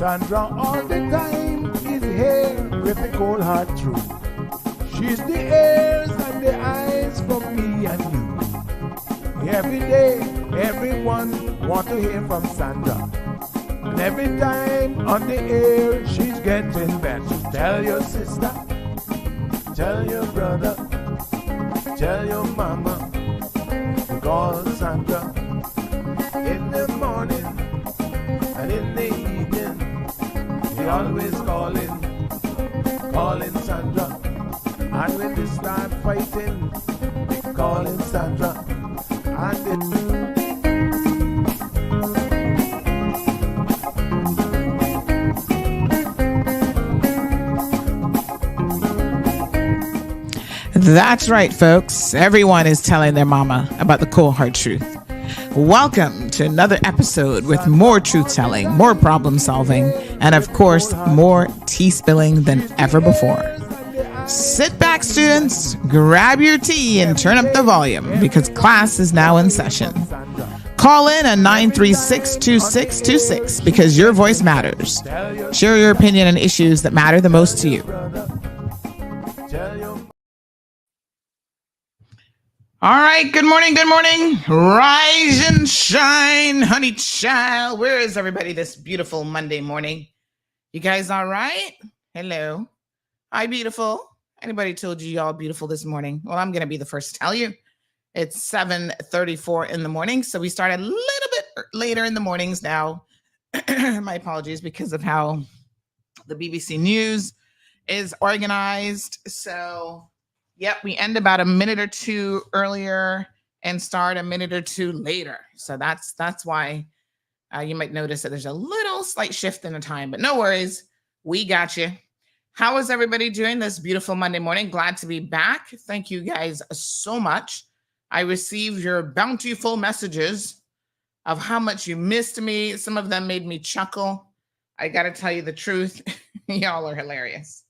Sandra all the time is here with the cold hard truth. She's the ears and the eyes for me and you. Every day, everyone want to hear from Sandra. And every time on the air, she's getting better. Tell your sister, tell your brother, tell your mama, call Sandra in the morning and in the evening. They always calling Sandra. And when they start fighting, they calling Sandra. And That's right, folks. Everyone is telling their mama about the cold hard truth. Welcome to another episode with more truth telling, more problem solving, and of course, more tea spilling than ever before. Sit back, students, grab your tea and turn up the volume because class is now in session. Call in at 936-2626 because your voice matters. Share your opinion on issues that matter the most to you. All right, good morning, good morning. Rise and shine, honey child. Where is everybody this beautiful Monday morning? You guys all right? Hello. Hi, beautiful. Anybody told you y'all beautiful this morning? Well, I'm going to be the first to tell you. It's 7:34 in the morning, so we started a little bit later in the mornings now. My apologies because of how the BBC News is organized. So, yep, we end about a minute or two earlier and start a minute or two later. So that's why you might notice that there's a little slight shift in the time, but no worries. We got you. How is everybody doing this beautiful Monday morning? Glad to be back. Thank you guys so much. I received your bountiful messages of how much you missed me. Some of them made me chuckle. I got to tell you the truth. Y'all are hilarious.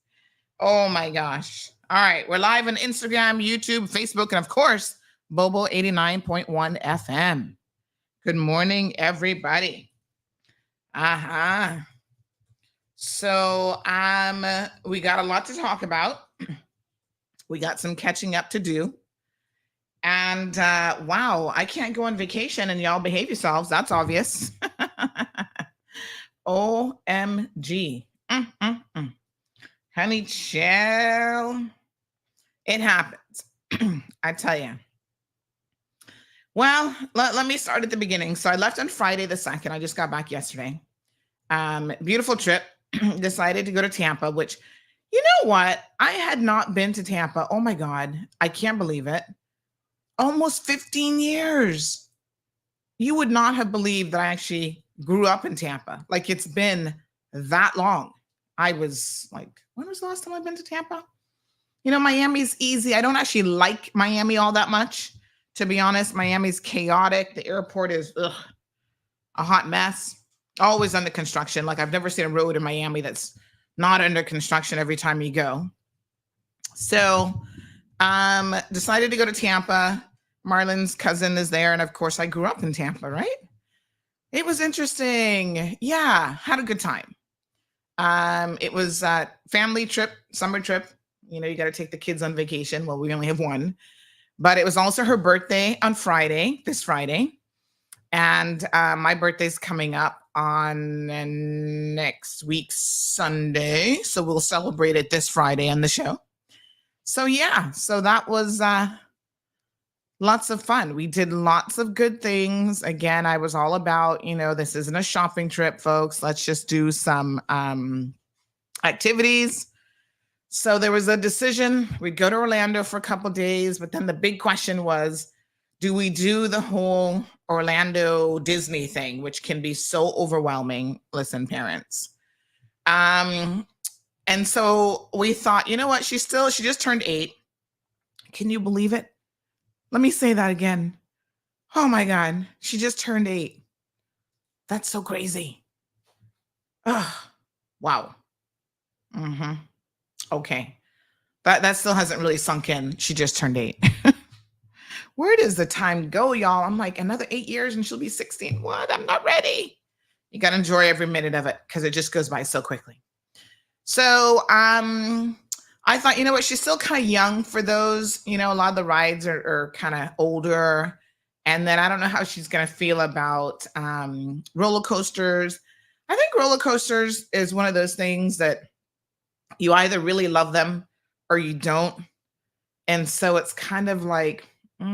Oh my gosh. All right. We're live on Instagram, YouTube, Facebook, and of course, Bobo 89.1 FM. Good morning, everybody. So we got a lot to talk about. We got some catching up to do. And wow, I can't go on vacation and y'all behave yourselves. That's obvious. OMG. Honey child. It happens. I tell you. Well, let me start at the beginning. So I left on Friday the 2nd. I just got back yesterday. Beautiful trip. Decided to go to Tampa, which, you know what? I had not been to Tampa. Oh my God. I can't believe it. Almost 15 years. You would not have believed that I actually grew up in Tampa. Like it's been that long. I was like, when was the last time I've been to Tampa? You know, Miami's easy. I don't actually like Miami all that much. To be honest, Miami's chaotic. The airport is a hot mess. Always under construction. Like I've never seen a road in Miami that's not under construction every time you go. So decided to go to Tampa. Marlon's cousin is there. And of course, I grew up in Tampa, right? It was interesting. Yeah, had a good time. It was a family trip, summer trip. You know, you got to take the kids on vacation. Well, we only have one. But it was also her birthday on Friday, this Friday. And my birthday's coming up on next week's Sunday. So we'll celebrate it this Friday on the show. So yeah, so that was lots of fun. We did lots of good things. Again, I was all about, you know, this isn't a shopping trip, folks. Let's just do some activities. So there was a decision. We'd go to Orlando for a couple of days, but then the big question was, do we do the whole Orlando Disney thing, which can be so overwhelming? Listen, parents. And so we thought, you know what? She just turned 8. Can you believe it? Let me say that again. Oh my God. She just turned 8. That's so crazy. Oh, wow. Okay. That still hasn't really sunk in. She just turned 8. Where does the time go, y'all? I'm like, another 8 years and she'll be 16. What? I'm not ready. You got to enjoy every minute of it because it just goes by so quickly. So I thought, you know what, she's still kind of young for those. A lot of the rides are kind of older. And then I don't know how she's going to feel about roller coasters. I think roller coasters is one of those things that you either really love them or you don't. And so it's kind of like, a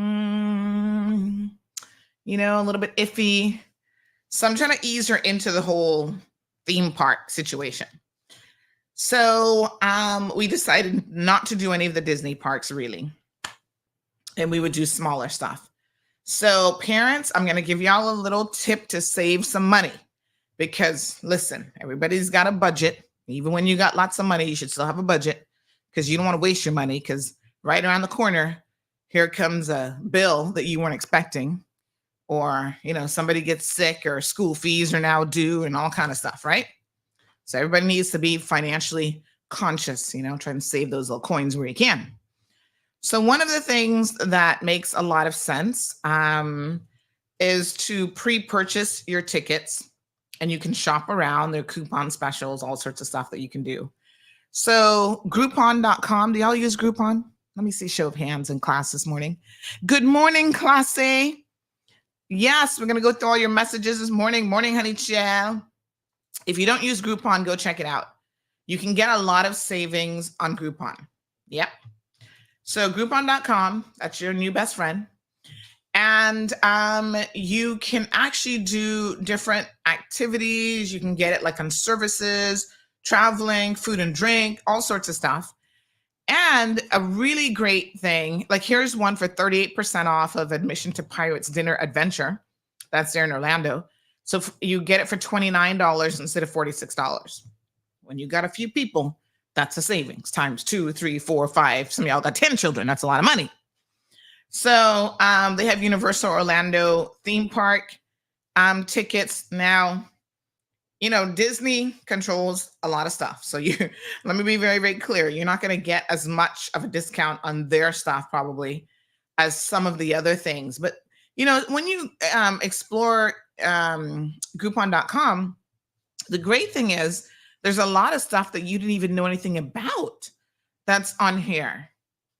little bit iffy. So I'm trying to ease her into the whole theme park situation. So we decided not to do any of the Disney parks really. And we would do smaller stuff. So parents, I'm going to give y'all a little tip to save some money. Because listen, everybody's got a budget. Even when you got lots of money, you should still have a budget. Because you don't want to waste your money. Because right around the corner, here comes a bill that you weren't expecting. Or, somebody gets sick or school fees are now due and all kind of stuff, right? So everybody needs to be financially conscious, trying to save those little coins where you can. So one of the things that makes a lot of sense is to pre-purchase your tickets, and you can shop around. There are coupon specials, all sorts of stuff that you can do. So Groupon.com, do y'all use Groupon? Let me see show of hands in class this morning. Good morning, class A. Yes, we're going to go through all your messages this morning. Morning, honey child. If you don't use Groupon, go check it out. You can get a lot of savings on Groupon. Yep. So Groupon.com, that's your new best friend. And you can actually do different activities. You can get it like on services, traveling, food and drink, all sorts of stuff. And a really great thing, like here's one for 38% off of admission to Pirates Dinner Adventure. That's there in Orlando. So you get it for $29 instead of $46. When you got a few people, that's a savings times 2, 3, 4, 5. Some of y'all got 10 children. That's a lot of money. So they have Universal Orlando theme park tickets. Now, Disney controls a lot of stuff. So let me be very, very clear. You're not going to get as much of a discount on their stuff probably as some of the other things. But, when you explore Groupon.com, the great thing is there's a lot of stuff that you didn't even know anything about that's on here,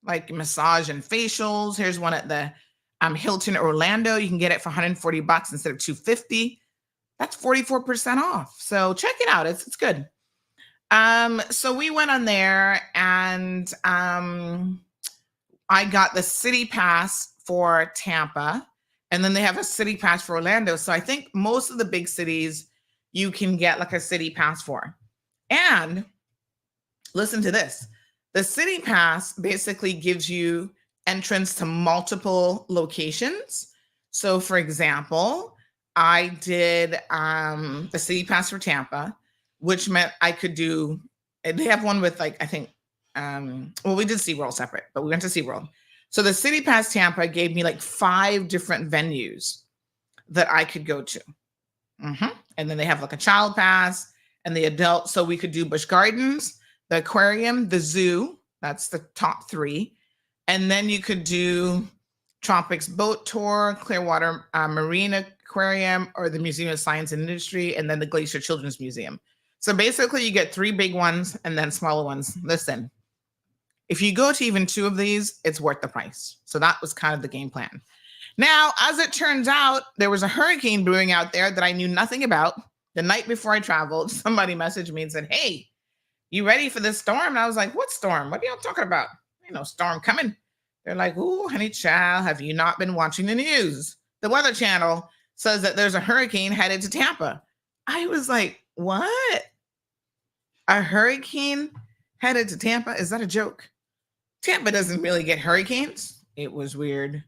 like massage and facials. Here's one at the Hilton Orlando. You can get it for $140 instead of $250. That's 44% off. So check it out. It's good. So we went on there and I got the city pass for Tampa, and then they have a city pass for Orlando. So I think most of the big cities you can get like a city pass for. And listen to this. The city pass basically gives you entrance to multiple locations. So for example, I did the city pass for Tampa, which meant I could do, they have one with like, I think, we did SeaWorld separate, but we went to SeaWorld. So the city pass Tampa gave me like 5 different venues that I could go to. And then they have like a child pass and the adult. So we could do Busch Gardens, the aquarium, the zoo. That's the top 3. And then you could do Tropics Boat Tour, Clearwater Marine Aquarium, or the Museum of Science and Industry, and then the Glacier Children's Museum. So basically you get 3 big ones and then smaller ones. Listen, if you go to even 2 of these, it's worth the price. So that was kind of the game plan. Now, as it turns out, there was a hurricane brewing out there that I knew nothing about. The night before I traveled, somebody messaged me and said, hey, you ready for this storm? And I was like, what storm? What are y'all talking about? Storm coming. They're like, ooh, honey child, have you not been watching the news? The Weather Channel says that there's a hurricane headed to Tampa. I was like, what? A hurricane headed to Tampa? Is that a joke? Tampa doesn't really get hurricanes. It was weird.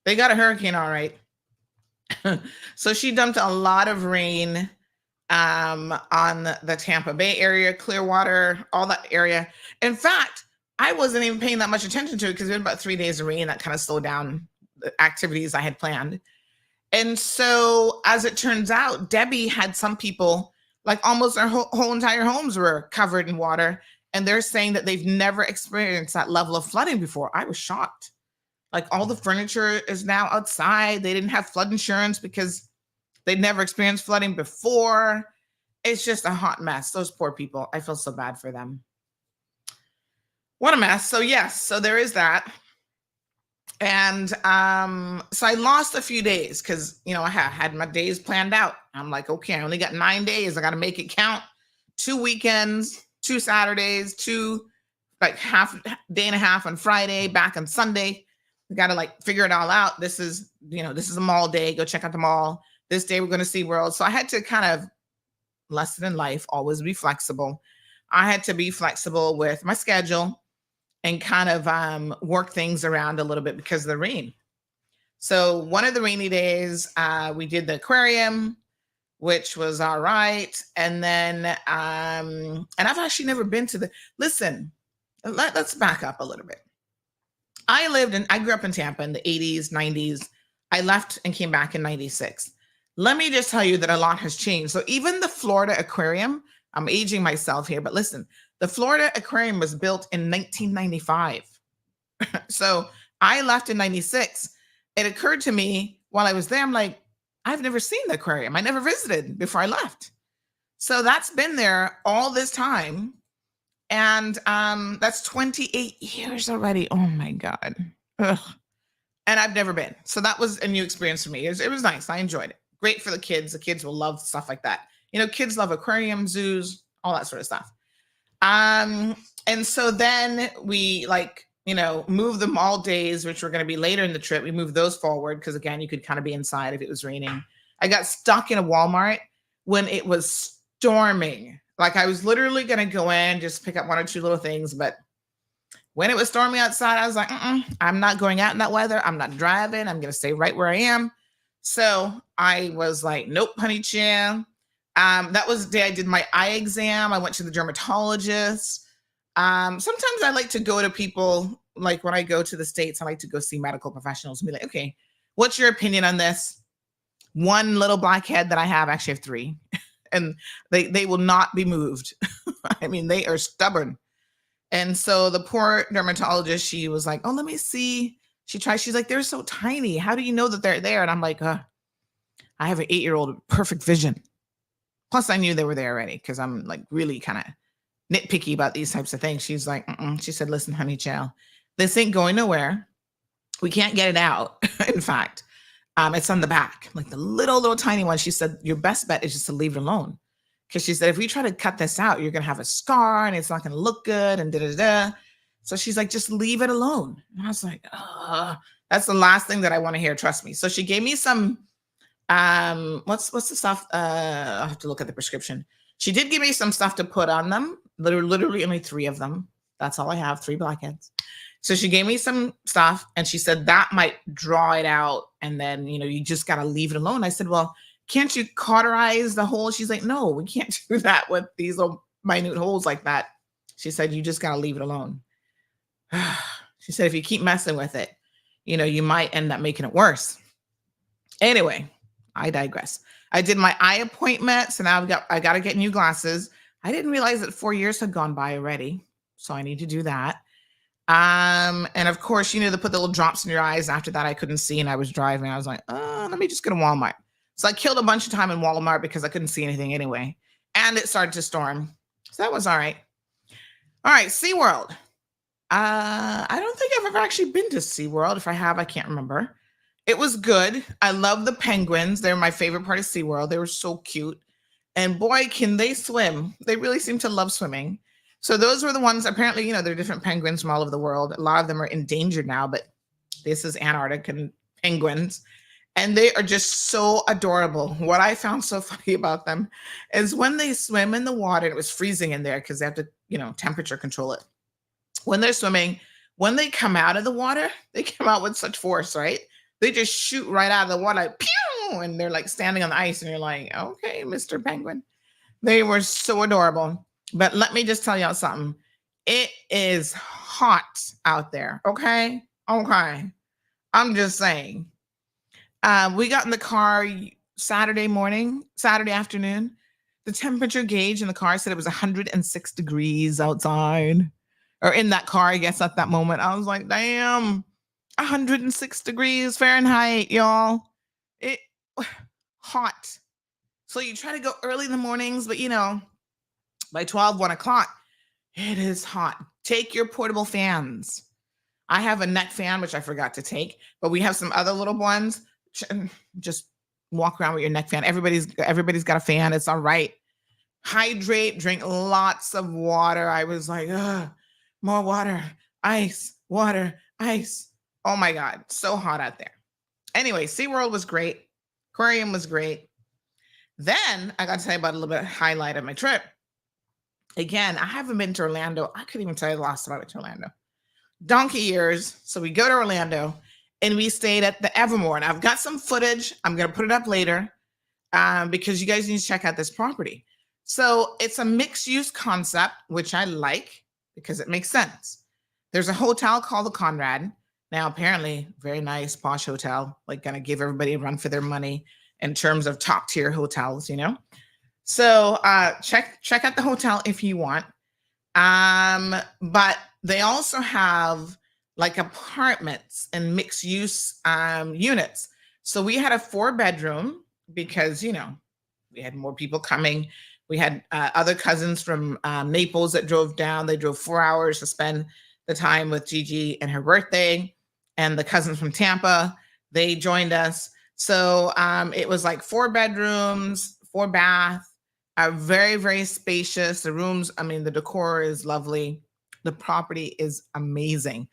They got a hurricane, all right. So she dumped a lot of rain on the Tampa Bay area, Clearwater, all that area. In fact, I wasn't even paying that much attention to it because it was about 3 days of rain that kind of slowed down the activities I had planned. And so as it turns out, Debbie had some people, like almost their whole entire homes were covered in water. And they're saying that they've never experienced that level of flooding before. I was shocked. Like all the furniture is now outside. They didn't have flood insurance because They'd never experienced flooding before. It's just a hot mess. Those poor people. I feel so bad for them. What a mess. So yes, so there is that. And so I lost a few days because I had my days planned out. I'm like, okay, I only got 9 days. I got to make it count. 2 weekends, 2 Saturdays, 2 like half day and a half on Friday, back on Sunday. We got to like figure it all out. This is a mall day. Go check out the mall. This day we're going to see world. So I had to kind of, lesson in life, always be flexible. I had to be flexible with my schedule and kind of work things around a little bit because of the rain. So one of the rainy days, we did the aquarium, which was all right. And then, and I've actually never been to listen, let's back up a little bit. I grew up in Tampa in the 80s, 90s. I left and came back in 96. Let me just tell you that a lot has changed. So even the Florida Aquarium, I'm aging myself here, but listen, the Florida Aquarium was built in 1995. So I left in 96. It occurred to me while I was there, I'm like, I've never seen the aquarium. I never visited before I left. So that's been there all this time. And that's 28 years already. Oh my God. Ugh. And I've never been. So that was a new experience for me. It was nice. I enjoyed it. Great for the kids. The kids will love stuff like that. Kids love aquariums, zoos, all that sort of stuff. And so then we moved the mall days, which were going to be later in the trip. We moved those forward because, again, you could kind of be inside if it was raining. I got stuck in a Walmart when it was storming. Like I was literally going to go in, just pick up 1 or 2 little things. But when it was storming outside, I was like, I'm not going out in that weather. I'm not driving. I'm going to stay right where I am. So I was like, nope, honey chill. That was the day I did my eye exam. I went to the dermatologist. Sometimes I like to go to people, like when I go to the States, I like to go see medical professionals and be like, okay, what's your opinion on this? One little blackhead that I have, actually have 3, and they will not be moved. I mean, they are stubborn. And so the poor dermatologist, she was like, oh, let me see. She's like, they're so tiny. How do you know that they're there? And I'm like, I have an 8-year-old with perfect vision. Plus I knew they were there already because I'm like really kind of nitpicky about these types of things. She's like, she said, listen, honey child, this ain't going nowhere. We can't get it out. In fact, it's on the back, like the little tiny one. She said, your best bet is just to leave it alone. Because she said, if we try to cut this out, you're going to have a scar and it's not going to look good and da-da-da. So she's like, just leave it alone. And I was like, that's the last thing that I want to hear. Trust me. So she gave me some, what's the stuff? I'll have to look at the prescription. She did give me some stuff to put on them. Literally only 3 of them. That's all I have, 3 blackheads. So she gave me some stuff and she said that might draw it out. And then, you just got to leave it alone. I said, well, can't you cauterize the hole? She's like, no, we can't do that with these little minute holes like that. She said, you just got to leave it alone. She said, if you keep messing with it, you might end up making it worse. Anyway, I digress. I did my eye appointment. So now I got to get new glasses. I didn't realize that 4 years had gone by already. So I need to do that. And of course, they put the little drops in your eyes. After that, I couldn't see and I was driving. I was like, let me just go to Walmart. So I killed a bunch of time in Walmart because I couldn't see anything anyway. And it started to storm. So that was all right. All right, SeaWorld. I don't think I've ever actually been to SeaWorld. If I have, I can't remember. It was good. I love the penguins. They're my favorite part of SeaWorld. They were so cute. And boy, can they swim. They really seem to love swimming. So those were the ones, apparently, there are different penguins from all over the world. A lot of them are endangered now, but this is Antarctic and penguins. And they are just so adorable. What I found so funny about them is when they swim in the water, it was freezing in there because they have to, temperature control it. When they're swimming, when they come out of the water, they come out with such force, right? They just shoot right out of the water, like, pew! And they're like standing on the ice and you're like, okay, Mr. Penguin. They were so adorable. But let me just tell y'all something. It is hot out there. Okay. I'm just saying. We got in the car Saturday afternoon. The temperature gauge in the car said it was 106 degrees outside, or in that car, I guess at that moment. I was like, damn, 106 degrees Fahrenheit, y'all. hot. So you try to go early in the mornings, but by 12, 1 o'clock, it is hot. Take your portable fans. I have a neck fan, which I forgot to take, but we have some other little ones. Just walk around with your neck fan. Everybody's got a fan. It's all right. Hydrate, drink lots of water. I was like, more water, ice, water, ice. Oh my God, so hot out there. Anyway, SeaWorld was great. Aquarium was great. Then I got to tell you about a little bit of highlight of my trip. Again, I haven't been to Orlando. I couldn't even tell you the last time I went to Orlando. Donkey years. So we go to Orlando and we stayed at the Evermore. And I've got some footage. I'm going to put it up later because you guys need to check out this property. So it's a mixed use concept, which I like because it makes sense. There's a hotel called the Conrad. Now, apparently, very nice, posh hotel, like going to give everybody a run for their money in terms of top tier hotels, So check out the hotel if you want. But they also have like apartments and mixed use units. So we had a 4-bedroom because, we had more people coming. We had other cousins from Naples that drove down. They drove 4 hours to spend the time with Gigi and her birthday. And the cousins from Tampa, they joined us. So it was like 4 bedrooms, 4 bath, very, very spacious. The rooms, the decor is lovely. The property is amazing.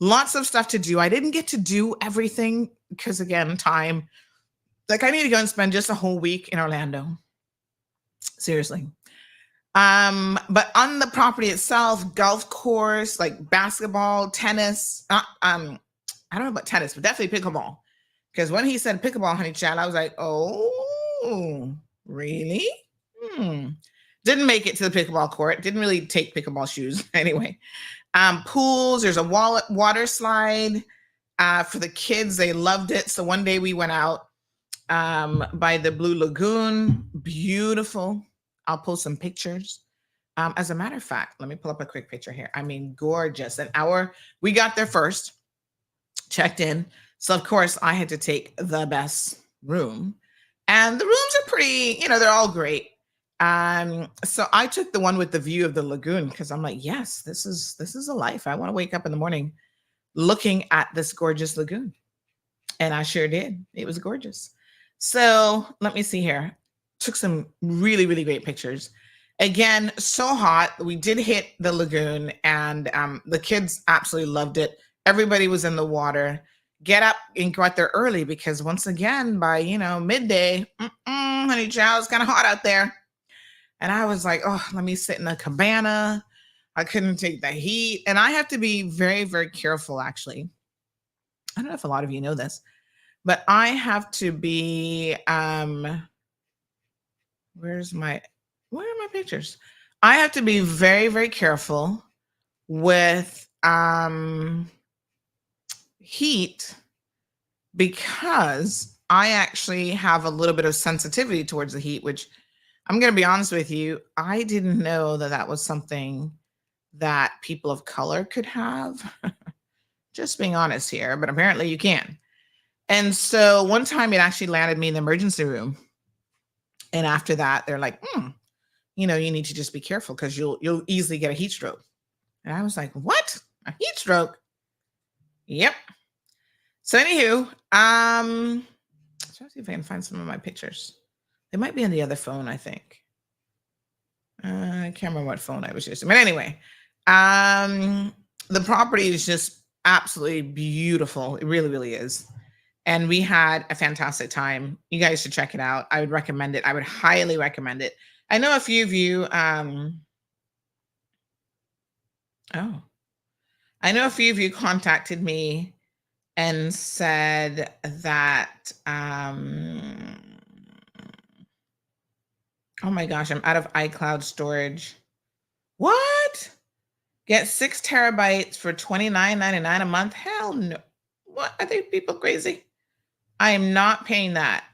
Lots of stuff to do. I didn't get to do everything because, again, time. Like, I need to go and spend just a whole week in Orlando. Seriously. But on the property itself, golf course, like basketball, tennis. I don't know about tennis, but definitely pickleball. Because when he said pickleball, honey child, I was like, oh, really? Didn't make it to the pickleball court. Didn't really take pickleball shoes. Anyway, pools. There's a water slide for the kids. They loved it. So one day we went out by the Blue Lagoon. Beautiful. I'll post some pictures. As a matter of fact, let me pull up a quick picture here. Gorgeous. We got there first, checked in. So of course I had to take the best room, and the rooms are pretty, they're all great. So I took the one with the view of the lagoon because I'm like, yes, this is a life. I want to wake up in the morning looking at this gorgeous lagoon. And I sure did. It was gorgeous. So let me see here. Took some really, really great pictures. Again, so hot. We did hit the lagoon, and the kids absolutely loved it. Everybody was in the water. Get up and go out there early because once again, by, midday, honey child, it's kind of hot out there. And I was like, oh, let me sit in a cabana. I couldn't take the heat. And I have to be very, very careful, actually. I don't know if a lot of you know this, but I have to be, where are my pictures? I have to be very, very careful with heat because I actually have a little bit of sensitivity towards the heat, which I'm going to be honest with you. I didn't know that was something that people of color could have. Just being honest here, but apparently you can. And so one time it actually landed me in the emergency room. And after that, they're like, you need to just be careful because you'll easily get a heat stroke. And I was like, what? A heat stroke? Yep. So anywho, let's try to see if I can find some of my pictures. They might be on the other phone, I think. I can't remember what phone I was using. But anyway, the property is just absolutely beautiful. It really, really is. And we had a fantastic time. You guys should check it out. I would recommend it. I would highly recommend it. I know a few of you, contacted me and said that, oh my gosh, I'm out of iCloud storage. What? Get 6 terabytes for $29.99 a month? Hell no. What? Are they people crazy? I am not paying that.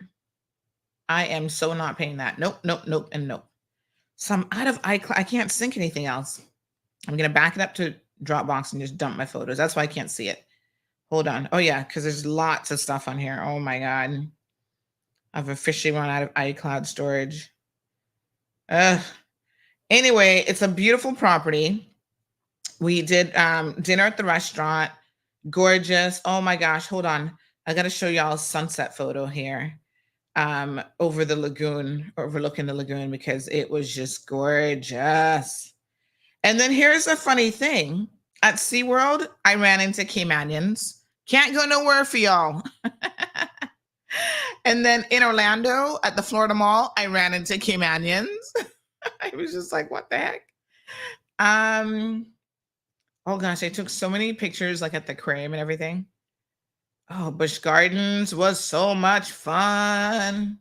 I am so not paying that. Nope, and nope. So I'm out of iCloud. I can't sync anything else. I'm going to back it up to Dropbox and just dump my photos. That's why I can't see it. Hold on. Oh, yeah, because there's lots of stuff on here. Oh, my God. I've officially run out of iCloud storage. Ugh. Anyway, it's a beautiful property. We did dinner at the restaurant. Gorgeous. Oh my gosh, hold on. I got to show y'all a sunset photo here over the lagoon, overlooking the lagoon, because it was just gorgeous. And then here's a funny thing. At SeaWorld, I ran into Caymanians. Can't go nowhere for y'all. And then in Orlando at the Florida Mall, I ran into Caymanians. I was just like, what the heck? Oh gosh, I took so many pictures like at the aquarium and everything. Oh, Busch Gardens was so much fun.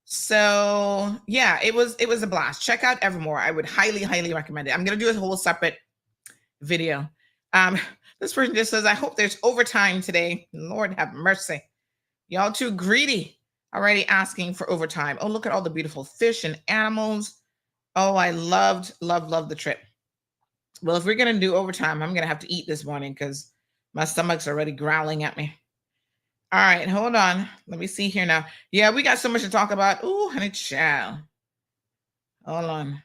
So yeah, it was a blast. Check out Evermore. I would highly recommend it. I'm gonna do a whole separate video. This person just says, I hope there's overtime today. Lord have mercy. Y'all too greedy. Already asking for overtime. Oh, look at all the beautiful fish and animals. Oh, I loved the trip. Well, if we're gonna do overtime, I'm gonna have to eat this morning because my stomach's already growling at me. All right, hold on. Let me see here now. Yeah, we got so much to talk about. Ooh, honey child. Hold on.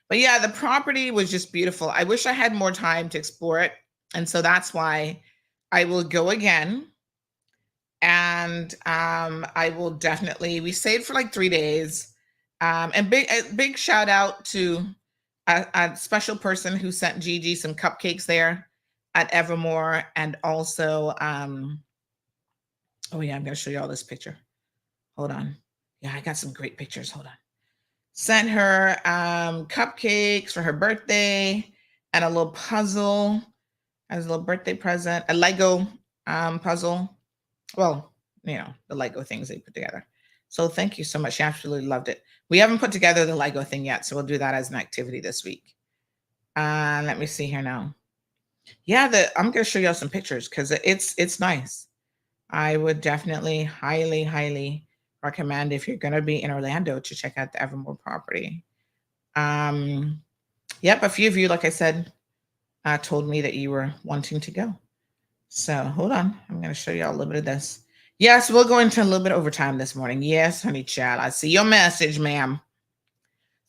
But yeah, the property was just beautiful. I wish I had more time to explore it. And so that's why I will go again. And I will definitely, we stayed for like 3 days. And big shout out to a special person who sent Gigi some cupcakes there at Evermore. And also, oh yeah, I'm going to show you all this picture. Hold on. Yeah, I got some great pictures. Hold on. Sent her cupcakes for her birthday and a little puzzle as a little birthday present, a Lego puzzle. Well, you know, the Lego things they put together. So thank you so much. She absolutely loved it. We haven't put together the Lego thing yet, so we'll do that as an activity this week. Let me see here now. Yeah, I'm going to show y'all some pictures because it's nice. I would definitely highly recommend, if you're going to be in Orlando, to check out the Evermore property. Yep, a few of you, like I said, told me that you were wanting to go. So hold on. I'm going to show you all a little bit of this. Yes, we'll go into a little bit of overtime this morning. Yes, honey child. I see your message, ma'am.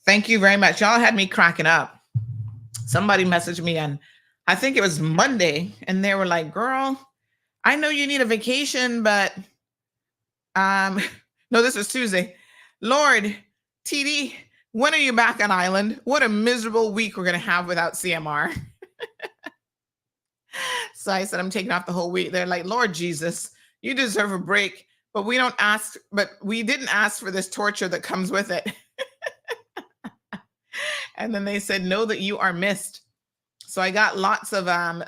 Thank you very much. Y'all had me cracking up. Somebody messaged me on, I think it was Monday, and they were like, girl, I know you need a vacation, but no, this was Tuesday. Lord, TD, when are you back on island? What a miserable week we're going to have without CMR. So I said, I'm taking off the whole week. They're like, Lord Jesus, you deserve a break, but we didn't ask for this torture that comes with it. And then they said, know that you are missed. So I got lots of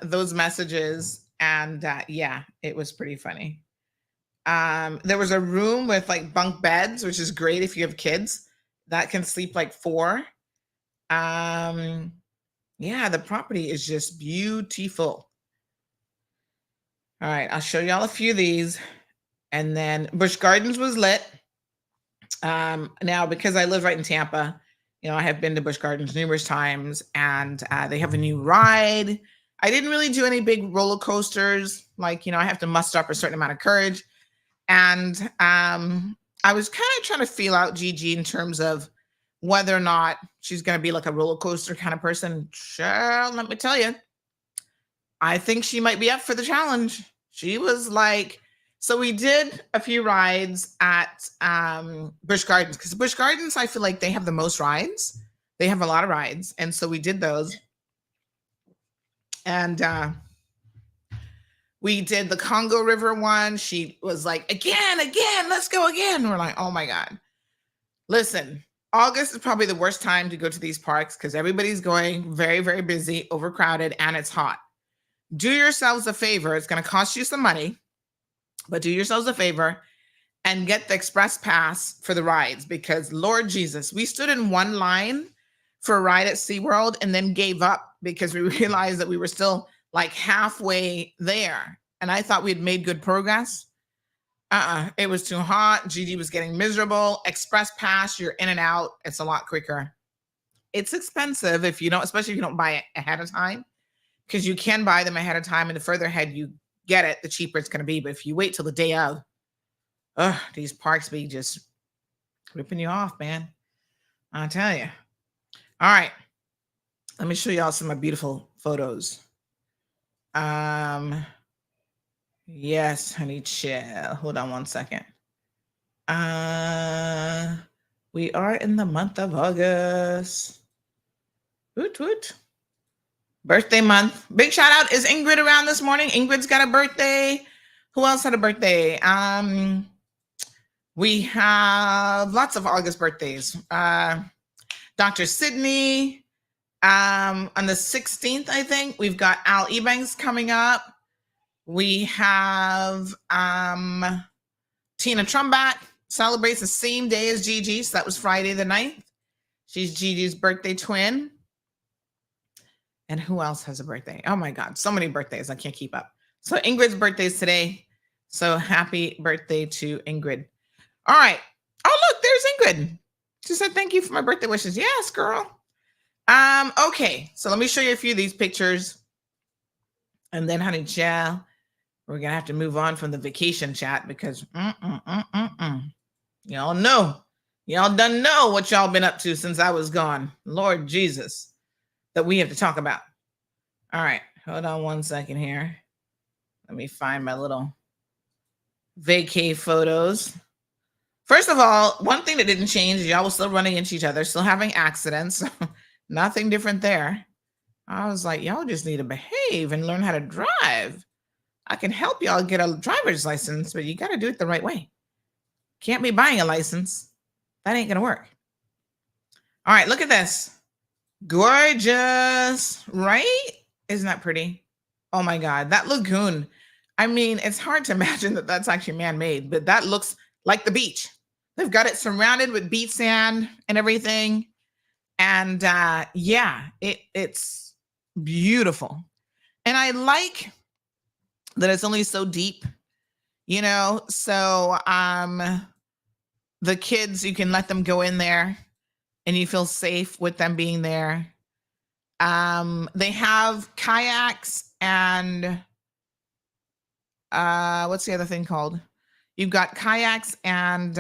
those messages, and yeah, it was pretty funny. There was a room with like bunk beds, which is great if you have kids that can sleep like 4. Yeah, the property is just beautiful. All right, I'll show y'all a few of these. And then Busch Gardens was lit. Now, because I live right in Tampa, you know, I have been to Busch Gardens numerous times, and they have a new ride. I didn't really do any big roller coasters. Like, you know, I have to muster up a certain amount of courage. And I was kind of trying to feel out Gigi in terms of whether or not she's going to be like a roller coaster kind of person. Sure, let me tell you, I think she might be up for the challenge. She was like, so we did a few rides at Busch Gardens, because Busch Gardens, I feel like they have the most rides. They have a lot of rides. And so we did those. And we did the Congo River one. She was like, again, let's go again. We're like, oh my God. Listen, August is probably the worst time to go to these parks because everybody's going very busy, overcrowded, and it's hot. Do yourselves a favor. It's going to cost you some money, but do yourselves a favor and get the express pass for the rides, because Lord Jesus, we stood in one line for a ride at SeaWorld and then gave up because we realized that we were still like halfway there. And I thought we had made good progress. It was too hot. Gigi was getting miserable. Express pass, you're in and out. It's a lot quicker. It's expensive if you don't, especially if you don't buy it ahead of time, because you can buy them ahead of time, and the further ahead you get it, the cheaper it's going to be. But if you wait till the day of, Ugh, these parks be just ripping you off, man. I'll tell you. All right. Let me show y'all some of my beautiful photos. Yes, honey, chill. Hold on one second. We are in the month of August. Woot woot. Birthday month. Big shout out. Is Ingrid around this morning? Ingrid's got a birthday. Who else had a birthday? We have lots of August birthdays. Dr. Sydney. On the 16th, I think, we've got Al Ebanks coming up. We have Tina Trumbach celebrates the same day as Gigi. So that was Friday the 9th. She's Gigi's birthday twin. And who else has a birthday? Oh my God, so many birthdays. I can't keep up. So Ingrid's birthday is today. So happy birthday to Ingrid. All right. Oh, look, there's Ingrid. She said, thank you for my birthday wishes. Yes, girl. Okay. So let me show you a few of these pictures. And then, honey, child, we're going to have to move on from the vacation chat because y'all know. Y'all done know what y'all been up to since I was gone. Lord Jesus, that we have to talk about. All right. Hold on one second here. Let me find my little vacay photos. First of all, one thing that didn't change, y'all were still running into each other, still having accidents. Nothing different there. I was like, y'all just need to behave and learn how to drive. I can help y'all get a driver's license, but you got to do it the right way. Can't be buying a license. That ain't going to work. All right, look at this. Gorgeous, right? Isn't that pretty? Oh my God, that lagoon. I mean, it's hard to imagine that that's actually man-made, but that looks like the beach. They've got it surrounded with beach sand and everything. And yeah, it's beautiful. And I like that it's only so deep, you know, so the kids, you can let them go in there and you feel safe with them being there. They have kayaks and what's the other thing called? You've got kayaks and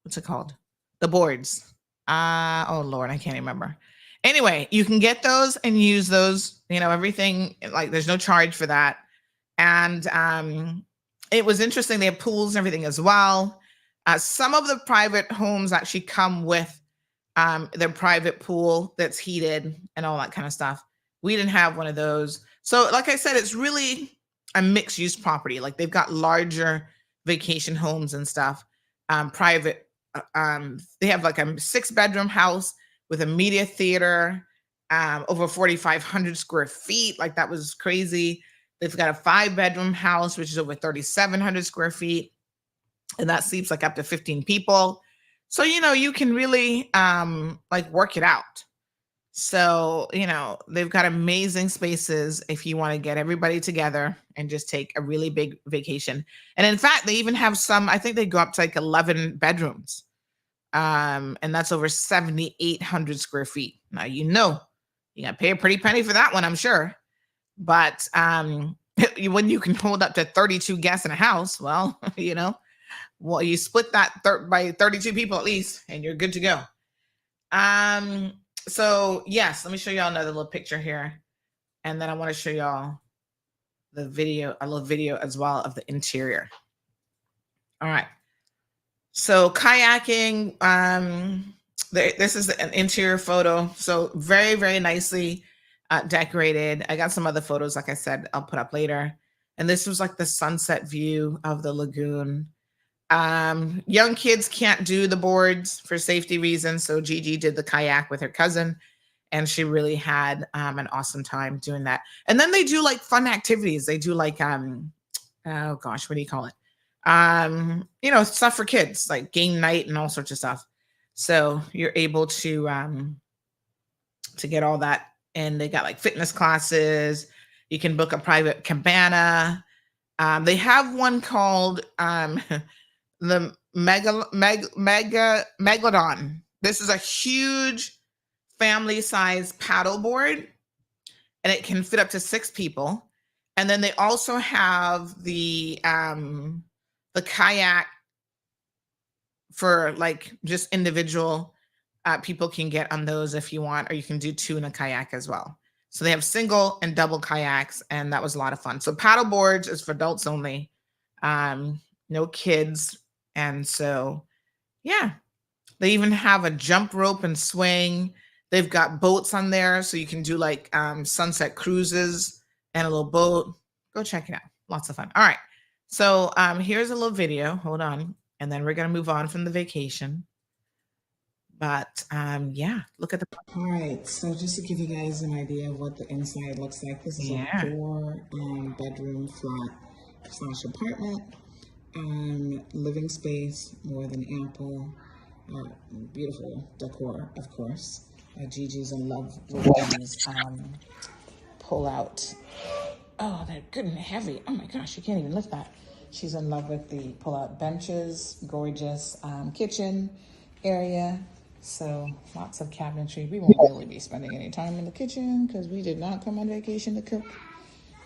what's it called? The boards. Oh Lord, I can't remember. Anyway, you can get those and use those, you know, everything, like there's no charge for that. And it was interesting. They have pools and everything as well. Some of the private homes actually come with their private pool that's heated and all that kind of stuff. We didn't have one of those. So like I said, it's really a mixed use property. Like they've got larger vacation homes and stuff. Private, they have like a 6-bedroom house with a media theater, over 4,500 square feet. Like that was crazy. They've got a 5-bedroom house, which is over 3,700 square feet. And that sleeps like up to 15 people. So, you know, you can really like work it out. So, you know, they've got amazing spaces if you want to get everybody together and just take a really big vacation. And in fact, they even have some, I think they go up to like 11 bedrooms. And that's over 7,800 square feet. Now, you know, you got to pay a pretty penny for that one, I'm sure. But when you can hold up to 32 guests in a house, well, you know, well, you split that by 32 people at least, and you're good to go. So yes, let me show y'all another little picture here. And then I want to show y'all the video, a little video as well of the interior. All right. So kayaking, this is an interior photo. So very, very nicely decorated. I got some other photos, like I said, I'll put up later. And this was like the sunset view of the lagoon. Young kids can't do the boards for safety reasons. So Gigi did the kayak with her cousin, and she really had an awesome time doing that. And then they do like fun activities. They do like, oh gosh, what do you call it? You know, stuff for kids, like game night and all sorts of stuff. So you're able to get all that. And they got like fitness classes. You can book a private cabana. They have one called, the Megalodon. This is a huge family-sized paddle board, and it can fit up to 6 people. And then they also have the kayak for like just individual people can get on those if you want, or you can do 2 in a kayak as well. So they have single and double kayaks, and that was a lot of fun. So paddle boards is for adults only, no kids. And so, yeah, they even have a jump rope and swing. They've got boats on there, so you can do like sunset cruises and a little boat. Go check it out. Lots of fun. All right. So here's a little video. Hold on. And then we're going to move on from the vacation. But yeah, look at the. All right. So just to give you guys an idea of what the inside looks like, this is a 4-bedroom flat / apartment. Living space, more than ample. Beautiful decor, of course. Gigi's in love with these pull out. Oh, they're good and heavy. Oh my gosh, you can't even lift that. She's in love with the pull out benches, gorgeous kitchen area. So lots of cabinetry. We won't really be spending any time in the kitchen because we did not come on vacation to cook.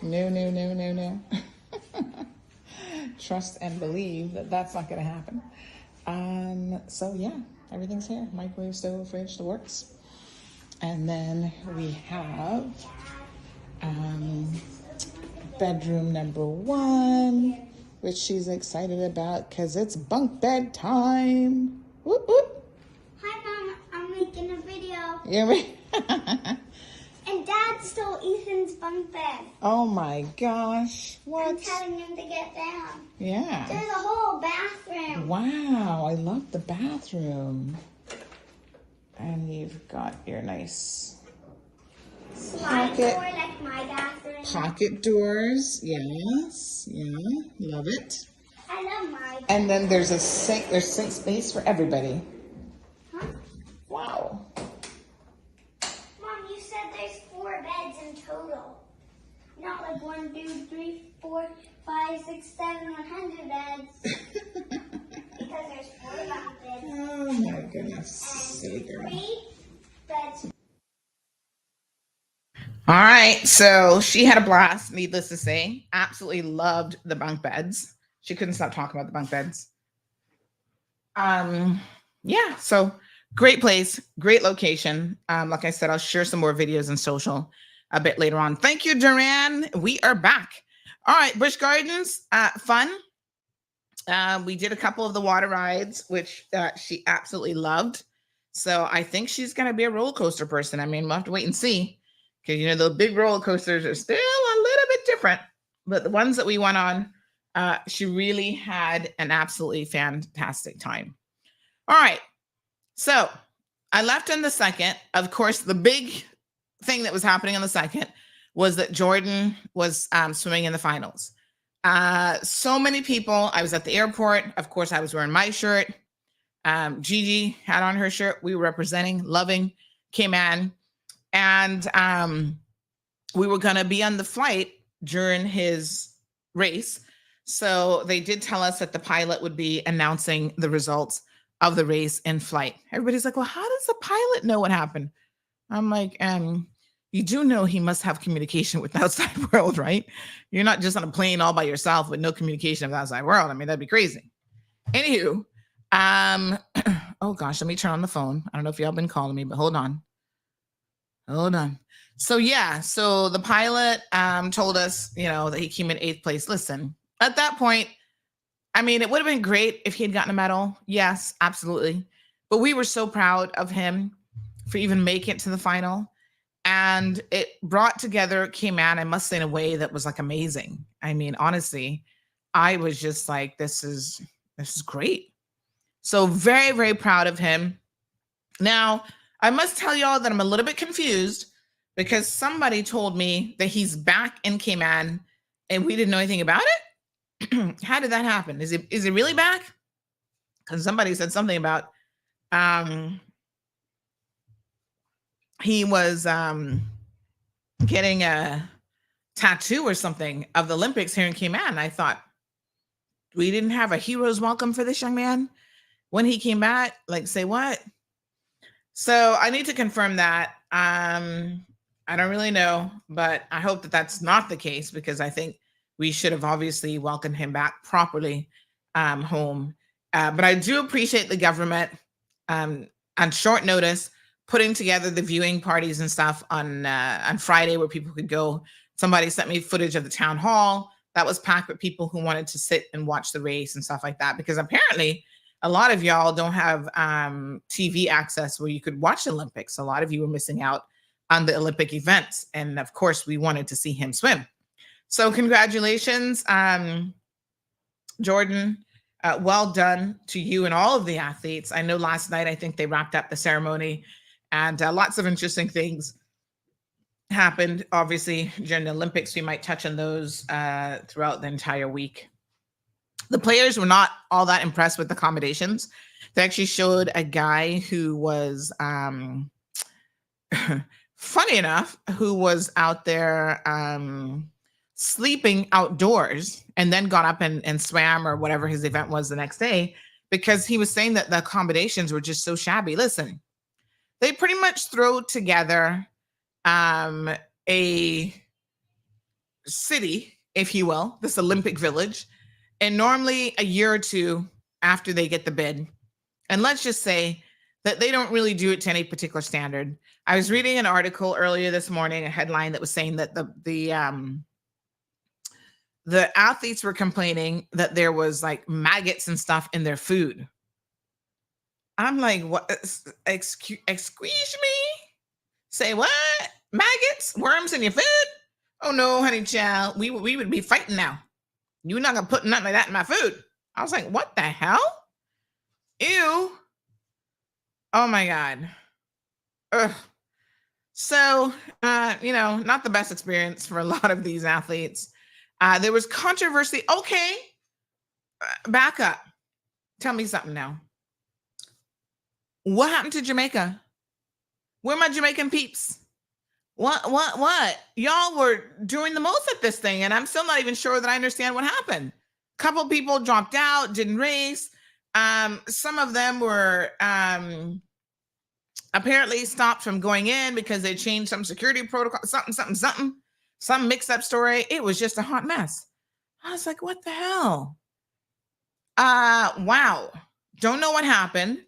No, no, no, no, no. Trust and believe that that's not going to happen. So yeah, everything's here. Microwave, stove, fridge, the works. And then we have bedroom number 1, which she's excited about because it's bunk bed time. Whoop, whoop. Hi, Mom. I'm making a video. Yeah. And Dad stole Ethan's bunk bed. Oh my gosh. What? I'm telling him to get down. Yeah. There's a whole bathroom. Wow, I love the bathroom. And you've got your nice Slide door like my bathroom. pocket doors. Yes. Yeah. Love it. I love my. And then there's a sink. There's sink space for everybody. Huh? Wow. Mom, you said there's 4 beds in total. Not like 1, 2, 3, 4, 5, 6, 7, 100 beds. Because there's 4 bunk beds. Oh my goodness. Silly girl. 3 beds. All right. So she had a blast, needless to say. Absolutely loved the bunk beds. She couldn't stop talking about the bunk beds. Yeah. So great place, great location. Like I said, I'll share some more videos on social a bit later on. Thank you, Duran. We are back. All right. Busch Gardens, fun. We did a couple of the water rides, which she absolutely loved. So I think she's going to be a roller coaster person. I mean, we'll have to wait and see. Because, you know, the big roller coasters are still a little bit different. But the ones that we went on, she really had an absolutely fantastic time. All right. So I left on the 2nd. Of course, the big thing that was happening on the 2nd was that Jordan was swimming in the finals. So many people. I was at the airport. Of course, I was wearing my shirt. Gigi had on her shirt. We were representing, loving Cayman. And we were going to be on the flight during his race. So they did tell us that the pilot would be announcing the results of the race in flight. Everybody's like, well, how does the pilot know what happened? I'm like, you do know he must have communication with the outside world, right? You're not just on a plane all by yourself with no communication with the outside world. I mean, that'd be crazy. Anywho, oh gosh, let me turn on the phone. I don't know if y'all been calling me, but hold on. So yeah, so the pilot told us, you know, that he came in 8th place. Listen, at that point, I mean, it would have been great if he had gotten a medal. Yes, absolutely. But we were so proud of him for even making it to the final. And it brought together Cayman, I must say, in a way that was like amazing. I mean, honestly, I was just like, this is great. So very, very proud of him. Now, I must tell y'all that I'm a little bit confused because somebody told me that he's back in Cayman and we didn't know anything about it. How did that happen? Is it really back? Because somebody said something about he was getting a tattoo or something of the Olympics here in Cayman. I thought we didn't have a hero's welcome for this young man when he came back. Like, say what? So I need to confirm that. I don't really know, but I hope that that's not the case because I think we should have obviously welcomed him back properly home. But I do appreciate the government um, on short notice putting together the viewing parties and stuff on Friday where people could go. Somebody sent me footage of the town hall that was packed with people who wanted to sit and watch the race and stuff like that because apparently a lot of y'all don't have TV access where you could watch the Olympics. A lot of you were missing out on the Olympic events. And of course, we wanted to see him swim. So congratulations, Jordan. Well done to you and all of the athletes. I know last night, I think they wrapped up the ceremony and lots of interesting things happened. Obviously, during the Olympics, we might touch on those throughout the entire week. The players were not all that impressed with the accommodations. They actually showed a guy who was, funny enough, who was out there sleeping outdoors and then got up and swam or whatever his event was the next day because he was saying that the accommodations were just so shabby. Listen, they pretty much throw together a city, if you will, this Olympic Village, and normally a year or two after they get the bid. And let's just say that they don't really do it to any particular standard. I was reading an article earlier this morning, a headline that was saying that the athletes were complaining that there was like maggots and stuff in their food. I'm like, what? Excuse me? Say what? Maggots? Worms in your food? Oh no, honey child. We would be fighting now. You're not gonna put nothing like that in my food. I was like, what the hell? Ew. Oh my God. Ugh. So, not the best experience for a lot of these athletes. There was controversy. Okay, back up. Tell me something now. What happened to Jamaica? Where are my Jamaican peeps? What? Y'all were doing the most at this thing, and I'm still not even sure that I understand what happened. A couple people dropped out, didn't race. Some of them were apparently stopped from going in because they changed some security protocol, some mixed up story. It was just a hot mess. I was like, what the hell? Wow. Don't know what happened,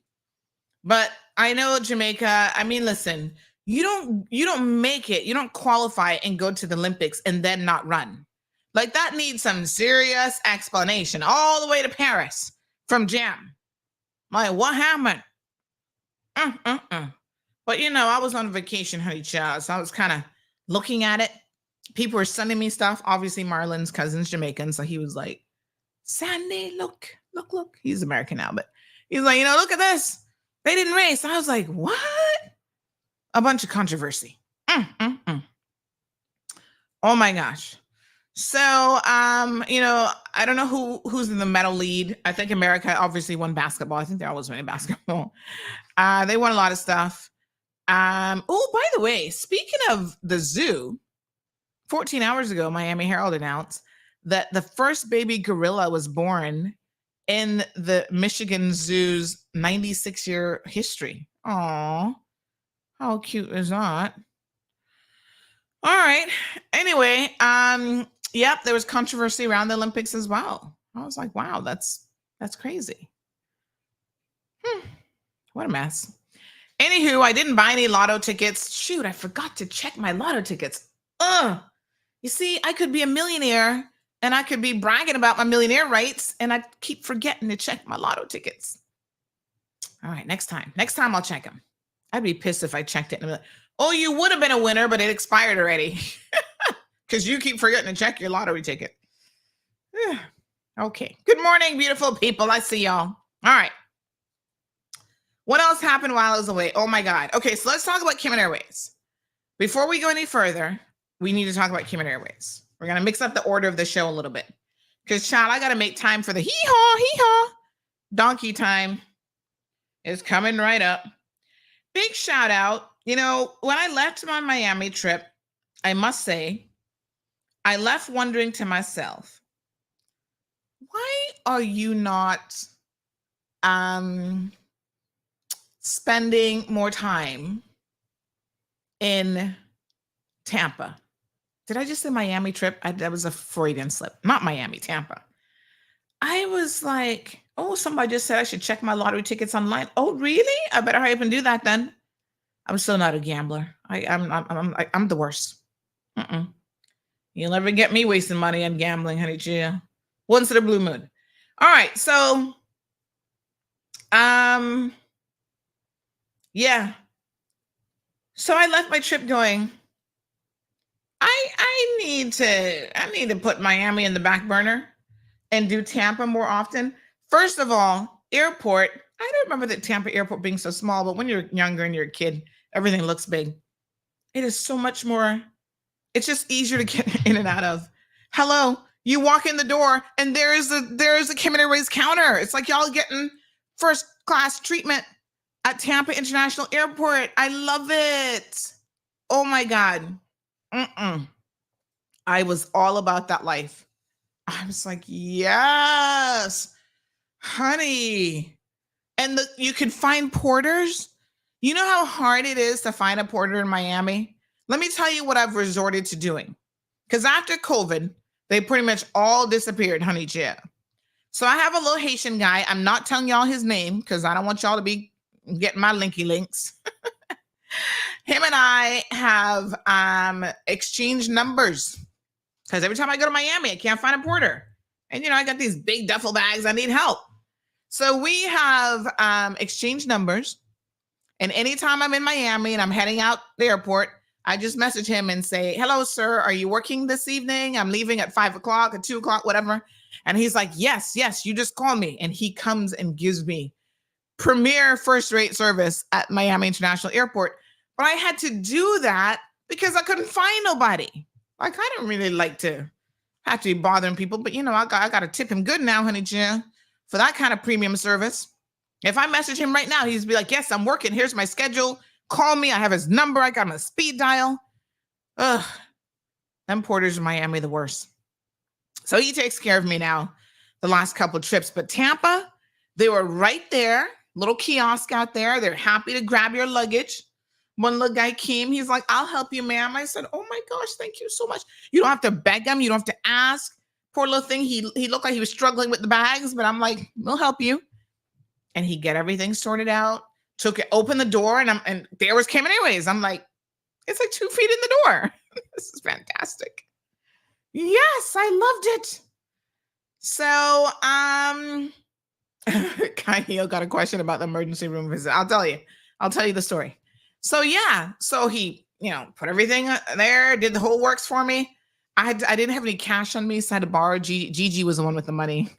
but I know Jamaica. I mean, listen, you don't make it, you don't qualify and go to the Olympics and then not run. Like that needs some serious explanation all the way to Paris from Jam. Like, what happened? But I was on vacation, honey child, so I was kind of looking at it. People were sending me stuff. Obviously, Marlon's cousin's Jamaican, so he was like, Sandy, look. He's American now, but he's like, look at this. They didn't race. I was like, what? A bunch of controversy. Oh my gosh. So, I don't know who's in the medal lead. I think America obviously won basketball. I think they're always winning basketball. They won a lot of stuff. Oh, by the way, speaking of the zoo, 14 hours ago, Miami Herald announced that the first baby gorilla was born in the Michigan Zoo's 96-year history. Aw, how cute is that? All right. Anyway, yep, there was controversy around the Olympics as well. I was like, wow, that's crazy. What a mess. Anywho, I didn't buy any lotto tickets. Shoot, I forgot to check my lotto tickets. You see, I could be a millionaire and I could be bragging about my millionaire rights and I keep forgetting to check my lotto tickets. All right, next time I'll check them. I'd be pissed if I checked it. And like, oh, you would have been a winner, but it expired already. Because you keep forgetting to check your lottery ticket. Okay. Good morning, beautiful people. I see y'all. All right. What else happened while I was away? Oh my God. Okay, so let's talk about Cayman Airways. Before we go any further, we need to talk about Cayman Airways. We're going to mix up the order of the show a little bit. Because, child, I got to make time for the hee-haw. Donkey time is coming right up. Big shout out. When I left my Miami trip, I must say, I left wondering to myself, why are you not spending more time in Tampa. Did I just say Miami trip? That was a Freudian slip. Not Miami, Tampa. I was like, oh, somebody just said I should check my lottery tickets online. Oh, really? I better hurry up and do that then. I'm still not a gambler. I'm the worst. Mm-mm. You'll never get me wasting money on gambling, honey. Gia. Once in a blue moon. All right, so, yeah. So I left my trip going, I need to put Miami in the back burner and do Tampa more often. First of all, airport. I don't remember the Tampa airport being so small, but when you're younger and you're a kid, everything looks big. It is so much more. It's just easier to get in and out of. Hello, you walk in the door and there's a Cayman Airways counter. It's like y'all getting first class treatment at Tampa International Airport. I love it. Oh my God. I was all about that life. I was like, yes, honey. And you can find porters. You know how hard it is to find a porter in Miami? Let me tell you what I've resorted to doing. Because after COVID, they pretty much all disappeared, honey Gia. So I have a little Haitian guy. I'm not telling y'all his name because I don't want y'all to be getting my linky links. Him and I have exchanged numbers. Because every time I go to Miami, I can't find a porter. And, I got these big duffel bags. I need help. So we have exchanged numbers. And anytime I'm in Miami and I'm heading out the airport, I just message him and say, hello, sir, are you working this evening? I'm leaving at 5 o'clock, at 2 o'clock, whatever. And he's like, yes, you just call me. And he comes and gives me premier first-rate service at Miami International Airport. But I had to do that because I couldn't find nobody. Like, I don't really like to have to be bothering people, but I got to tip him good now, honey Jim, for that kind of premium service. If I message him right now, he'd be like, yes, I'm working. Here's my schedule. Call me. I have his number. I got him a speed dial. Ugh. Them porters in Miami, the worst. So he takes care of me now the last couple of trips. But Tampa, they were right there. Little kiosk out there. They're happy to grab your luggage. One little guy came. He's like, I'll help you, ma'am. I said, oh my gosh, thank you so much. You don't have to beg him. You don't have to ask. Poor little thing. He looked like he was struggling with the bags, but I'm like, we'll help you. And he get everything sorted out. Opened the door, and there was Cayman Airways. I'm like, it's like 2 feet in the door. This is fantastic. Yes, I loved it. So, Kyle got a question about the emergency room visit. I'll tell you the story. So yeah, so he, put everything there, did the whole works for me. I didn't have any cash on me, so I had to borrow. Gigi was the one with the money.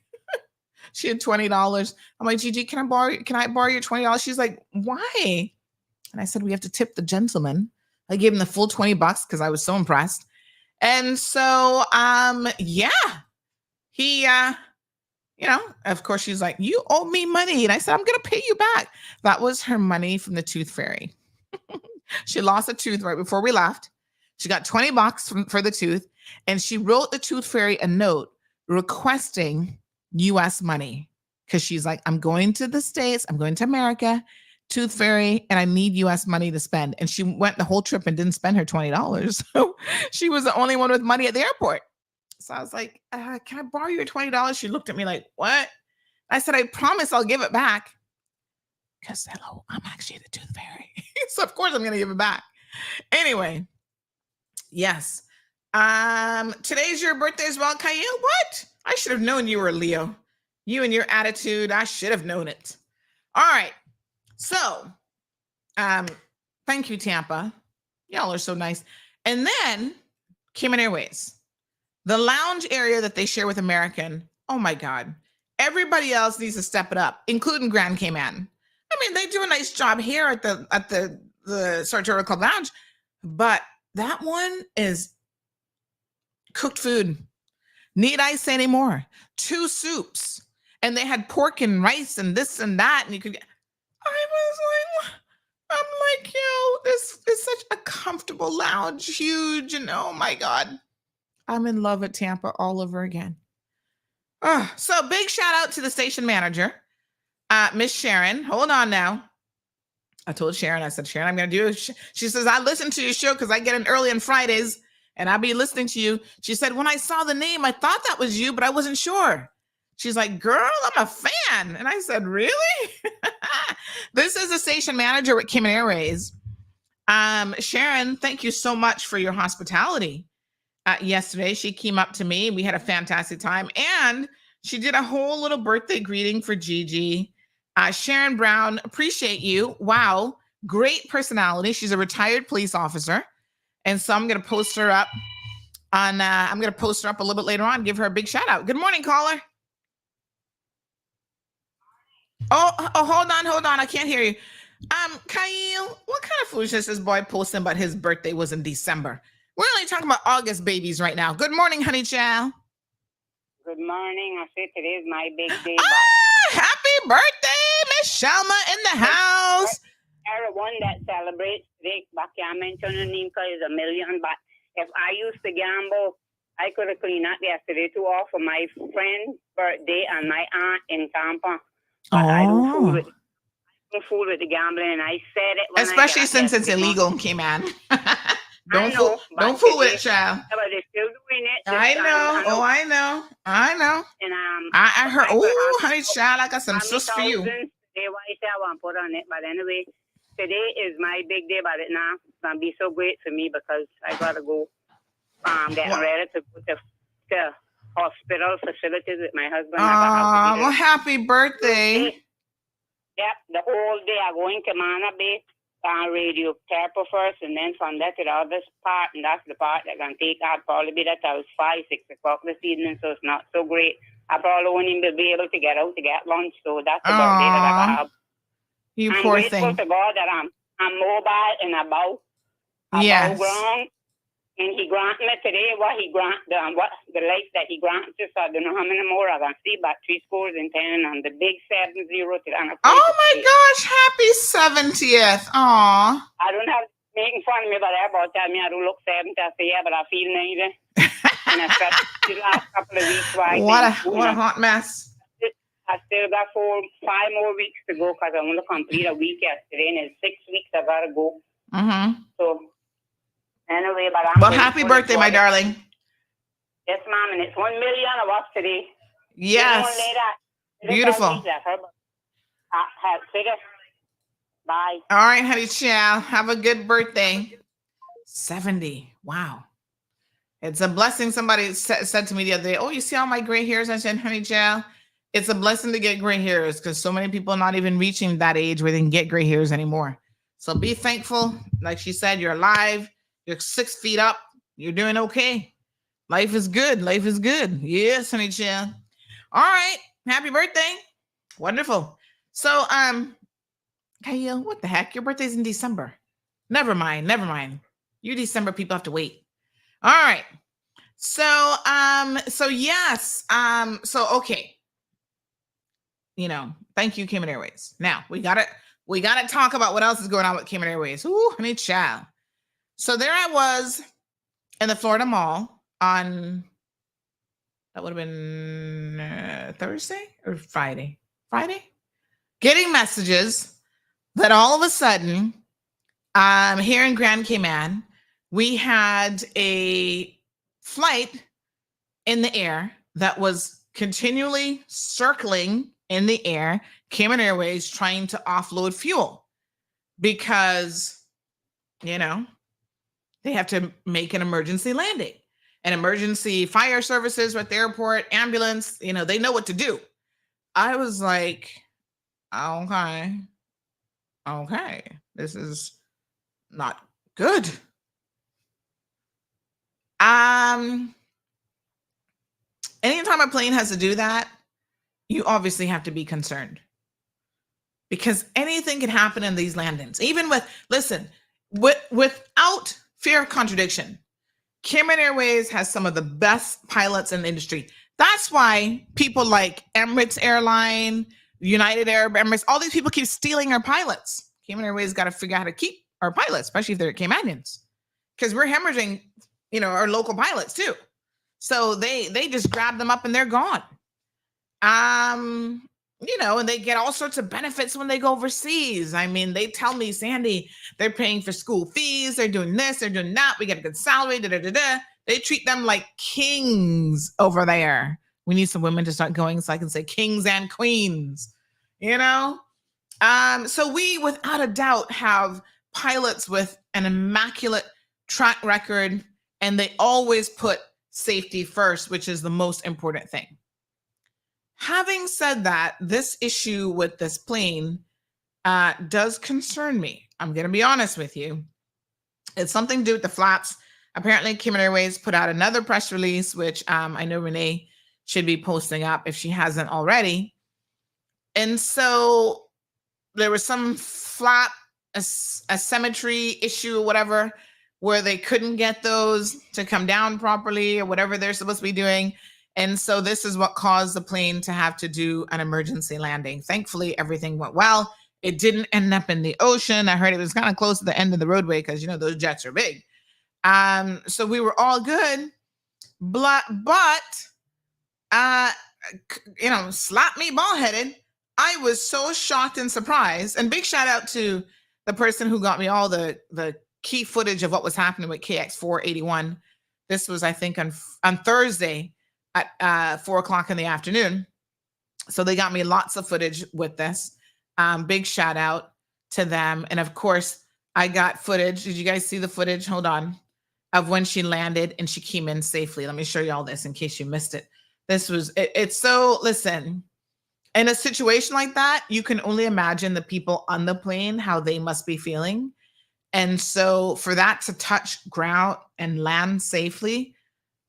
She had $20. I'm like, Gigi, can I borrow your $20? She's like, why? And I said, we have to tip the gentleman. I gave him the full $20 because I was so impressed. And so, yeah, he, of course, she's like, you owe me money. And I said, I'm going to pay you back. That was her money from the tooth fairy. She lost a tooth right before we left. She got $20 for the tooth. And she wrote the tooth fairy a note requesting US money. Because she's like, I'm going to the States. I'm going to America, tooth fairy, and I need US money to spend. And she went the whole trip and didn't spend her $20. So she was the only one with money at the airport. So I was like, can I borrow your $20? She looked at me like, what? I said, I promise I'll give it back. Because, hello, I'm actually the tooth fairy. So, of course, I'm going to give it back. Anyway, yes. Today's your birthday as well, Kyle. What? I should have known you were a Leo. You and your attitude, I should have known it. All right. So, thank you, Tampa. Y'all are so nice. And then, Cayman Airways. The lounge area that they share with American, oh my God. Everybody else needs to step it up, including Grand Cayman. I mean, they do a nice job here at the Sartorial Club Lounge, but that one is cooked food. Need I say any more? 2 soups. And they had pork and rice and this and that. And I was like, I'm like, this is such a comfortable lounge, huge. And oh my God, I'm in love with Tampa all over again. So big shout out to the station manager, Miss Sharon. Hold on now. I told Sharon, I said, Sharon, I'm going to do it. She says, I listen to your show because I get in early on Fridays and I'll be listening to you. She said, when I saw the name, I thought that was you, but I wasn't sure. She's like, girl, I'm a fan. And I said, really? This is the station manager with Kim Airways. Sharon, thank you so much for your hospitality. Yesterday, she came up to me. We had a fantastic time. And she did a whole little birthday greeting for Gigi. Sharon Brown, appreciate you. Wow, great personality. She's a retired police officer. And so I'm going to post her up on, I'm going to post her up a little bit later on, give her a big shout out. Good morning, caller. Oh, hold on. I can't hear you. Kyle, what kind of foolishness is boy posting about his birthday was in December? We're only talking about August babies right now. Good morning, honey child. Good morning. I said today's my big day. Happy birthday, Miss Shelma in the house. Everyone that celebrates today, but I can't mention her name because it's a million. But if I used to gamble, I could have cleaned up yesterday too off for my friend's birthday and my aunt in Tampa. But I don't fool with the gambling, and I said it. Especially since it's illegal, K-Man. Don't fool with it, child. But they're still doing it. I know. I know. And I heard. Oh, honey, child, I got some sauce for you. Today, what I say I want to put on it, but anyway, today is my big day. But now it's gonna be so great for me because I gotta go. Getting ready to go to the hospital facilities with my husband. Well, happy birthday. Yep, the whole day I go in Camana Bay. Radiotherapy first, and then from that to the other part, and that's the part that can take. I'll probably be there till 5, 6 o'clock this evening, so it's not so great. I probably won't even be able to get out to get lunch, so that's the birthday that I have. You I'm poor grateful thing. to God that I'm mobile and above ground, and He granted me today what the life that He granted us. I don't know how many more I can see, but 3 scores and 10 and the big 70 today. Oh my gosh, happy 70th. Aw. I don't have making fun of me, but everybody tell me I don't look 70. I say, yeah, but I feel neither. And especially the last couple of weeks. What a hot mess. I still got 5 more weeks to go because I want to complete a week yesterday, and in 6 weeks I got to go. Mm-hmm. So, anyway, well, happy birthday, my darling. Yes, Mom, and it's 1 million of us today. Yes. Beautiful. Bye. All right, honey child. Have a good birthday. 70. Wow. It's a blessing. Somebody said to me the other day, oh, you see all my gray hairs? I said, honey child, it's a blessing to get gray hairs because so many people are not even reaching that age where they can get gray hairs anymore. So be thankful. Like she said, you're alive. You're 6 feet up. You're doing okay. Life is good. Life is good. Yes, honey child. All right. Happy birthday. Wonderful. So, Kyle, what the heck? Your birthday's in December. Never mind. You December people have to wait. All right. So yes. So okay. Thank you, Cayman Airways. Now we gotta talk about what else is going on with Cayman Airways. Ooh, honey child. So there I was in the Florida Mall on, that would have been Thursday or Friday, getting messages that all of a sudden, here in Grand Cayman, we had a flight in the air that was continually circling in the air, Cayman Airways trying to offload fuel because, they have to make an emergency landing. And emergency fire services at the airport, ambulance, they know what to do. I was like, okay, this is not good. Anytime a plane has to do that, you obviously have to be concerned because anything can happen in these landings. Even without fear of contradiction, Cayman Airways has some of the best pilots in the industry. That's why people like Emirates Airline, United Arab Emirates, all these people keep stealing our pilots. Cayman Airways got to figure out how to keep our pilots, especially if they're Caymanians, because we're hemorrhaging, our local pilots too. So they just grab them up and they're gone. you know, and they get all sorts of benefits when they go overseas. I mean, they tell me, Sandy, they're paying for school fees, they're doing this, they're doing that, we get a good salary, da da da da. They treat them like kings over there. We need some women to start going so I can say kings and queens, you know? So we, without a doubt, have pilots with an immaculate track record, and they always put safety first, which is the most important thing. Having said that, this issue with this plane does concern me. I'm going to be honest with you. It's something to do with the flaps. Apparently, Cayman Airways put out another press release, which I know Renee should be posting up if she hasn't already. And so there was some flap asymmetry issue or whatever, where they couldn't get those to come down properly or whatever they're supposed to be doing. And so this is what caused the plane to have to do an emergency landing. Thankfully, everything went well. It didn't end up in the ocean. I heard it was kind of close to the end of the roadway because, you know, those jets are big. So we were all good. But you know, slap me ball-headed. I was so shocked and surprised. And big shout out to the person who got me all the key footage of what was happening with KX481. This was, I think, on Thursday at 4 o'clock in the afternoon. So they got me lots of footage with this. Big shout out to them. And of course, I got footage. Did you guys see the footage? Hold on. Of when she landed and she came in safely. Let me show you all this in case you missed it. This was, it's so, listen, in a situation like that, you can only imagine the people on the plane, how they must be feeling. And so for that to touch ground and land safely,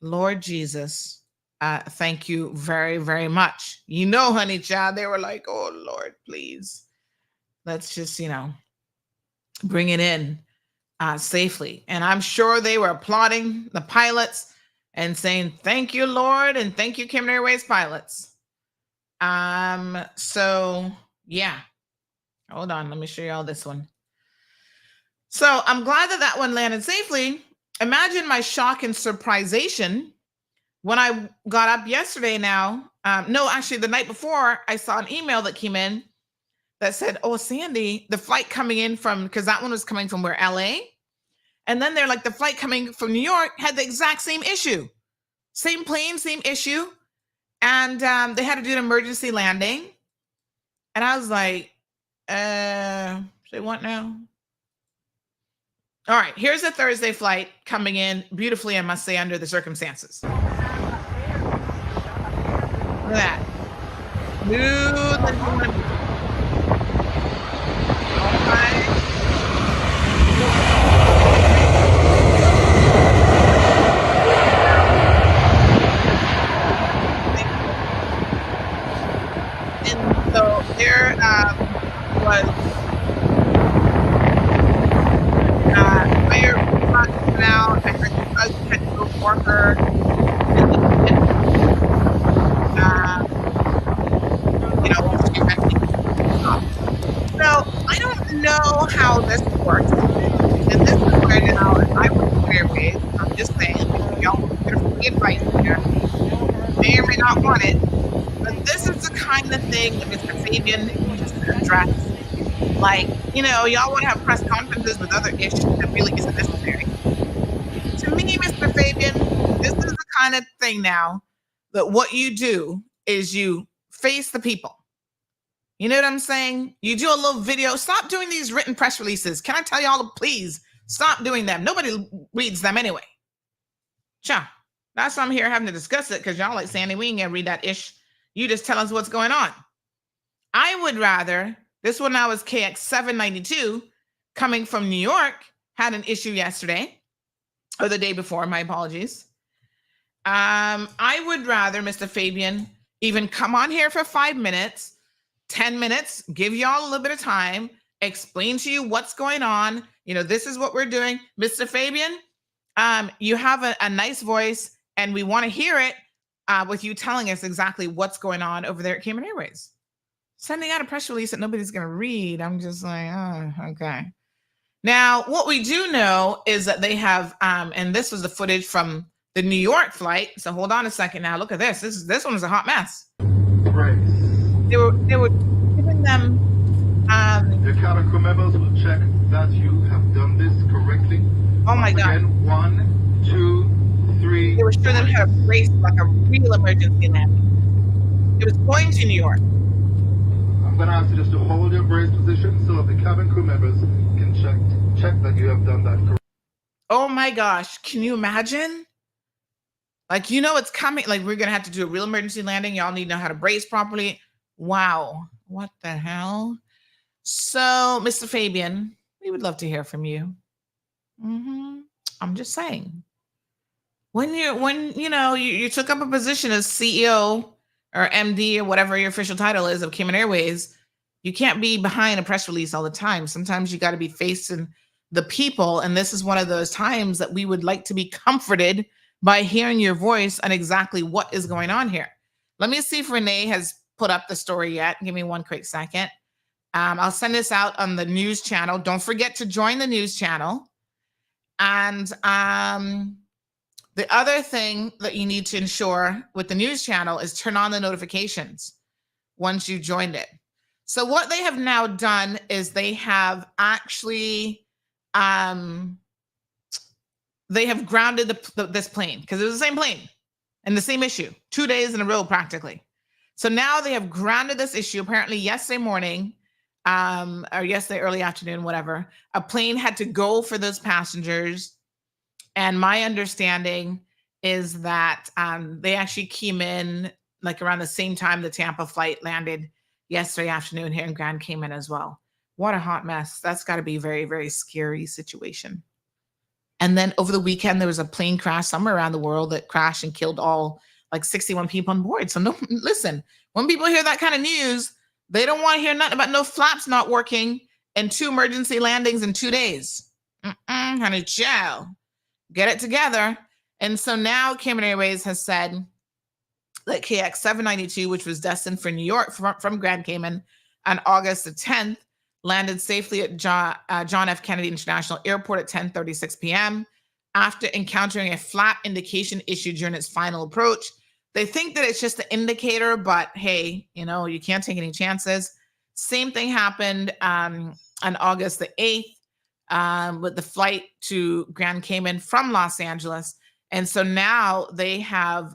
Lord Jesus, thank you very, very much. You know, honey child, they were like, oh, Lord, please. Let's just, you know, bring it in safely. And I'm sure they were applauding the pilots and saying, thank you, Lord, and thank you, Cayman Airways pilots. So, yeah. Hold on. Let me show you all this one. So I'm glad that that one landed safely. Imagine my shock and surprisation when I got up yesterday now. No, actually, the night before, I saw an email that came in that said, oh, Sandy, the flight coming in from, because that one was coming from where, LA? And then they're like, the flight coming from New York had the exact same issue. Same plane, same issue. And they had to do an emergency landing. And I was like, say what now? All right, here's a Thursday flight coming in beautifully, I must say, under the circumstances. Look at that. Smooth and fluid. And so there was fire coming out. I heard the husband had to go for her. You know, she had to stop. So I don't know how this works. And this is where now, if I was in Airways, I'm just saying, y'all get free advice here. May or may not want it. But this is the kind of thing that Mr. Fabian needs to address. Like, you know, y'all want to have press conferences with other issues that really isn't necessary. To me, Mr. Fabian, this is the kind of thing now that what you do is you face the people. You know what I'm saying? You do a little video. Stop doing these written press releases. Can I tell y'all to please stop doing them? Nobody reads them anyway. Sure. That's why I'm here having to discuss it, because y'all like, Sandy, we ain't gonna read that ish. You just tell us what's going on. I would rather, this one now is KX792 coming from New York, had an issue yesterday or the day before, my apologies. I would rather, Mr. Fabian, even come on here for 5 minutes, 10 minutes, give y'all a little bit of time, explain to you what's going on. You know, this is what we're doing. Mr. Fabian, you have a nice voice and we want to hear it with you telling us exactly what's going on over there at Cayman Airways. Sending out a press release that nobody's going to read. I'm just like, oh, okay. Now, what we do know is that they have, and this was the footage from the New York flight. So hold on a second now. Look at this. This one is a hot mess. Right. they were giving them The cabin crew members will check that you have done this correctly. oh my Once God. again, 1, 2, 3. They were showing them how to brace like a real emergency landing. It was going to New York. I'm going to ask you just to hold your brace position so that the cabin crew members can check that you have done that correctly. Oh my gosh. Can you imagine? Like, you know, it's coming. Like, we're going to have to do a real emergency landing. Y'all need to know how to brace properly. Wow. What the hell? So, Mr. Fabian, we would love to hear from you. I'm just saying. When you took up a position as CEO or MD or whatever your official title is of Cayman Airways, you can't be behind a press release all the time. Sometimes you got to be facing the people. And this is one of those times that we would like to be comforted by hearing your voice on exactly what is going on here. Let me see if Renee has put up the story yet. Give me one quick second. I'll send this out on the news channel. Don't forget to join the news channel. And the other thing that you need to ensure with the news channel is turn on the notifications once you joined it. So what they have now done is they have actually they have grounded this plane because it was the same plane and the same issue 2 days in a row practically. So now they have grounded this issue. Apparently yesterday morning or yesterday early afternoon, whatever, a plane had to go for those passengers. And my understanding is that they actually came in like around the same time the Tampa flight landed yesterday afternoon here in Grand Cayman as well. What a hot mess. That's got to be a very, very scary situation. And then over the weekend, there was a plane crash somewhere around the world that crashed and killed all like 61 people on board. So no, listen, when people hear that kind of news, they don't want to hear nothing about no flaps not working and 2 emergency landings in 2 days. Honey, child. Get it together. And so now Cayman Airways has said that KX 792, which was destined for New York from Grand Cayman on August the 10th, landed safely at John F. Kennedy International Airport at 10:36 p.m. after encountering a flap indication issue during its final approach. They think that it's just the indicator, but hey, you can't take any chances. Same thing happened on August the 8th. With the flight to Grand Cayman from Los Angeles. And so now they have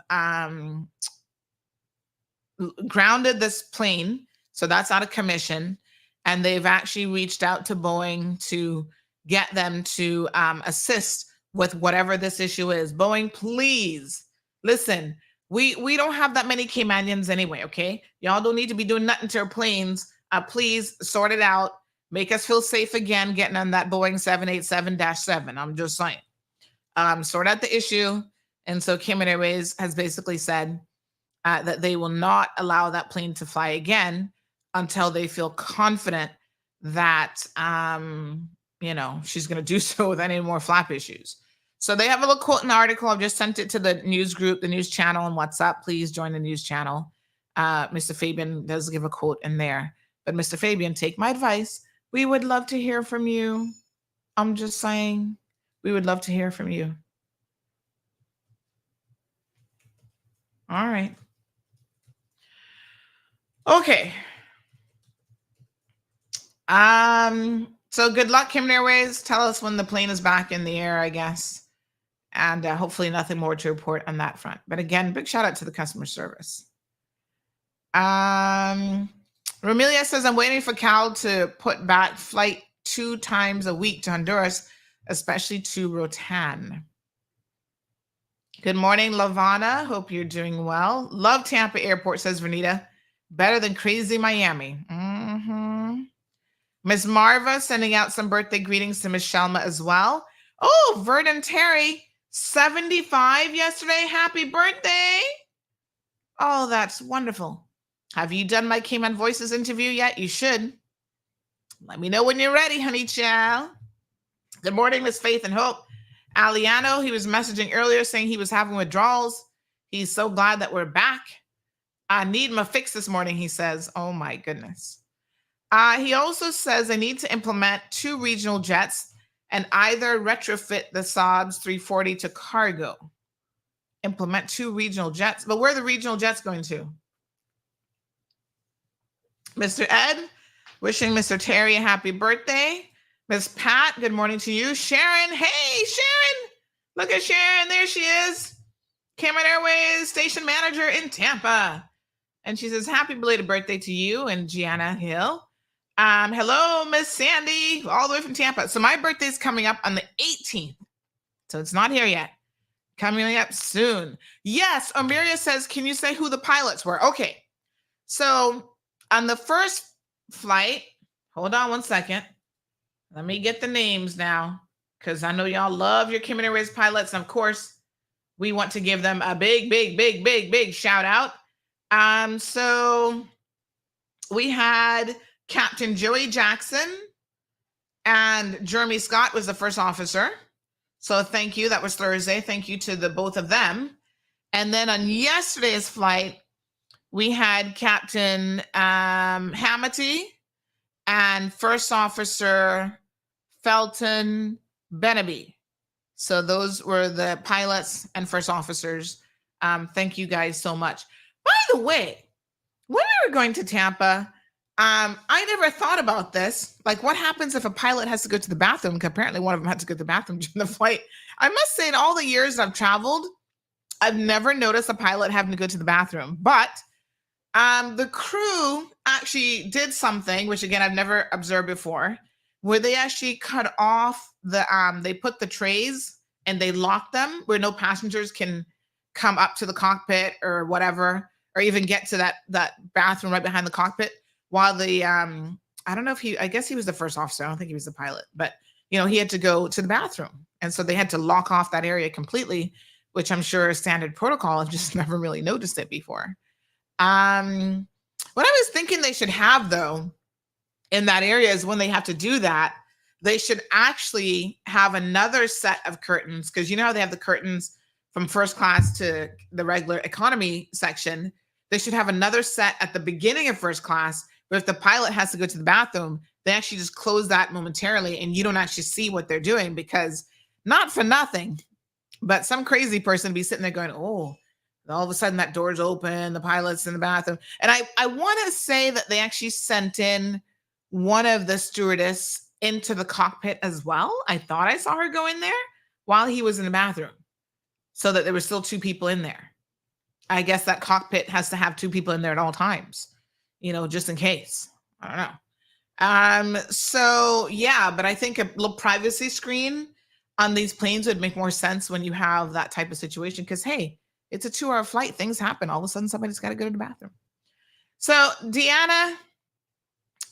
grounded this plane. So that's out of commission. And they've actually reached out to Boeing to get them to assist with whatever this issue is. Boeing, please, listen, we don't have that many Caymanians anyway, okay? Y'all don't need to be doing nothing to our planes. Please sort it out. Make us feel safe again getting on that Boeing 787-7. I'm just saying. Sort out the issue. And so Cayman Airways has basically said that they will not allow that plane to fly again until they feel confident that, she's going to do so without any more flap issues. So they have a little quote in the article. I've just sent it to the news group, the news channel on WhatsApp. Please join the news channel. Mr. Fabian does give a quote in there. But Mr. Fabian, take my advice. We would love to hear from you. I'm just saying, we would love to hear from you. All right. Okay. So good luck, Cayman Airways. Tell us when the plane is back in the air, I guess. And hopefully nothing more to report on that front. But again, big shout out to the customer service. Romelia says, I'm waiting for Cal to put back flight 2 times a week to Honduras, especially to Rotan. Good morning, Lavana. Hope you're doing well. Love Tampa Airport, says Renita. Better than crazy Miami. Miss Marva sending out some birthday greetings to Miss Shelma as well. Oh, Verdon Terry, 75 yesterday. Happy birthday. Oh, that's wonderful. Have you done my Cayman Voices interview yet? You should. Let me know when you're ready, honey child. Good morning, Miss Faith and Hope. Aliano, he was messaging earlier saying he was having withdrawals. He's so glad that we're back. I need my fix this morning, he says. Oh, my goodness. He also says I need to implement 2 regional jets and either retrofit the Saab's 340 to cargo. Implement 2 regional jets. But where are the regional jets going to? Mr. Ed, wishing Mr. Terry a happy birthday. Miss Pat, good morning to you. Sharon, hey, Sharon. Look at Sharon. There she is. Cayman Airways station manager in Tampa. And she says, happy belated birthday to you and Gianna Hill. Hello, Miss Sandy, all the way from Tampa. So my birthday's coming up on the 18th. So it's not here yet. Coming up soon. Yes, Omiria says, can you say who the pilots were? Okay. So on the first flight, hold on one second. Let me get the names now, because I know y'all love your Cayman Airways pilots. And of course, we want to give them a big shout out. So we had Captain Joey Jackson and Jeremy Scott was the first officer. So thank you. That was Thursday. Thank you to the both of them. And then on yesterday's flight, we had Captain Hamity and First Officer Felton Benaby. So those were the pilots and first officers. Thank you guys so much. By the way, when we were going to Tampa, I never thought about this. Like, what happens if a pilot has to go to the bathroom? Because apparently one of them had to go to the bathroom during the flight. I must say, in all the years I've traveled, I've never noticed a pilot having to go to the bathroom. But the crew actually did something, which again, I've never observed before, where they actually cut off the, they put the trays and they lock them where no passengers can come up to the cockpit or whatever, or even get to that bathroom right behind the cockpit while the, I don't know if I guess he was the first officer. I don't think he was the pilot, but you know, he had to go to the bathroom. And so they had to lock off that area completely, which I'm sure is standard protocol. I've just never really noticed it before. What I was thinking they should have though, in that area is when they have to do that, they should actually have another set of curtains, because you know how they have the curtains from first class to the regular economy section. They should have another set at the beginning of first class, but if the pilot has to go to the bathroom, they actually just close that momentarily and you don't actually see what they're doing, because not for nothing, but some crazy person be sitting there going, oh, all of a sudden that door's open, the pilot's in the bathroom. And I want to say that they actually sent in one of the stewardess into the cockpit as well. I thought I saw her go in there while he was in the bathroom, so that there were still two people in there. I guess that cockpit has to have two people in there at all times, you know, just in case. I don't know. So yeah, but I think a little privacy screen on these planes would make more sense when you have that type of situation, because hey, it's a 2-hour flight. Things happen. All of a sudden, somebody's got to go to the bathroom. So Deanna,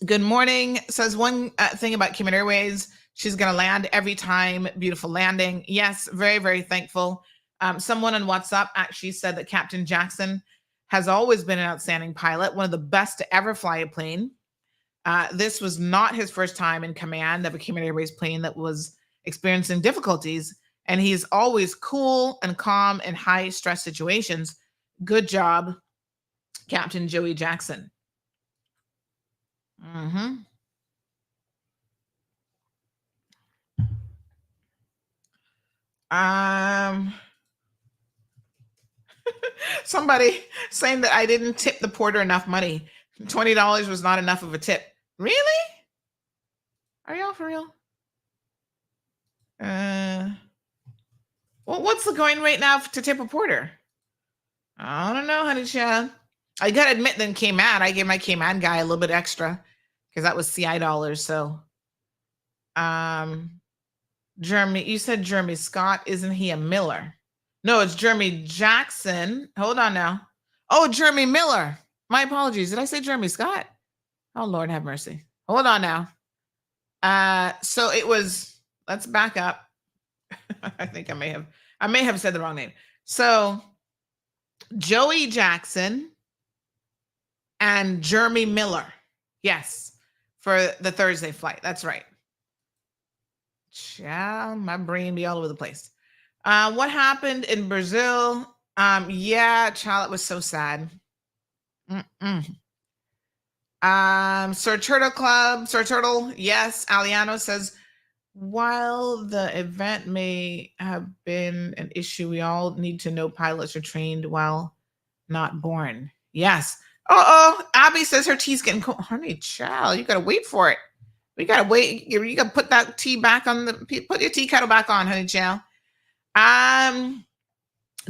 good morning, says one thing about Cayman Airways, she's going to land every time. Beautiful landing. Yes, very, very thankful. Someone on WhatsApp actually said that Captain Jackson has always been an outstanding pilot, one of the best to ever fly a plane. This was not his first time in command of a Cayman Airways plane that was experiencing difficulties, and he's always cool and calm in high stress situations. Good job, Captain Joey Jackson. Mm-hmm. Somebody saying that I didn't tip the porter enough money. $20 was not enough of a tip. Really? Are y'all for real? Well, what's the going rate now to tip a porter? I don't know, honey child. I gotta admit, then Cayman, I gave my Cayman guy a little bit extra because that was CI dollars. So, Jeremy, you said Jeremy Scott, isn't he a Miller? No, it's Jeremy Jackson. Hold on now. Oh, Jeremy Miller. My apologies. Did I say Jeremy Scott? Oh, Lord have mercy. Hold on now. So it was, let's back up. I think I may have said the wrong name. So Joey Jackson and Jeremy Miller. Yes, for the Thursday flight. That's right. Child, my brain be all over the place. What happened in Brazil? Yeah, child, it was so sad. Sir Turtle, yes. Aliano says, while the event may have been an issue, we all need to know pilots are trained while not born. Yes. Abby says her tea's getting cold. Honey, child, you gotta wait for it. We gotta wait. You gotta put that tea back on put your tea kettle back on, honey, child.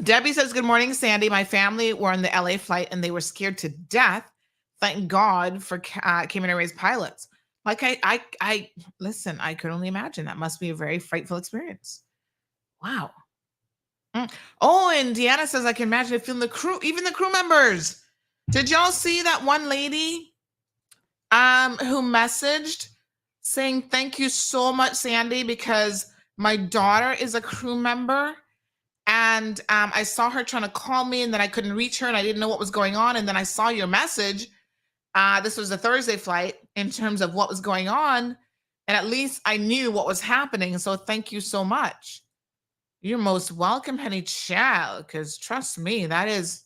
Debbie says, good morning, Sandy. My family were on the LA flight and they were scared to death. Thank God for Cayman Airways pilots. Like I listen, I could only imagine. That must be a very frightful experience. Wow. Oh, and Deanna says, I can imagine it feeling the crew, even the crew members. Did y'all see that one lady who messaged saying, thank you so much, Sandy, because my daughter is a crew member. And I saw her trying to call me and then I couldn't reach her and I didn't know what was going on. And then I saw your message. This was a Thursday flight in terms of what was going on. And at least I knew what was happening. So thank you so much. You're most welcome, honey child, because trust me, that's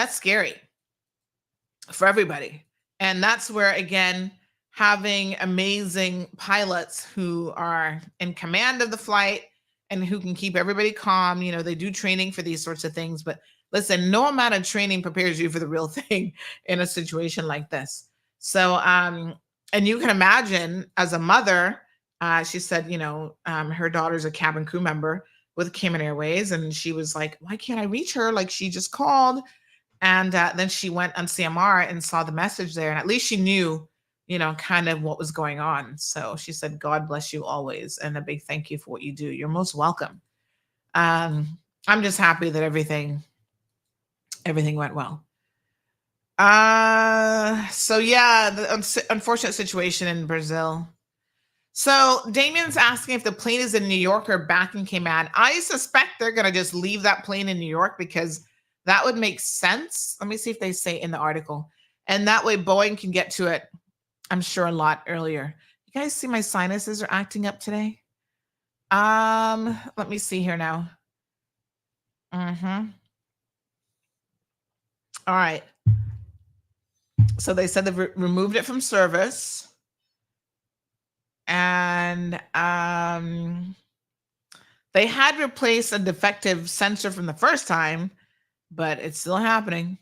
scary for everybody. And that's where, again, having amazing pilots who are in command of the flight and who can keep everybody calm, you know, they do training for these sorts of things. But listen, no amount of training prepares you for the real thing in a situation like this. So, and you can imagine as a mother, she said, you know, her daughter's a cabin crew member with Cayman Airways. And she was like, why can't I reach her? Like she just called. And then she went on CMR and saw the message there. And at least she knew, you know, kind of what was going on. So she said, God bless you always. And a big thank you for what you do. You're most welcome. I'm just happy that everything went well. So yeah, the unfortunate situation in Brazil. So Damien's asking if the plane is in New York or back in Cayman. I suspect they're going to just leave that plane in New York because that would make sense. Let me see if they say in the article. And that way Boeing can get to it, I'm sure, a lot earlier. You guys see my sinuses are acting up today? Let me see here now. All right. So they said they've removed it from service. And they had replaced a defective sensor from the first time, but it's still happening.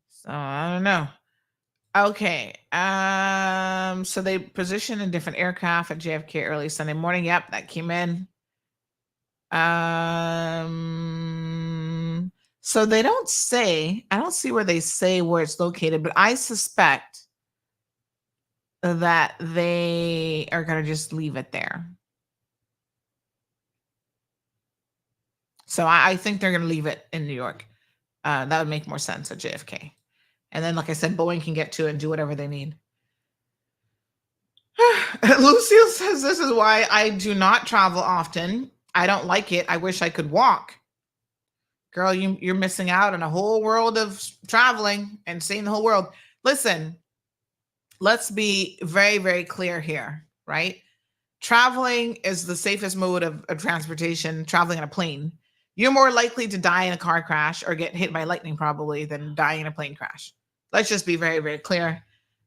So I don't know. Okay. So they positioned a different aircraft at JFK early Sunday morning. Yep, that came in. So they don't say, I don't see where they say where it's located, but I suspect that they are going to just leave it there. So I think they're going to leave it in New York. That would make more sense at JFK. And then, like I said, Boeing can get to it and do whatever they need. Lucille says, this is why I do not travel often. I don't like it. I wish I could walk. Girl, you're missing out on a whole world of traveling and seeing the whole world. Listen, let's be very, very clear here, right? Traveling is the safest mode of transportation, traveling in a plane. You're more likely to die in a car crash or get hit by lightning probably than die in a plane crash. Let's just be very, very clear.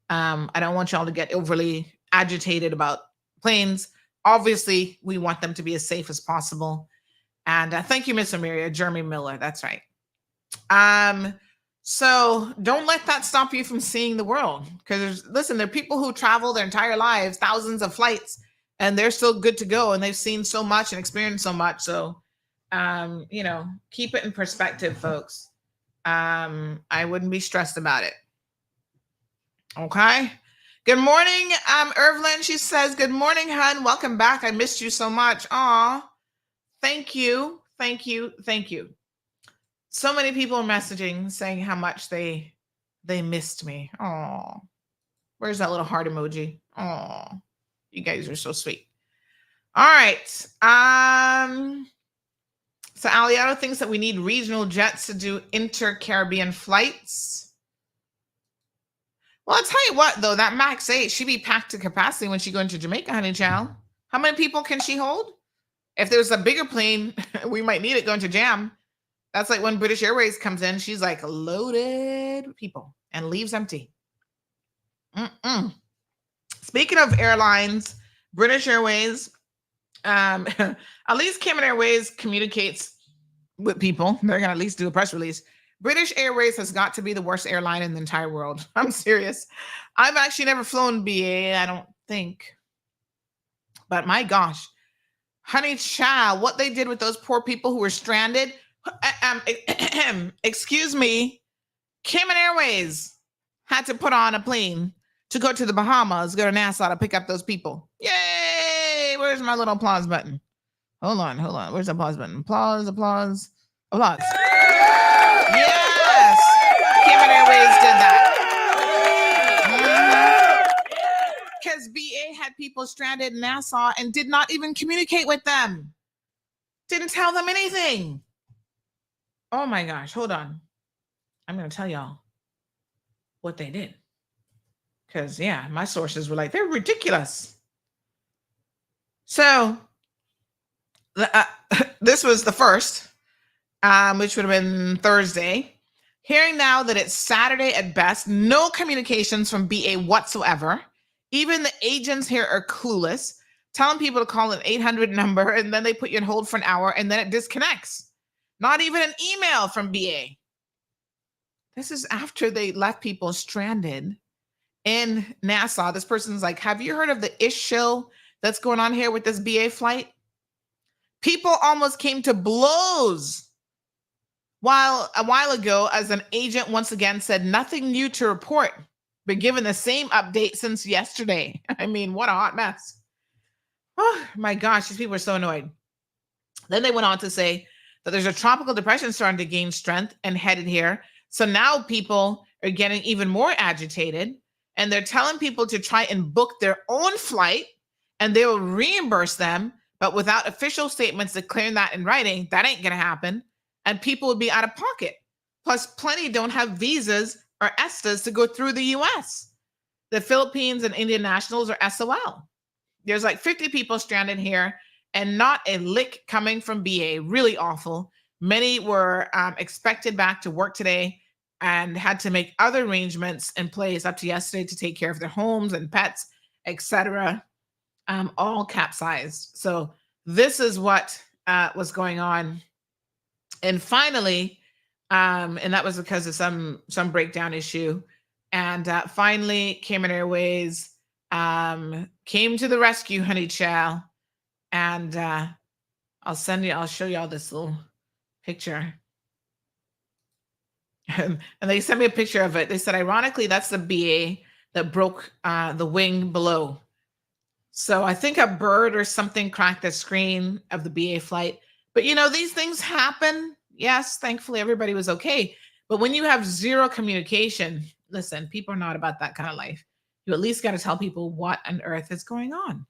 I don't want y'all to get overly agitated about planes. Obviously, we want them to be as safe as possible. And thank you, Miss Amelia, Jeremy Miller. That's right. So don't let that stop you from seeing the world. Because listen, there are people who travel their entire lives, thousands of flights, and they're still good to go. And they've seen so much and experienced so much. So, you know, keep it in perspective, folks. I wouldn't be stressed about it. Okay. Good morning, Irvlyn. She says, good morning, hon. Welcome back. I missed you so much. Aw, thank you. Thank you. Thank you. So many people are messaging saying how much they missed me. Aw, where's that little heart emoji? Aw, you guys are so sweet. All right. So Aliato thinks that we need regional jets to do inter-Caribbean flights. Well, I'll tell you what, though, that MAX 8, she be packed to capacity when she go into Jamaica, honey child. How many people can she hold? If there's a bigger plane, we might need it going to jam. That's like when British Airways comes in, she's like loaded with people and leaves empty. Speaking of airlines, British Airways, at least Cayman Airways communicates with people. They're going to at least do a press release. British Airways has got to be the worst airline in the entire world. I'm serious. I've actually never flown BA, I don't think. But my gosh, honey child, what they did with those poor people who were stranded. Excuse me. Cayman Airways had to put on a plane to go to the Bahamas, go to Nassau to pick up those people. Yay! Where's my little applause button? Hold on. Where's the applause button? Applause. Yes! Cayman Airways did that. Because BA had people stranded in Nassau and did not even communicate with them. Didn't tell them anything. Oh my gosh, hold on. I'm going to tell y'all what they did. Because, yeah, my sources were like, they're ridiculous. So, this was the first, which would have been Thursday. Hearing now that it's Saturday at best, no communications from BA whatsoever. Even the agents here are clueless, telling people to call an 800 number, and then they put you on hold for an hour, and then it disconnects. Not even an email from BA. This is after they left people stranded in Nassau. This person's like, have you heard of the issue that's going on here with this BA flight? People almost came to blows. While a while ago, as an agent once again said, nothing new to report, but given the same update since yesterday. I mean, what a hot mess. Oh my gosh, these people are so annoyed. Then they went on to say that there's a tropical depression starting to gain strength and headed here. So now people are getting even more agitated, and they're telling people to try and book their own flight, and they will reimburse them, but without official statements declaring that in writing. That ain't going to happen, and people will be out of pocket. Plus, plenty don't have visas or ESTAs to go through the U.S. The Philippines and Indian nationals are SOL. There's like 50 people stranded here, and not a lick coming from BA. Really awful. Many were expected back to work today and had to make other arrangements in place up to yesterday to take care of their homes and pets, etc. All capsized. So this is what was going on. And finally, and that was because of some breakdown issue. And finally, Cayman Airways came to the rescue, honey child. And I'll show y'all this little picture. And they sent me a picture of it. They said, ironically, that's the BA that broke the wing below. So I think a bird or something cracked the screen of the BA flight. But you know, these things happen. Yes, thankfully everybody was okay. But when you have zero communication, listen, people are not about that kind of life. You at least got to tell people what on earth is going on.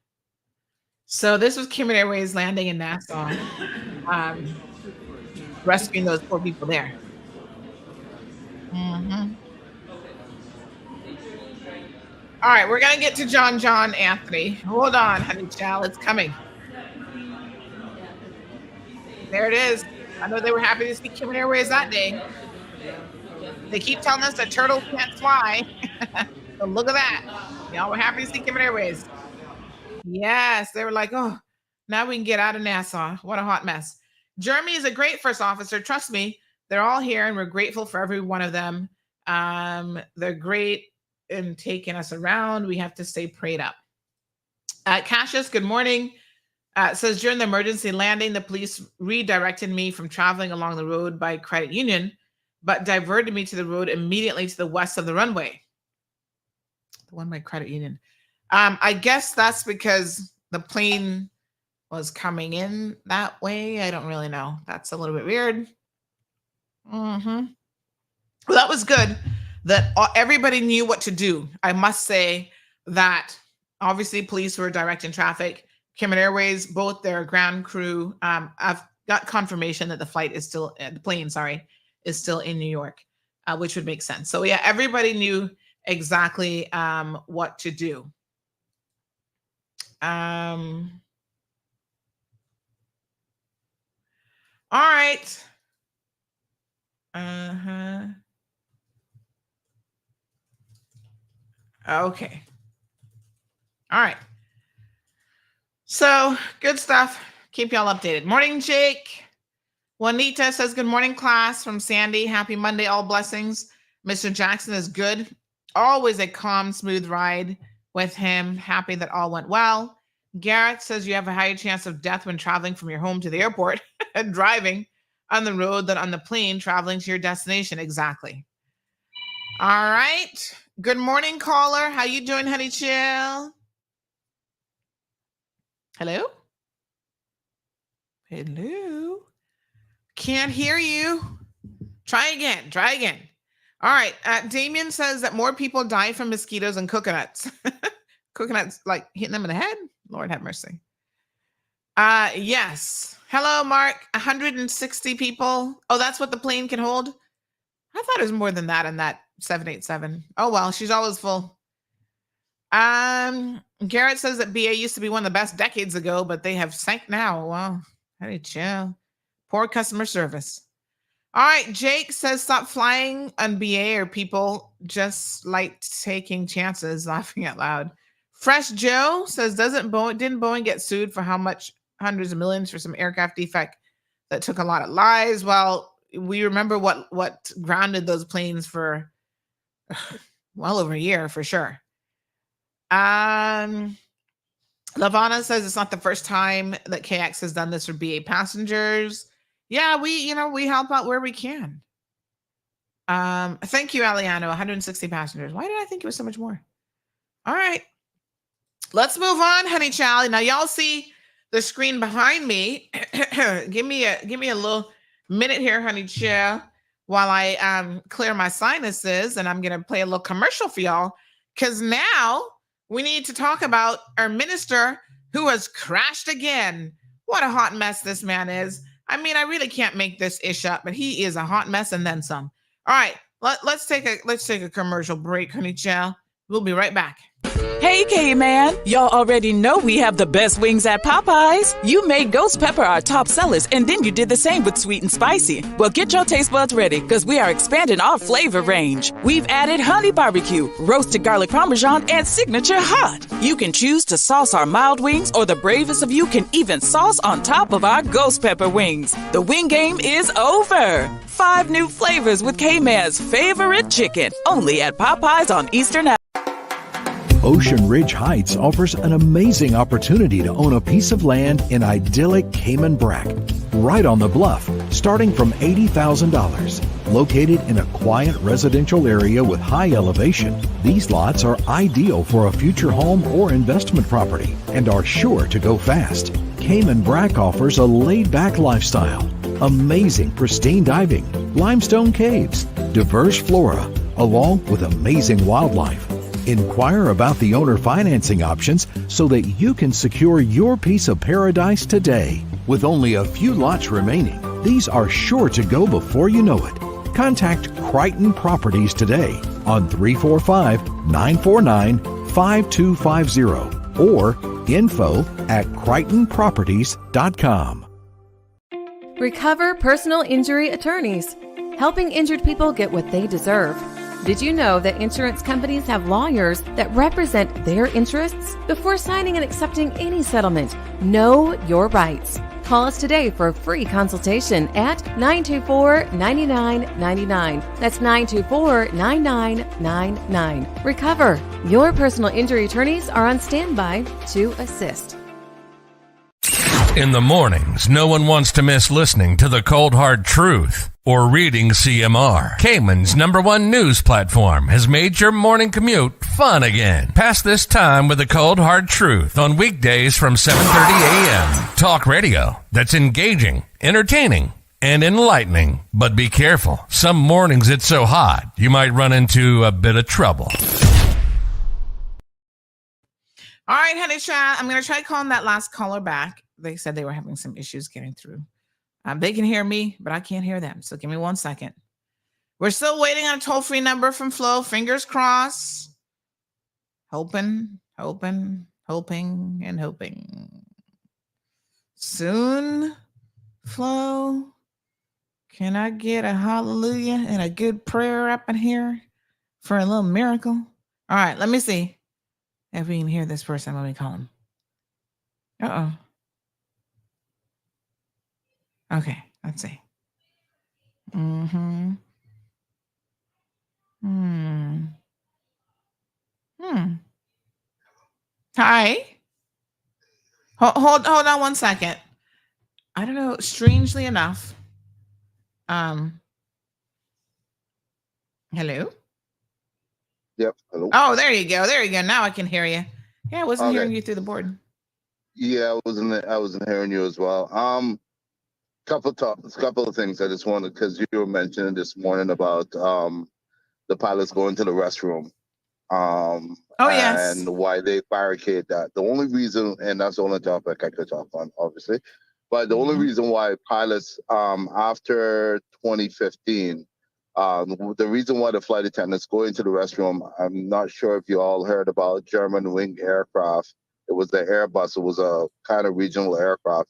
So this was Cayman Airways landing in Nassau, rescuing those poor people there. Mm-hmm. All right, we're going to get to John Anthony. Hold on, honey child. It's coming. There it is. I know they were happy to see Cayman Airways that day. They keep telling us that turtles can't fly. So look at that. Y'all were happy to see Cayman Airways. Yes, they were like, oh, now we can get out of Nassau. What a hot mess. Jeremy is a great first officer. Trust me, they're all here, and we're grateful for every one of them. They're great in taking us around. We have to stay prayed up. Cassius, good morning. Says, during the emergency landing, the police redirected me from traveling along the road by Credit Union, but diverted me to the road immediately to the west of the runway. The one by Credit Union. I guess that's because the plane was coming in that way. I don't really know. That's a little bit weird. Mm-hmm. Well, that was good that everybody knew what to do. I must say that obviously police were directing traffic. Cayman Airways, both their ground crew, I've got confirmation that the plane is still in New York, which would make sense. So yeah, everybody knew exactly what to do. All right. Okay. All right. So good stuff. Keep y'all updated. Morning, Jake. Juanita says, good morning, class from Sandy. Happy Monday, all blessings. Mr. Jackson is good. Always a calm, smooth ride with him. Happy that all went well. Garrett says you have a higher chance of death when traveling from your home to the airport and driving on the road than on the plane traveling to your destination. Exactly. All right. Good morning, caller. How you doing, honey chill? Hello? Hello? Can't hear you. Try again. All right. Damien says that more people die from mosquitoes than coconuts. Coconuts, like hitting them in the head? Lord have mercy. Yes. Hello, Mark. 160 people. Oh, that's what the plane can hold? I thought it was more than that in that 787. Oh, well, she's always full. Garrett says that BA used to be one of the best decades ago, but they have sank now. Wow. How do you chill? Poor customer service. All right. Jake says stop flying on BA or people just like taking chances, laughing out loud. Fresh Joe says, didn't Boeing get sued for how much? Hundreds of millions for some aircraft defect that took a lot of lives? Well, we remember what grounded those planes for well over a year for sure. Lavana says it's not the first time that KX has done this for BA passengers. Yeah, we help out where we can. Thank you, Aliano. 160 passengers. Why did I think it was so much more? All right. Let's move on, honey Charlie. Now y'all see the screen behind me. give me a little minute here, honey chill, while I clear my sinuses, and I'm gonna play a little commercial for y'all, because now we need to talk about our minister who has crashed again. What a hot mess this man is. I mean, I really can't make this ish up, but he is a hot mess and then some. All right, let's take a commercial break, honey chill. We'll be right back. Hey, K-Man! Y'all already know we have the best wings at Popeyes. You made ghost pepper our top sellers, and then you did the same with sweet and spicy. Well, get your taste buds ready, because we are expanding our flavor range. We've added honey barbecue, roasted garlic parmesan, and signature hot. You can choose to sauce our mild wings, or the bravest of you can even sauce on top of our ghost pepper wings. The wing game is over. 5 new flavors with K-Man's favorite chicken, only at Popeyes on Eastern Avenue. Ocean Ridge Heights offers an amazing opportunity to own a piece of land in idyllic Cayman Brac, right on the bluff, starting from $80,000. Located in a quiet residential area with high elevation, these lots are ideal for a future home or investment property and are sure to go fast. Cayman Brac offers a laid-back lifestyle, amazing pristine diving, limestone caves, diverse flora, along with amazing wildlife. Inquire about the owner financing options so that you can secure your piece of paradise today. With only a few lots remaining, these are sure to go before you know it. Contact Crichton Properties today on 345-949-5250 or info@crichtonproperties.com. Recover Personal Injury Attorneys, helping injured people get what they deserve. Did you know that insurance companies have lawyers that represent their interests? Before signing and accepting any settlement, know your rights. Call us today for a free consultation at 924-9999. That's 924-9999. Recover. Your personal injury attorneys are on standby to assist. In the mornings, no one wants to miss listening to the Cold Hard Truth or reading CMR. Cayman's #1 news platform has made your morning commute fun again. Pass this time with the Cold Hard Truth on weekdays from 7:30 a.m. Talk radio that's engaging, entertaining, and enlightening. But be careful. Some mornings it's so hot, you might run into a bit of trouble. All right, honey child, I'm going to try calling that last caller back. They said they were having some issues getting through. They can hear me, but I can't hear them. So give me 1 second. We're still waiting on a toll-free number from Flo. Fingers crossed. Hoping. Soon, Flo, can I get a hallelujah and a good prayer up in here for a little miracle? All right, let me see if we can hear this person when we call him. Uh-oh. Okay, let's see. Mm-hmm. Hmm. Hmm. Hi. Hold on one second. I don't know. Strangely enough, um, hello. Yep. Hello. Oh, there you go. There you go. Now I can hear you. Yeah, I wasn't hearing Okay. you through the board. Yeah, I wasn't hearing you as well. Couple of things I just wanted, because you were mentioning this morning about the pilots going to the restroom, Oh yes. and why they barricade that. The only reason, and that's the only topic I could talk on, obviously, but the only Mhm. reason why pilots, after 2015, the reason why the flight attendants go into the restroom, I'm not sure if you all heard about German wing aircraft. It was the Airbus. It was a kind of regional aircraft.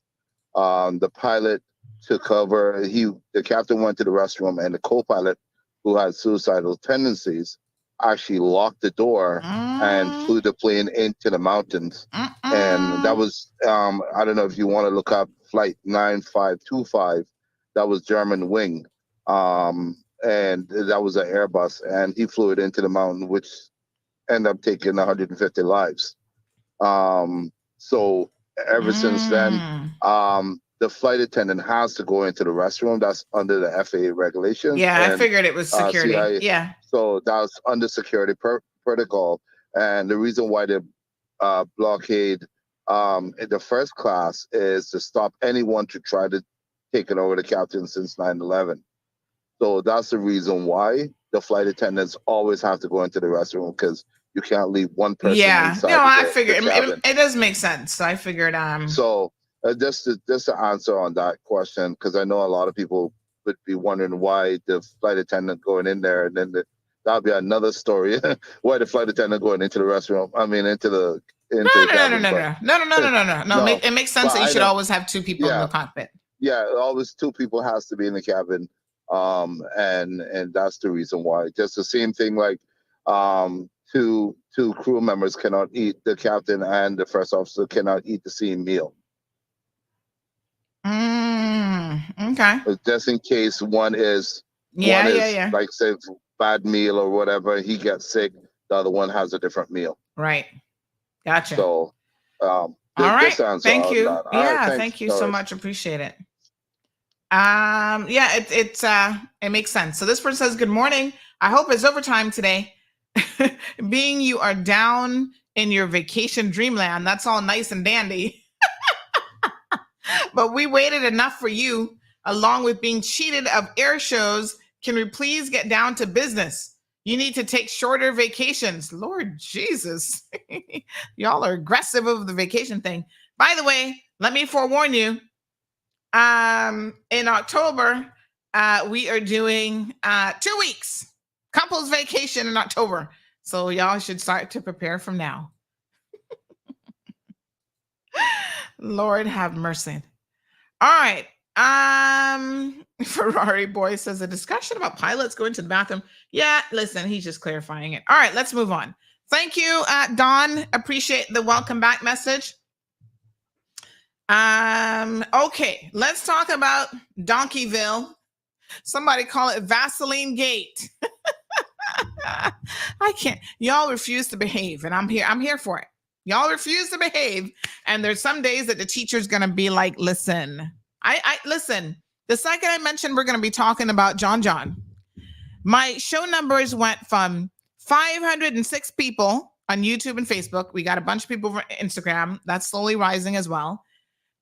The pilot took over. The captain went to the restroom, and the co-pilot, who had suicidal tendencies, actually locked the door and flew the plane into the mountains. And that was, I don't know if you want to look up Flight 9525. That was German wing, and that was an Airbus, and he flew it into the mountain, which ended up taking 150 lives. So ever since then, the flight attendant has to go into the restroom. That's under the FAA regulations. Yeah, I And figured it was security. CIA, Yeah. so that's under security protocol. And the reason why they blockade in the first class is to stop anyone to try to take it over the captain since 9/11. So that's the reason why the flight attendants always have to go into the restroom, because you can't leave one person Yeah. inside No, I the figured cabin. it does make sense. So I figured So just to answer on that question, because I know a lot of people would be wondering why the flight attendant going in there, and then that'll be another story. Why the flight attendant going into the restroom? I mean, into the cabin. No. It makes sense But that you I should know. always have two people in Yeah. the cockpit. Yeah, always two people has to be in the cabin, and that's the reason why. Just the same thing, like two crew members cannot eat. The captain and the first officer cannot eat the same meal. Okay. But just in case one is Yeah. like, say, bad meal or whatever, he gets sick, the other one has a different meal. Right. Gotcha. So all right. Thank you. All Yeah, right, thank you so much. Appreciate it. Yeah, it makes sense. So this person says, "Good morning. I hope it's overtime today. Being you are down in your vacation dreamland, that's all nice and dandy. But we waited enough for you, along with being cheated of air shows. Can we please get down to business? You need to take shorter vacations." Lord Jesus. Y'all are aggressive over the vacation thing. By the way, let me forewarn you. In October, we are doing 2 weeks couples vacation in October. So y'all should start to prepare from now. Lord have mercy. All right. Ferrari boy says a discussion about pilots going to the bathroom. Yeah, listen, he's just clarifying it. All right, let's move on. Thank you, Don. Appreciate the welcome back message. Okay, let's talk about Donkeyville. Somebody call it Vaseline Gate. I can't. Y'all refuse to behave, and I'm here for it. Y'all refuse to behave, and there's some days that the teacher's gonna be like, listen. I listen. The second I mentioned we're gonna be talking about John, my show numbers went from 506 people on YouTube and Facebook. We got a bunch of people from Instagram. That's slowly rising as well,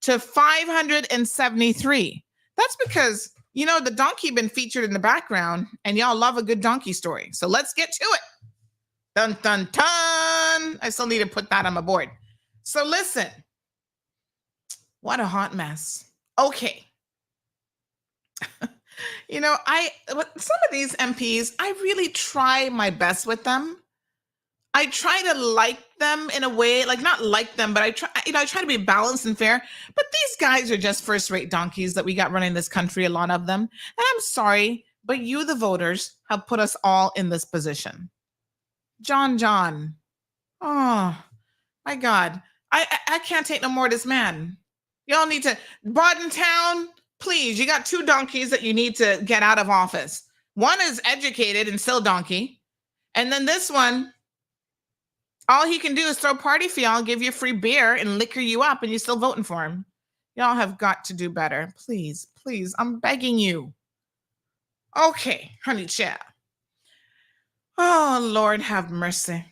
to 573. That's because, the donkey been featured in the background, and y'all love a good donkey story. So let's get to it. Dun, dun, dun. I still need to put that on my board. So listen, what a hot mess. Okay. Some of these MPs, I really try my best with them. I try to like them in a way, like not like them, but I try to be balanced and fair. But these guys are just first-rate donkeys that we got running this country, a lot of them. And I'm sorry, but you, the voters, have put us all in this position. John. Oh, my God. I can't take no more of this man. Y'all need to, Bordentown, Please, you got 2 donkeys that you need to get out of office. One is educated and still donkey. And then this one, all he can do is throw party for y'all, give you free beer and liquor you up, and you're still voting for him. Y'all have got to do better. Please, please, I'm begging you. Okay, honey child. Oh, Lord have mercy.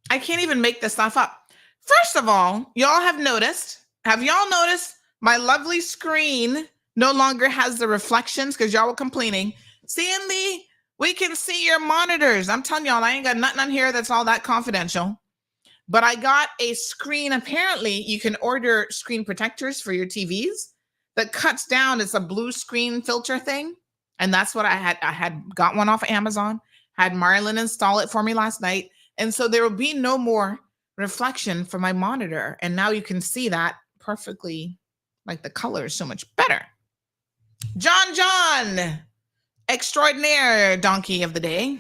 I can't even make this stuff up. First of all, y'all have y'all noticed my lovely screen no longer has the reflections because y'all were complaining. Sandy, we can see your monitors. I'm telling y'all, I ain't got nothing on here that's all that confidential. But I got a screen. Apparently, you can order screen protectors for your TVs that cuts down. It's a blue screen filter thing. And that's what I had. I had got one off of Amazon, had Marlon install it for me last night. And so there will be no more reflection for my monitor. And now you can see that perfectly, like the color is so much better. John, extraordinaire donkey of the day,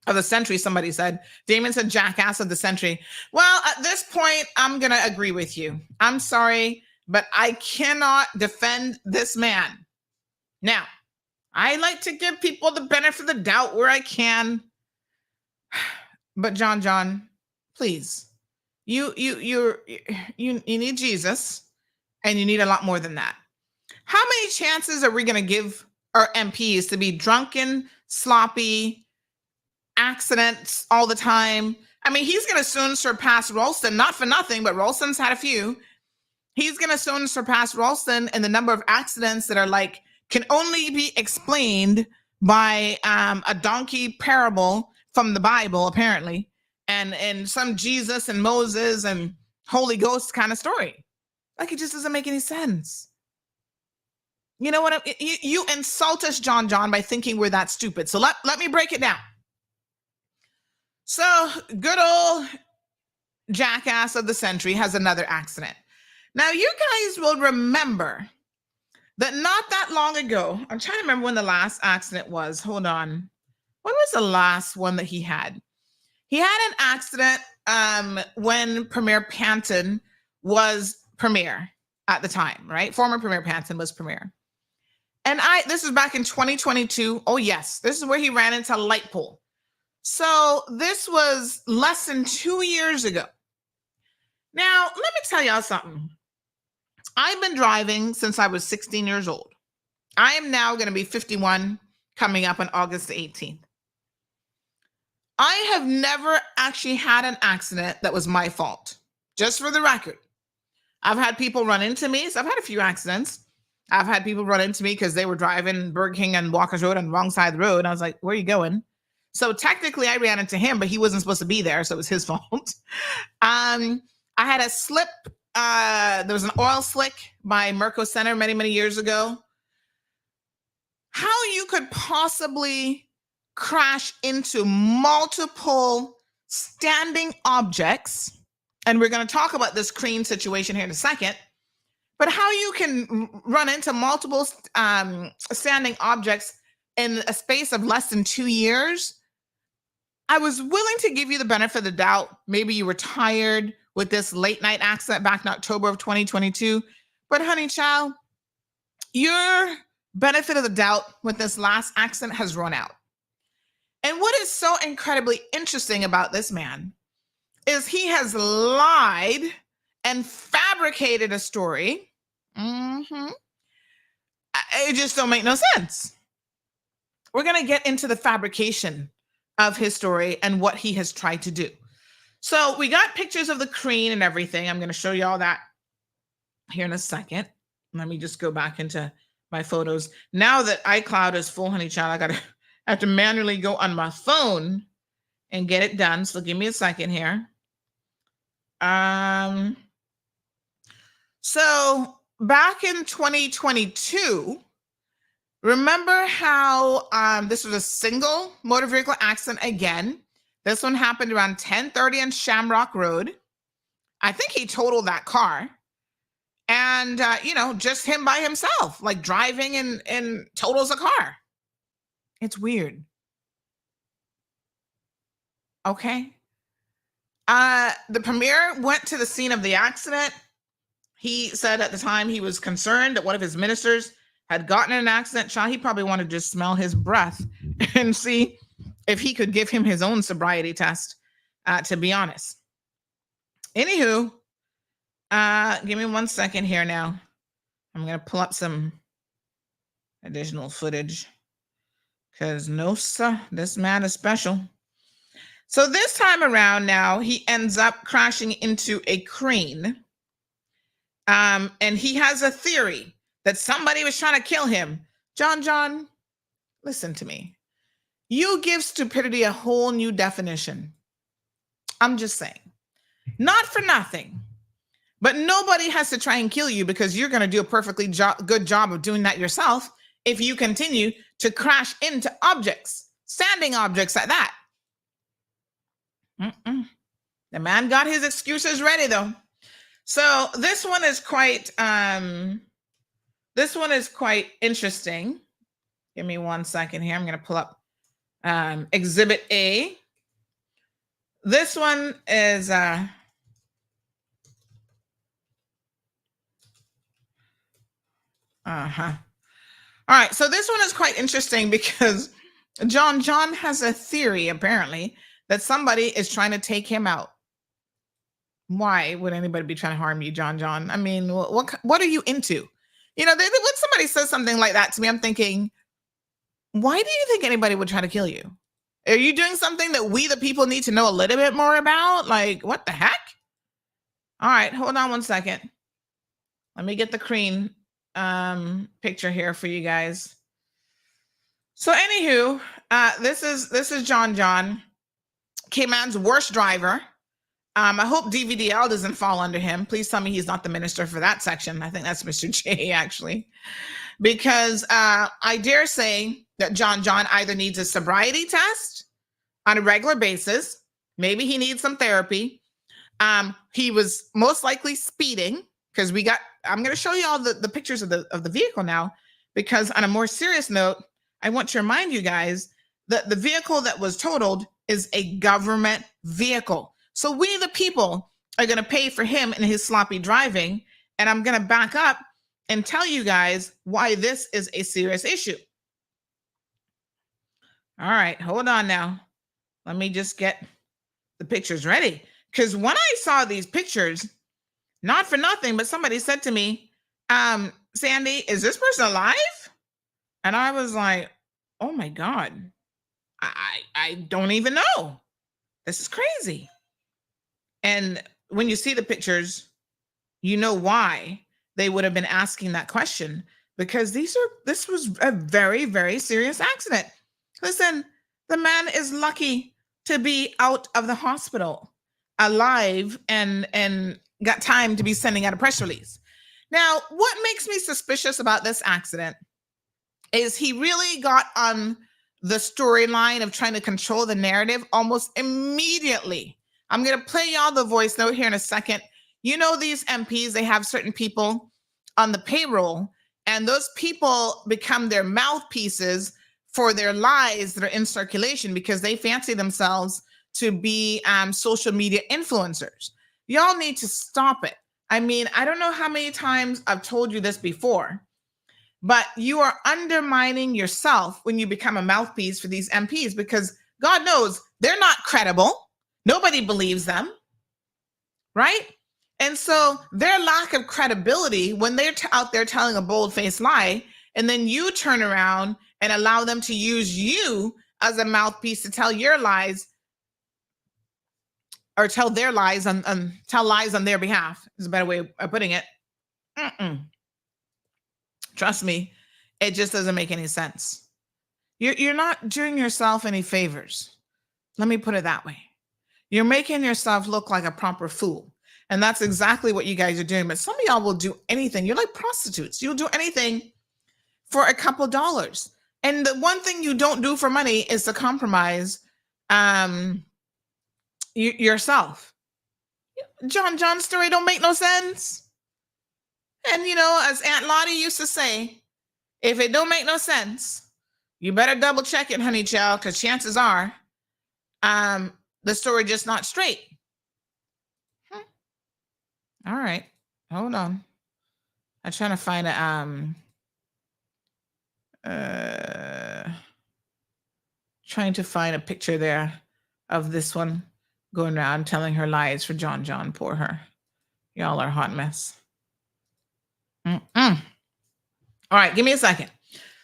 of the century, somebody said. Damon said jackass of the century. Well, at this point, I'm going to agree with you. I'm sorry, but I cannot defend this man. Now, I like to give people the benefit of the doubt where I can. But John, please, you need Jesus, and you need a lot more than that. How many chances are we going to give our MPs to be drunken, sloppy, accidents all the time? I mean, he's going to soon surpass Ralston, not for nothing, but Ralston's had a few. He's going to soon surpass Ralston in the number of accidents that are like, can only be explained by a donkey parable from the Bible, apparently, and some Jesus and Moses and Holy Ghost kind of story. Like, it just doesn't make any sense. You know what? You insult us, John, by thinking we're that stupid. So let me break it down. So good old jackass of the century has another accident. Now, you guys will remember that not that long ago, I'm trying to remember when the last accident was. Hold on. When was the last one that he had? He had an accident when Premier Panton was premier at the time, right? Former Premier Panton was premier. And this was back in 2022. Oh, yes. This is where he ran into a light pole. So this was less than 2 years ago. Now, let me tell y'all something. I've been driving since I was 16 years old. I am now going to be 51 coming up on August the 18th. I have never actually had an accident that was my fault. Just for the record. I've had people run into me. So I've had a few accidents. I've had people run into me because they were driving Burger King and Walker's Road on the wrong side of the road. And I was like, where are you going? So technically I ran into him, but he wasn't supposed to be there. So it was his fault. I had a slip. There was an oil slick by Merco Center many, many years ago. How you could possibly crash into multiple standing objects, and we're going to talk about this crane situation here in a second, but how you can run into multiple standing objects in a space of less than 2 years. I was willing to give you the benefit of the doubt. Maybe you were tired with this late night accident back in October of 2022. But honey child, your benefit of the doubt with this last accident has run out. And what is so incredibly interesting about this man is he has lied and fabricated a story. It just don't make no sense. We're going to get into the fabrication of his story and what he has tried to do. So we got pictures of the crane and everything. I'm going to show you all that here in a second. Let me just go back into my photos. Now that iCloud is full, honey child, I have to manually go on my phone and get it done. So give me a second here. So back in 2022, remember how this was a single motor vehicle accident again. This one happened around 10:30 on Shamrock Road. I think he totaled that car. And, just him by himself, like driving and totals a car. It's weird. Okay. The premier went to the scene of the accident. He said at the time he was concerned that one of his ministers had gotten in an accident. Child, he probably wanted to just smell his breath and see if he could give him his own sobriety test, to be honest. Anywho, give me 1 second here now. I'm going to pull up some additional footage because no, sir, this man is special. So this time around now, he ends up crashing into a crane. And he has a theory that somebody was trying to kill him. John, listen to me. You give stupidity a whole new definition. I'm just saying. Not for nothing. But nobody has to try and kill you because you're going to do a perfectly good job of doing that yourself if you continue to crash into objects, standing objects at that. The man got his excuses ready, though. So this one is quite interesting. Give me 1 second here. I'm going to pull up Exhibit A. This one is all right, so this one is quite interesting because John has a theory, apparently, that somebody is trying to take him out. Why would anybody be trying to harm you, John? I mean, what are you into? You know, when somebody says something like that to me, I'm thinking, why do you think anybody would try to kill you? Are you doing something that we, the people, need to know a little bit more about? Like, what the heck? All right, hold on 1 second. Let me get the crane picture here for you guys. So, anywho, this is John, K-Man's worst driver. I hope DVDL doesn't fall under him. Please tell me he's not the minister for that section. I think that's Mr. J, actually. Because I dare say that John either needs a sobriety test on a regular basis. Maybe he needs some therapy. He was most likely speeding because I'm going to show you all the pictures of the vehicle now, because on a more serious note, I want to remind you guys that the vehicle that was totaled is a government vehicle. So we, the people, are going to pay for him and his sloppy driving. And I'm going to back up and tell you guys why this is a serious issue. All right, hold on now. Let me just get the pictures ready. Because when I saw these pictures, not for nothing, but somebody said to me, Sandy, is this person alive? And I was like, oh my God, I don't even know. This is crazy. And when you see the pictures, you know why they would have been asking that question, because this was a very, very serious accident. Listen, the man is lucky to be out of the hospital alive and got time to be sending out a press release. Now, what makes me suspicious about this accident is he really got on the storyline of trying to control the narrative almost immediately. I'm going to play y'all the voice note here in a second. You know, these MPs, they have certain people on the payroll, and those people become their mouthpieces for their lies that are in circulation because they fancy themselves to be social media influencers. Y'all need to stop it. I mean, I don't know how many times I've told you this before, but you are undermining yourself when you become a mouthpiece for these MPs, because God knows they're not credible. Nobody believes them, right? And so their lack of credibility when they're out there telling a bold-faced lie, and then you turn around and allow them to use you as a mouthpiece to tell your lies, or tell their lies tell lies on their behalf, is a better way of putting it. Trust me, it just doesn't make any sense. You're not doing yourself any favors. Let me put it that way. You're making yourself look like a proper fool. And that's exactly what you guys are doing. But some of y'all will do anything. You're like prostitutes. You'll do anything for a couple dollars. And the one thing you don't do for money is to compromise yourself. John's story don't make no sense. And, you know, as Aunt Lottie used to say, if it don't make no sense, you better double check it, honey child, because chances are the story just not straight. All right. Hold on. I'm trying to find a picture there of this one going around telling her lies for John John. Poor her. Y'all are a hot mess. All right, give me a second.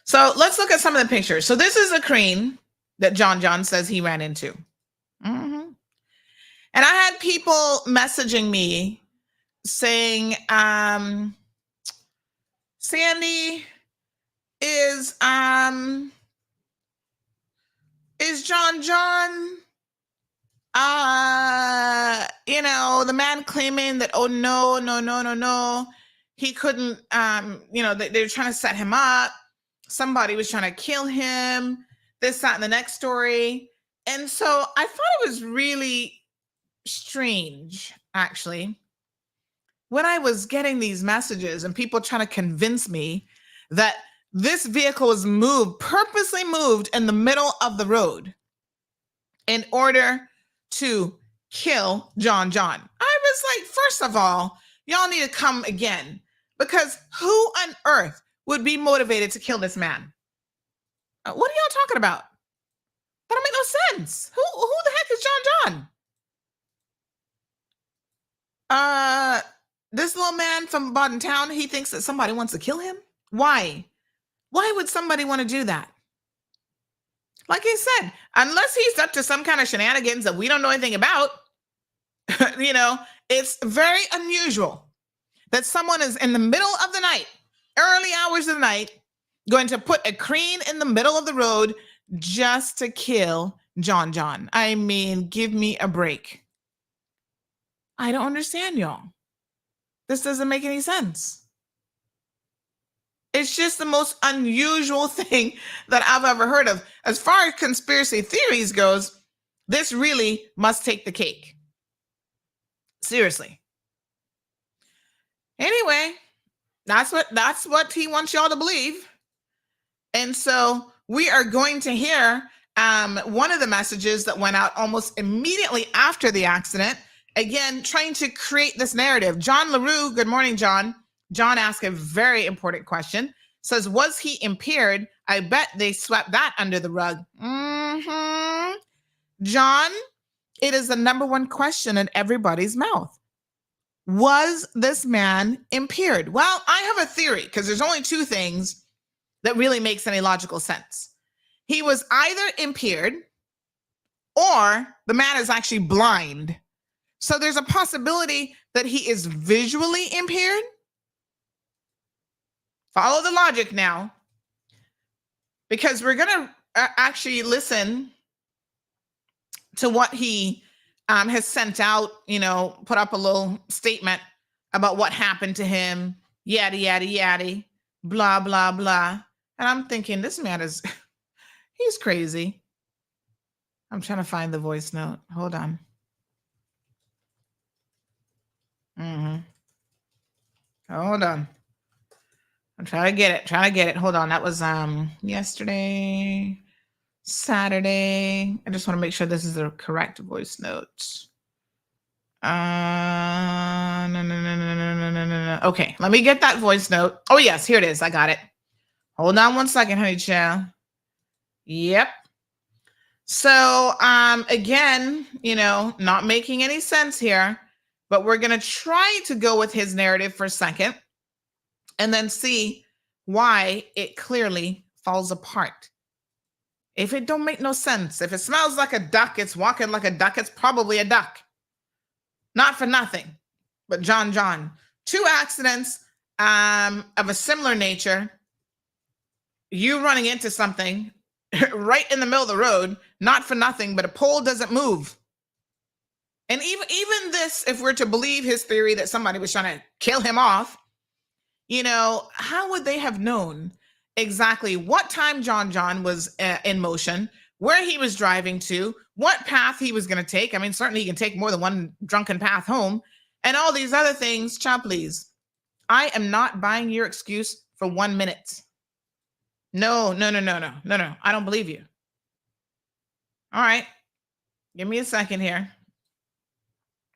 So let's look at some of the pictures. So this is a crane that John John says he ran into. And I had people messaging me saying, Sandy, is John John, the man claiming that, oh, no, he couldn't, they're trying to set him up. Somebody was trying to kill him, this, that, and the next story. And so I thought it was really strange, actually, when I was getting these messages and people trying to convince me that this vehicle was purposely moved in the middle of the road in order to kill John John. I was like, first of all, y'all need to come again, because who on earth would be motivated to kill this man? What are y'all talking about? That don't make no sense. Who the heck is John John? This little man from Bodden Town, he thinks that somebody wants to kill him? Why? Why would somebody want to do that? Like I said, unless he's up to some kind of shenanigans that we don't know anything about, it's very unusual that someone is in the middle of the night, early hours of the night, going to put a crane in the middle of the road just to kill John John. I mean, give me a break. I don't understand, y'all. This doesn't make any sense. It's just the most unusual thing that I've ever heard of. As far as conspiracy theories goes, this really must take the cake. Seriously. Anyway, that's what he wants y'all to believe. And so we are going to hear one of the messages that went out almost immediately after the accident. Again, trying to create this narrative. John LaRue, good morning, John. John asked a very important question. Says, was he impaired? I bet they swept that under the rug. John, it is the number one question in everybody's mouth. Was this man impaired? Well, I have a theory, because there's only two things that really makes any logical sense. He was either impaired or the man is actually blind. So there's a possibility that he is visually impaired. Follow the logic now, because we're going to actually listen to what he has sent out, put up a little statement about what happened to him, yada, yada, yada, blah, blah, blah. And I'm thinking, this man he's crazy. I'm trying to find the voice note. Hold on. Hold on. I'm trying to get it. Hold on. That was yesterday, Saturday. I just want to make sure this is the correct voice note. No. Okay, let me get that voice note. Oh, yes, here it is. I got it. Hold on one second, honey child. Yep. So, again, not making any sense here, but we're going to try to go with his narrative for a second and then see why it clearly falls apart. If it don't make no sense, if it smells like a duck, it's walking like a duck, it's probably a duck. Not for nothing, but John, 2 accidents of a similar nature, you running into something right in the middle of the road, not for nothing, but a pole doesn't move. And even this, if we're to believe his theory that somebody was trying to kill him off, how would they have known exactly what time John was in motion, where he was driving to, what path he was going to take? I mean, certainly he can take more than one drunken path home, and all these other things. Child, please. I am not buying your excuse for 1 minute. No. I don't believe you. All right. Give me a second here.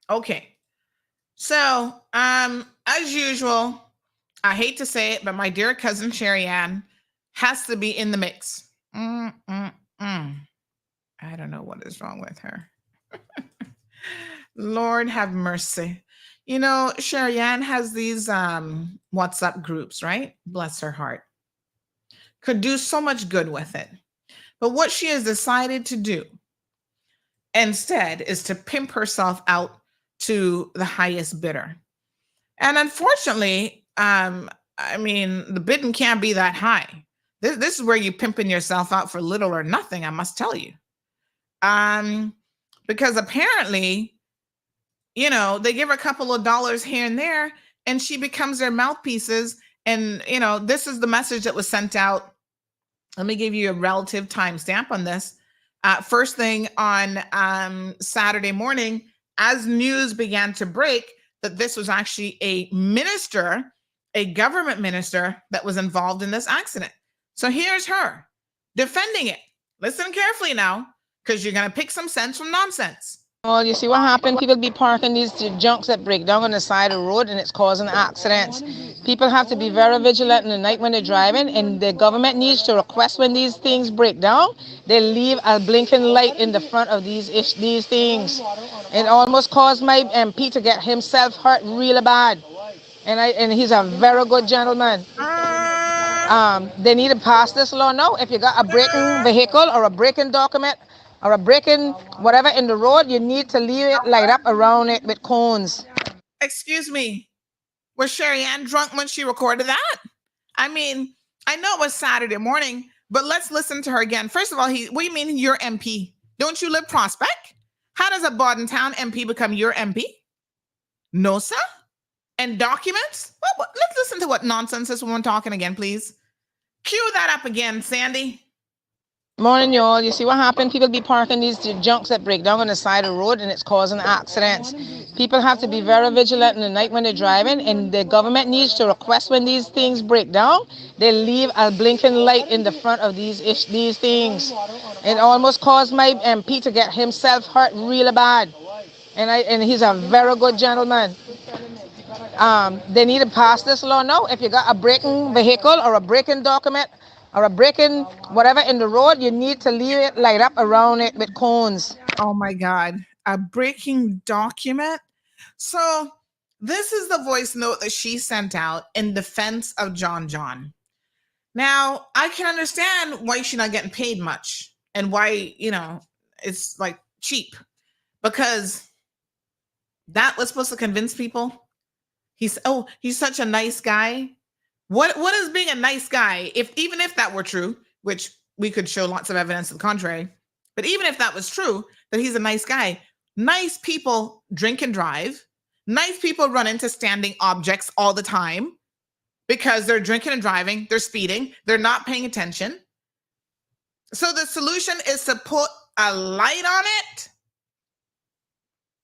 Okay. So, as usual, I hate to say it, but my dear cousin Sherry Ann has to be in the mix. I don't know what is wrong with her. Lord have mercy. You know, Sherry Ann has these WhatsApp groups, right? Bless her heart. Could do so much good with it. But what she has decided to do instead is to pimp herself out to the highest bidder. And unfortunately, I mean, the bidding can't be that high. This is where you're pimping yourself out for little or nothing, I must tell you. Because apparently, you know, they give her a couple of dollars here and there, and she becomes their mouthpieces. And, you know, this is the message that was sent out. Let me give you a relative timestamp on this. First thing on Saturday morning, as news began to break that this was actually a minister, a government minister that was involved in this accident. So here's her defending it. Listen carefully now, because you're going to pick some sense from nonsense. Well, you see what happened? People be parking these junks that break down on the side of the road, and it's causing accidents. People have to be very vigilant in the night when they're driving, and the government needs to request when these things break down, they leave a blinking light in the front of these things. It almost caused my MP to get himself hurt really bad, and he's a very good gentleman. They need to pass this law now. If you got a braking vehicle or a braking document or a braking whatever in the road, you need to leave it light up around it with cones. Excuse me, was Sherry Ann drunk when she recorded that? I mean, I know it was Saturday morning, but let's listen to her again. First of all, what do you mean you're MP? Don't you live Prospect? How does a Bordentown MP become your MP? No, sir? And documents? Well, let's listen to what nonsense this woman talking again, please. Cue that up again, Sandy. Morning, y'all. You see what happened? People be parking these junks that break down on the side of the road, and it's causing accidents. People have to be very vigilant in the night when they're driving, and the government needs to request when these things break down, they leave a blinking light in the front of these things. It almost caused my MP to get himself hurt really bad, and he's a very good gentleman. They need to pass this law now. If you got a braking vehicle or a braking document or a braking whatever in the road, you need to leave it light up around it with cones. Oh my God, a braking document? So this is the voice note that she sent out in defense of John John. Now, I can understand why she's not getting paid much and why, you know, it's like cheap, because that was supposed to convince people. He's such a nice guy. What is being a nice guy? Even if that were true, which we could show lots of evidence to the contrary, but even if that was true, that he's a nice guy, nice people drink and drive. Nice people run into standing objects all the time because they're drinking and driving, they're speeding, they're not paying attention. So the solution is to put a light on it?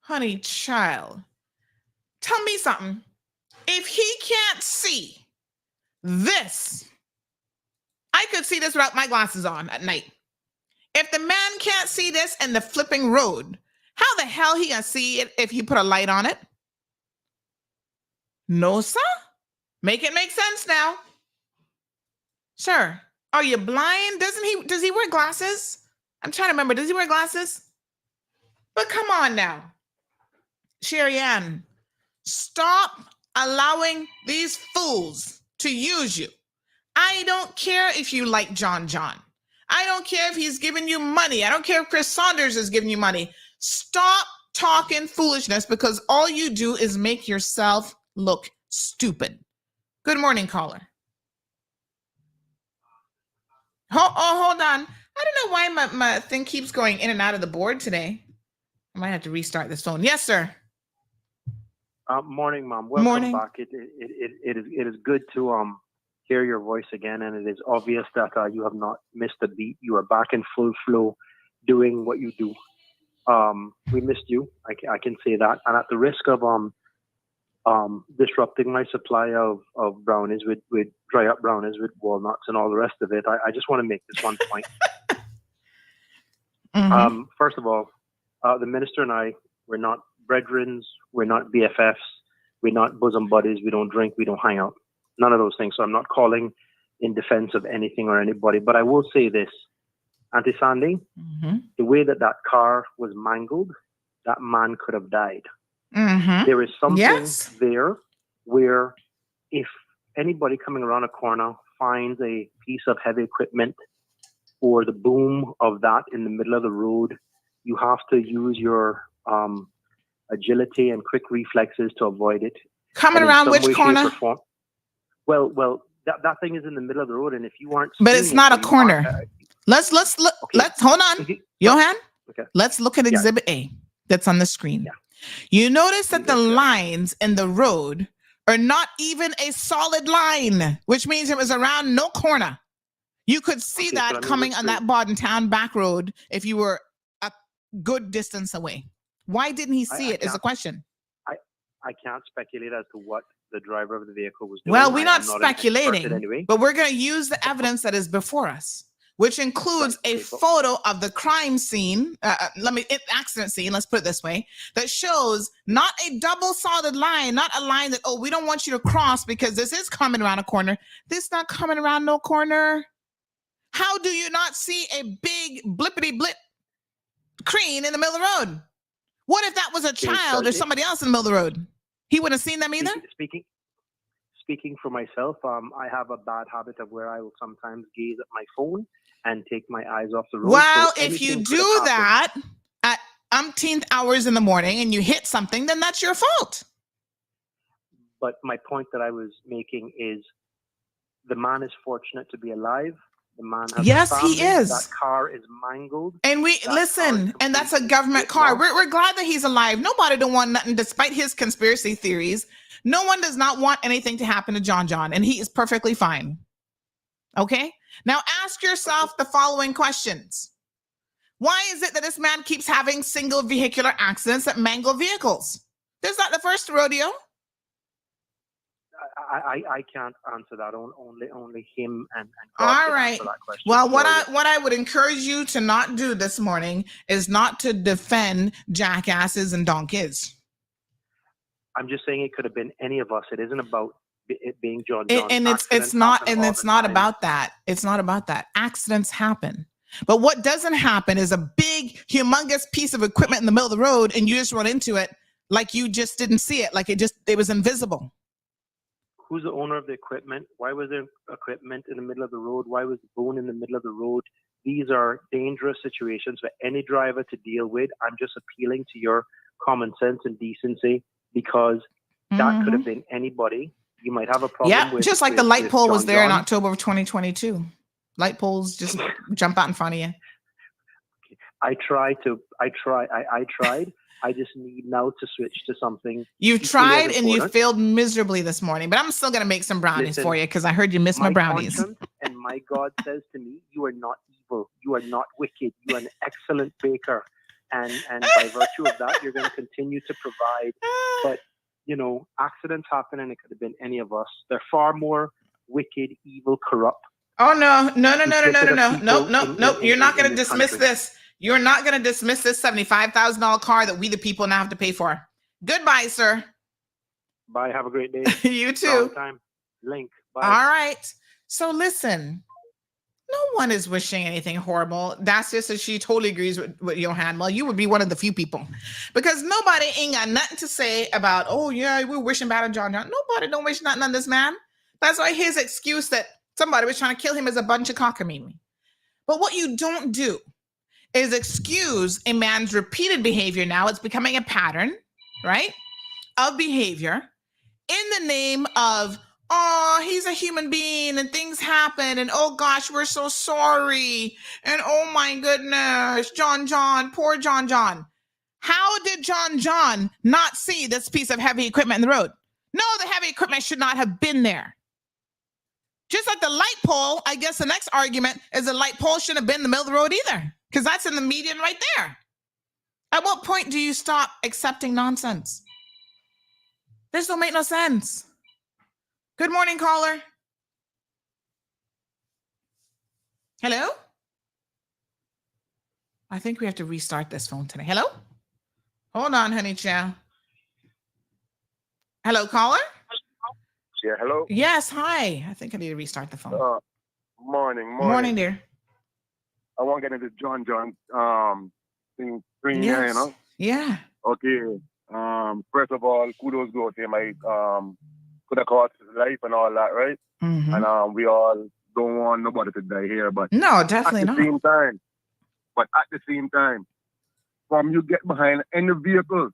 Honey child, tell me something. If he can't see this, I could see this without my glasses on at night. If the man can't see this in the flipping road, how the hell he gonna see it if he put a light on it? No, sir. Make it make sense now. Sir, are you blind? Does he wear glasses? I'm trying to remember. Does he wear glasses? But come on now. Sherry Ann, stop allowing these fools to use you. I don't care if you like John John. I don't care if he's giving you money. I don't care if Chris Saunders is giving you money. Stop talking foolishness, because all you do is make yourself look stupid. Good morning, caller. Hold on. I don't know why my thing keeps going in and out of the board today. I might have to restart this phone. Yes, sir. Morning, Mom. Welcome Morning. back. It is good to hear your voice again, and it is obvious that you have not missed a beat. You are back in full flow, doing what you do. We missed you. I can say that, and at the risk of disrupting my supply of brownies with dry up brownies with walnuts and all the rest of it, I just want to make this one point. Mm-hmm. First of all, the minister and I, we're not brethrens, we're not BFFs. We're not bosom buddies. We don't drink. We don't hang out. None of those things. So I'm not calling in defense of anything or anybody. But I will say this, Auntie Sandy, the way that car was mangled, that man could have died. There is something there where if anybody coming around a corner finds a piece of heavy equipment or the boom of that in the middle of the road, you have to use your agility and quick reflexes to avoid it. Coming around which corner? Well, that thing is in the middle of the road, and if you aren't, but it's not a corner. Let's look. Okay. Let's hold on, Johan. Okay. Let's look at Exhibit A that's on the screen. Yeah. You notice that the lines in the road are not even a solid line, which means it was around no corner. You could see that coming on that Bordentown back road if you were a good distance away. Why didn't he see it is the question. I can't speculate as to what the driver of the vehicle was doing. Well, we're not speculating, anyway. But we're going to use the evidence that is before us, which includes a photo of the crime scene, accident scene, let's put it this way, that shows not a double solid line, not a line that, we don't want you to cross because this is coming around a corner. This is not coming around no corner. How do you not see a big blippity blip crane in the middle of the road? What if that was a child or somebody else in the middle of the road? He wouldn't have seen them either? Speaking for myself, I have a bad habit of where I will sometimes gaze at my phone and take my eyes off the road. Well, so if you do that at umpteenth hours in the morning and you hit something, then that's your fault. But my point that I was making is the man is fortunate to be alive. The man has yes, he is. That car is mangled. And we listen, and that's a government car. We're glad that he's alive. Nobody don't want nothing, despite his conspiracy theories. No one does not want anything to happen to John, and he is perfectly fine. Okay? Now ask yourself the following questions. Why is it that this man keeps having single vehicular accidents that mangle vehicles? There's not the first rodeo. I can't answer that. Only him and God all can right. answer that question. Well, what I would encourage you to not do this morning is not to defend jackasses and donkeys. I'm just saying it could have been any of us. It isn't about it being John. And it's not about that. It's not about that. Accidents happen. But what doesn't happen is a big, humongous piece of equipment in the middle of the road and you just run into it like you just didn't see it, like it was invisible. Who's the owner of the equipment? Why was there equipment in the middle of the road? Why was the bone in the middle of the road? These are dangerous situations for any driver to deal with. I'm just appealing to your common sense and decency because that could have been anybody. You might have a problem with. Yeah, just like the light pole was there in October of 2022. Light poles just jump out in front of you. I tried. I just need now to switch to something. You tried and you failed miserably this morning, but I'm still going to make some brownies for you because I heard you miss my brownies. And my God says to me, you are not evil. You are not wicked. You are an excellent baker. And by virtue of that, you're going to continue to provide. But, accidents happen and it could have been any of us. They're far more wicked, evil, corrupt. Oh, no. Nope. You're not going to dismiss this. You're not going to dismiss this $75,000 car that we the people now have to pay for. Goodbye, sir. Bye. Have a great day. You too. Time. Link. Bye. All right. So listen, no one is wishing anything horrible. Dacia says she totally agrees with Johan. Well, you would be one of the few people because nobody ain't got nothing to say about, we're wishing bad on John. Nobody don't wish nothing on this man. That's why his excuse that somebody was trying to kill him is a bunch of cockamamie. But what you don't do is excuse a man's repeated behavior. Now it's becoming a pattern, right, of behavior in the name of, he's a human being and things happen and oh gosh, we're so sorry. And oh my goodness, John, poor John. How did John not see this piece of heavy equipment in the road? No, the heavy equipment should not have been there. Just like the light pole, I guess the next argument is the light pole shouldn't have been in the middle of the road either. Because that's in the median right there. At what point do you stop accepting nonsense? This don't make no sense. Good morning, caller. Hello? I think we have to restart this phone today. Hello? Hold on, honey chow. Hello, caller? Yeah, hello? Yes, hi. I think I need to restart the phone. Morning. Dear. I want to get into John thing Yes. you know? Yeah. Okay. First of all, kudos go to him. Could have cost his life and all that, right? Mm-hmm. And we all don't want nobody to die here, but no, definitely at the same time, from you get behind any vehicle,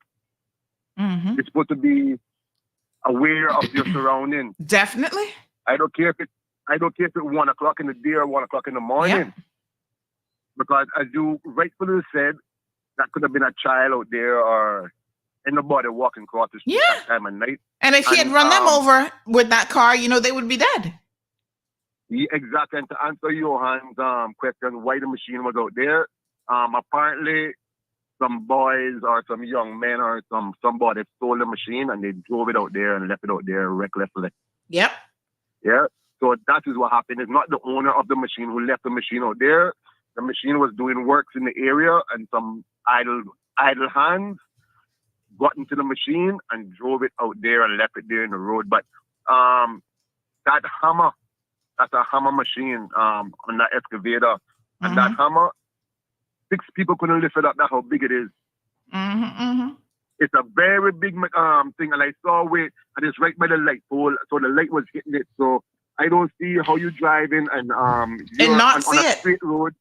mm-hmm. you're supposed to be aware of your surroundings. Definitely. I don't care if it's 1 o'clock in the day or 1 o'clock in the morning. Yep. Because as you rightfully said, that could have been a child out there or anybody walking across the street that time of night. And if he had run them over with that car, they would be dead. Yeah, exactly. And to answer Johan's question, why the machine was out there, apparently some boys or some young men or somebody stole the machine and they drove it out there and left it out there recklessly. Yep. Yeah. So that is what happened. It's not the owner of the machine who left the machine out there. The machine was doing works in the area and some idle hands got into the machine and drove it out there and left it there in the road. But that hammer, that's a hammer machine on that excavator. And that hammer, 6 people couldn't lift it up. That's how big it is. Mm-hmm, mm-hmm. It's a very big thing. And I saw it, and it's right by the light pole. So the light was hitting it. So I don't see how you're driving and you're on a straight road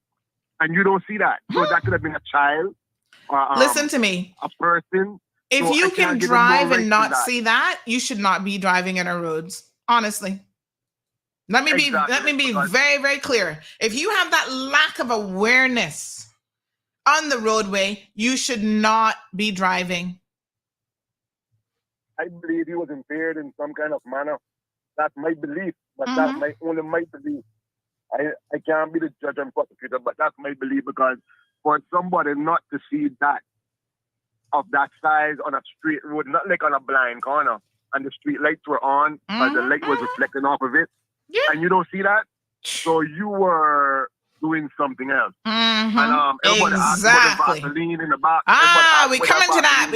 and you don't see that. So that could have been a child. Listen to me. A person. If so you can drive and not see that, you should not be driving in our roads. Honestly. Let me be very, very clear. If you have that lack of awareness on the roadway, you should not be driving. I believe he was impaired in some kind of manner. That's my belief, but that's my belief. I can't be the judge and prosecutor, but that's my belief because for somebody not to see that of that size on a straight road, not like on a blind corner, and the street lights were on because the light was reflecting off of it, and you don't see that, so you were doing something else. And everybody asked about the Vaseline in the box. We come into that.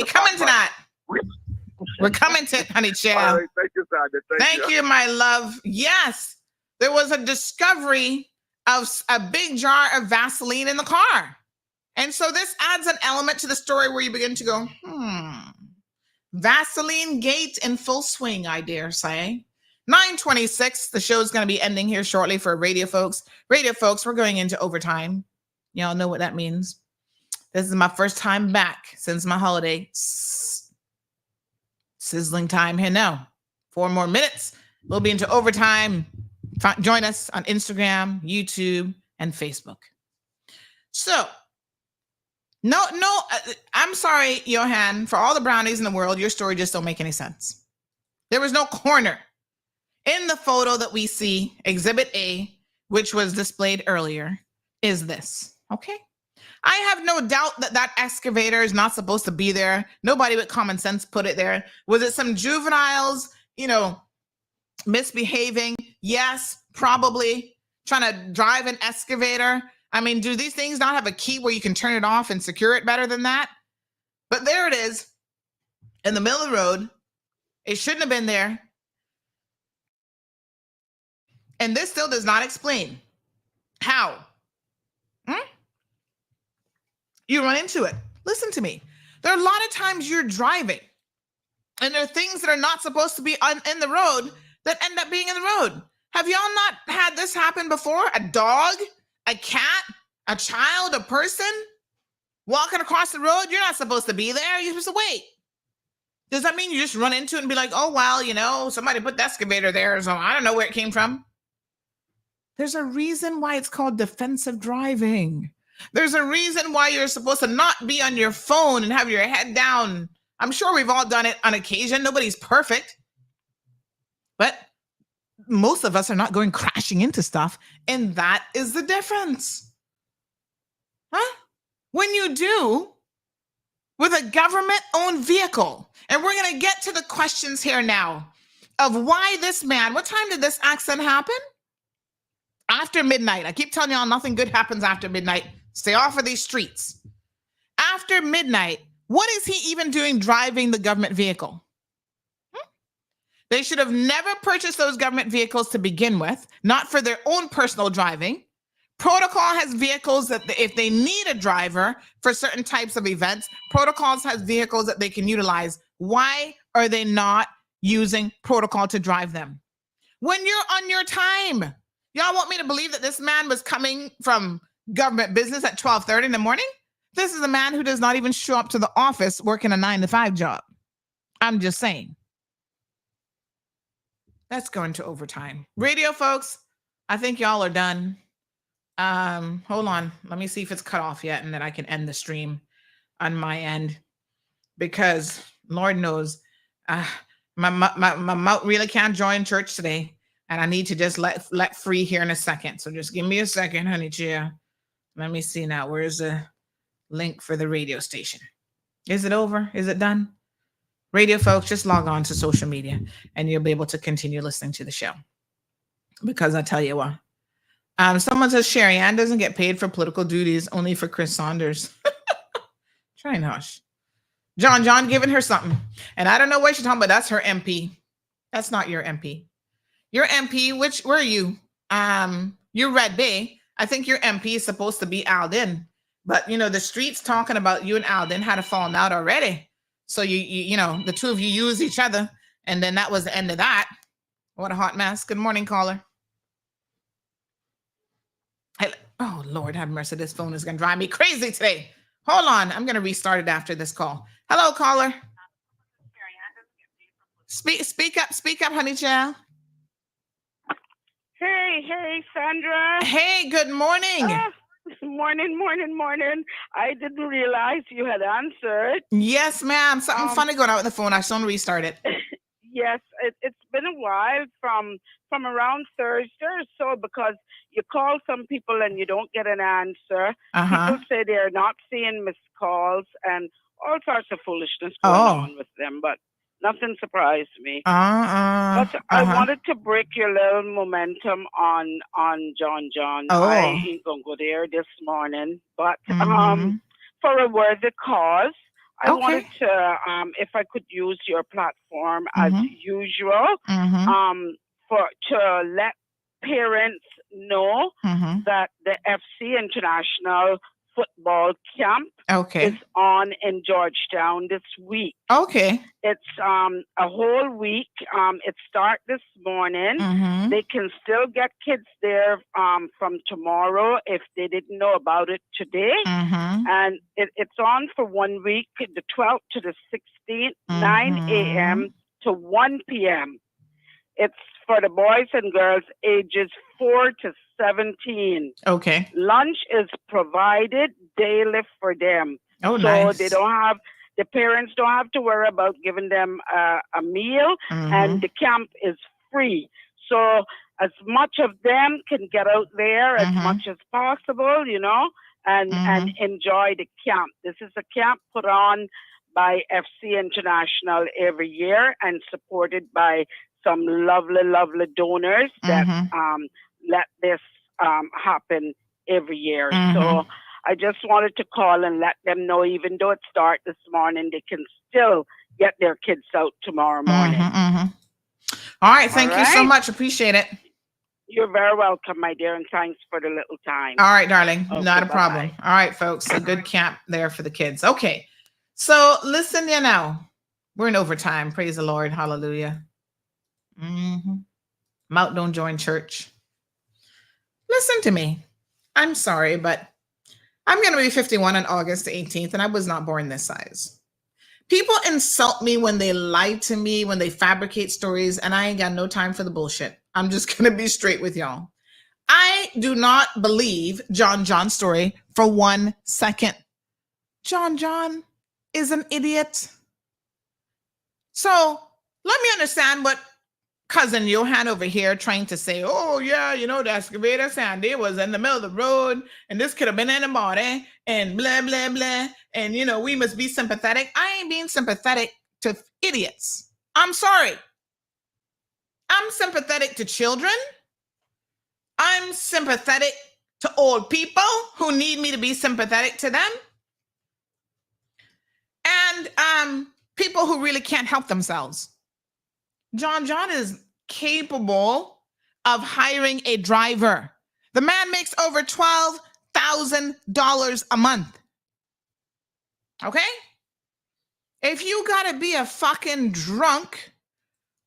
We're coming to it, honey child. All right, thank you, Sandra. Thank you, my love. Yes, there was a discovery of a big jar of Vaseline in the car. And so this adds an element to the story where you begin to go, Vaseline gate in full swing, I dare say. 9:26, the show's going to be ending here shortly for radio folks. Radio folks, we're going into overtime. Y'all know what that means. This is my first time back since my holiday. Sizzling time here now. 4 more minutes. We'll be into overtime. Join us on Instagram, YouTube, and Facebook. So, no, I'm sorry, Johan, for all the brownies in the world, your story just don't make any sense. There was no corner. In the photo that we see, Exhibit A, which was displayed earlier, is this, okay? I have no doubt that excavator is not supposed to be there. Nobody with common sense put it there. Was it some juveniles, misbehaving? Yes, probably. Trying to drive an excavator. I mean, do these things not have a key where you can turn it off and secure it better than that? But there it is in the middle of the road. It shouldn't have been there. And this still does not explain how you run into it. Listen to me. There are a lot of times you're driving and there are things that are not supposed to be in the road that end up being in the road. Have y'all not had this happen before? A dog, a cat, a child, a person walking across the road. You're not supposed to be there. You're supposed to wait. Does that mean you just run into it and be like, oh, well, somebody put the excavator there. So I don't know where it came from. There's a reason why it's called defensive driving. There's a reason why you're supposed to not be on your phone and have your head down. I'm sure we've all done it on occasion. Nobody's perfect. But most of us are not going crashing into stuff. And that is the difference. Huh? When you do, with a government-owned vehicle, and we're going to get to the questions here now of why this man, what time did this accident happen? After midnight. I keep telling y'all nothing good happens after midnight. Stay off of these streets. After midnight, what is he even doing driving the government vehicle? They should have never purchased those government vehicles to begin with, not for their own personal driving. Protocol has vehicles that if they need a driver for certain types of events, Protocols has vehicles that they can utilize. Why are they not using Protocol to drive them? When you're on your time, y'all want me to believe that this man was coming from government business at 12:30 in the morning? This is a man who does not even show up to the office working a 9-to-5 job. I'm just saying. Let's go into overtime. Radio folks, I think y'all are done. Hold on. Let me see if it's cut off yet and then I can end the stream on my end, because Lord knows my mouth really can't join church today, and I need to just let free here in a second. So just give me a second, honey chair. Let me see now. Where's the link for the radio station? Is it over? Is it done? Radio folks, just log on to social media and you'll be able to continue listening to the show. Because I tell you what, someone says Sherry Ann doesn't get paid for political duties, only for Chris Saunders. Try and hush. John giving her something. And I don't know what she's talking about. That's her MP. That's not your MP. Your MP, where are you? You're Red Bay. I think your MP is supposed to be Alden. But, the streets talking about you and Alden had a falling out already. So, you know, the two of you use each other. And then that was the end of that. What a hot mess. Good morning, caller. Oh, Lord, have mercy. This phone is going to drive me crazy today. Hold on. I'm going to restart it after this call. Hello, caller. Speak up, honey child. Hey, Sandra. Hey, good morning. Morning. I didn't realize you had answered. Yes, ma'am. Something funny going on with the phone. I just want to restart it. Yes, it's been a while from around Thursday or so, because you call some people and you don't get an answer. People say they're not seeing missed calls and all sorts of foolishness going on with them, but nothing surprised me. But I wanted to break your little momentum on John. I ain't gonna go there this morning, but for a worthy cause, I wanted to, if I could use your platform as usual, to let parents know that the FC International Football Camp is on in Georgetown this week. It's a whole week. It starts this morning. They can still get kids there from tomorrow if they didn't know about it today. And it's on for 1 week, the 12th to the 16th, 9 a.m. to 1 p.m. It's for the boys and girls ages 4 to 17. Lunch is provided daily for them. Nice. They the parents don't have to worry about giving them a meal, and the camp is free. So as much of them can get out there as much as possible, and enjoy the camp. This is a camp put on by FC International every year and supported by some lovely donors that let this happen every year. So I just wanted to call and let them know, even though it starts this morning, they can still get their kids out tomorrow morning. All right. Thank you so much. Appreciate it. You're very welcome, my dear, and thanks for the little time. All right, darling. Not a problem. All right, folks. A good camp there for the kids. Okay. So listen, we're in overtime. Praise the Lord. Hallelujah. Mount don't join church. Listen to me. I'm sorry, but I'm going to be 51 on August 18th, and I was not born this size. People insult me when they lie to me, when they fabricate stories, and I ain't got no time for the bullshit. I'm just going to be straight with y'all. I do not believe John's story for 1 second. John is an idiot. So let me understand what cousin Johan over here trying to say, the excavator Sandy was in the middle of the road and this could have been anybody and blah, blah, blah. And, we must be sympathetic. I ain't being sympathetic to idiots. I'm sorry. I'm sympathetic to children. I'm sympathetic to old people who need me to be sympathetic to them. And people who really can't help themselves. John is capable of hiring a driver. The man makes over $12,000 a month. Okay? If you gotta be a fucking drunk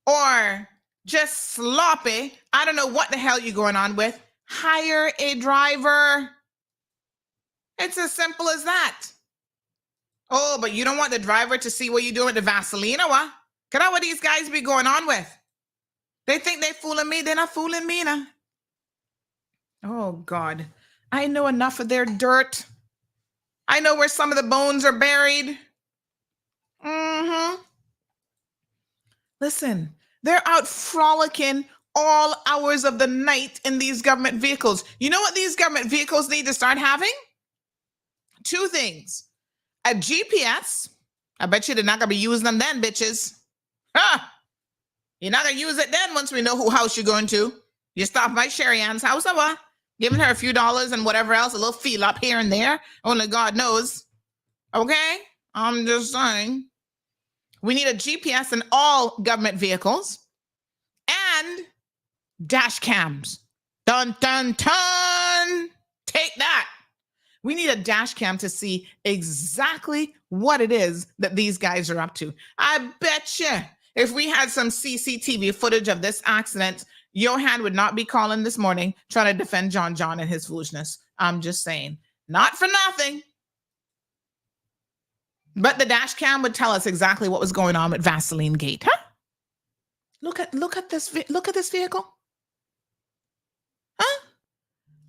or just sloppy, I don't know what the hell you're going on with, hire a driver. It's as simple as that. Oh, but you don't want the driver to see what you're doing with the Vaseline or what? Look at what these guys be going on with. They think they fooling me. They're not fooling me now. Oh, God. I know enough of their dirt. I know where some of the bones are buried. Mm-hmm. Listen, they're out frolicking all hours of the night in these government vehicles. You know what these government vehicles need to start having? 2 things. A GPS. I bet you they're not going to be using them then, bitches. You're not going to use it then once we know who house you're going to. You stop by Sherry Ann's house or what? Giving her a few dollars and whatever else, a little feel up here and there. Only God knows. Okay? I'm just saying. We need a GPS in all government vehicles and dash cams. Dun, dun, dun. Take that. We need a dash cam to see exactly what it is that these guys are up to. I bet you if we had some CCTV footage of this accident, Johan would not be calling this morning trying to defend John and his foolishness. I'm just saying. Not for nothing. But the dash cam would tell us exactly what was going on with Vaseline Gate, huh? Look at this vehicle. Huh?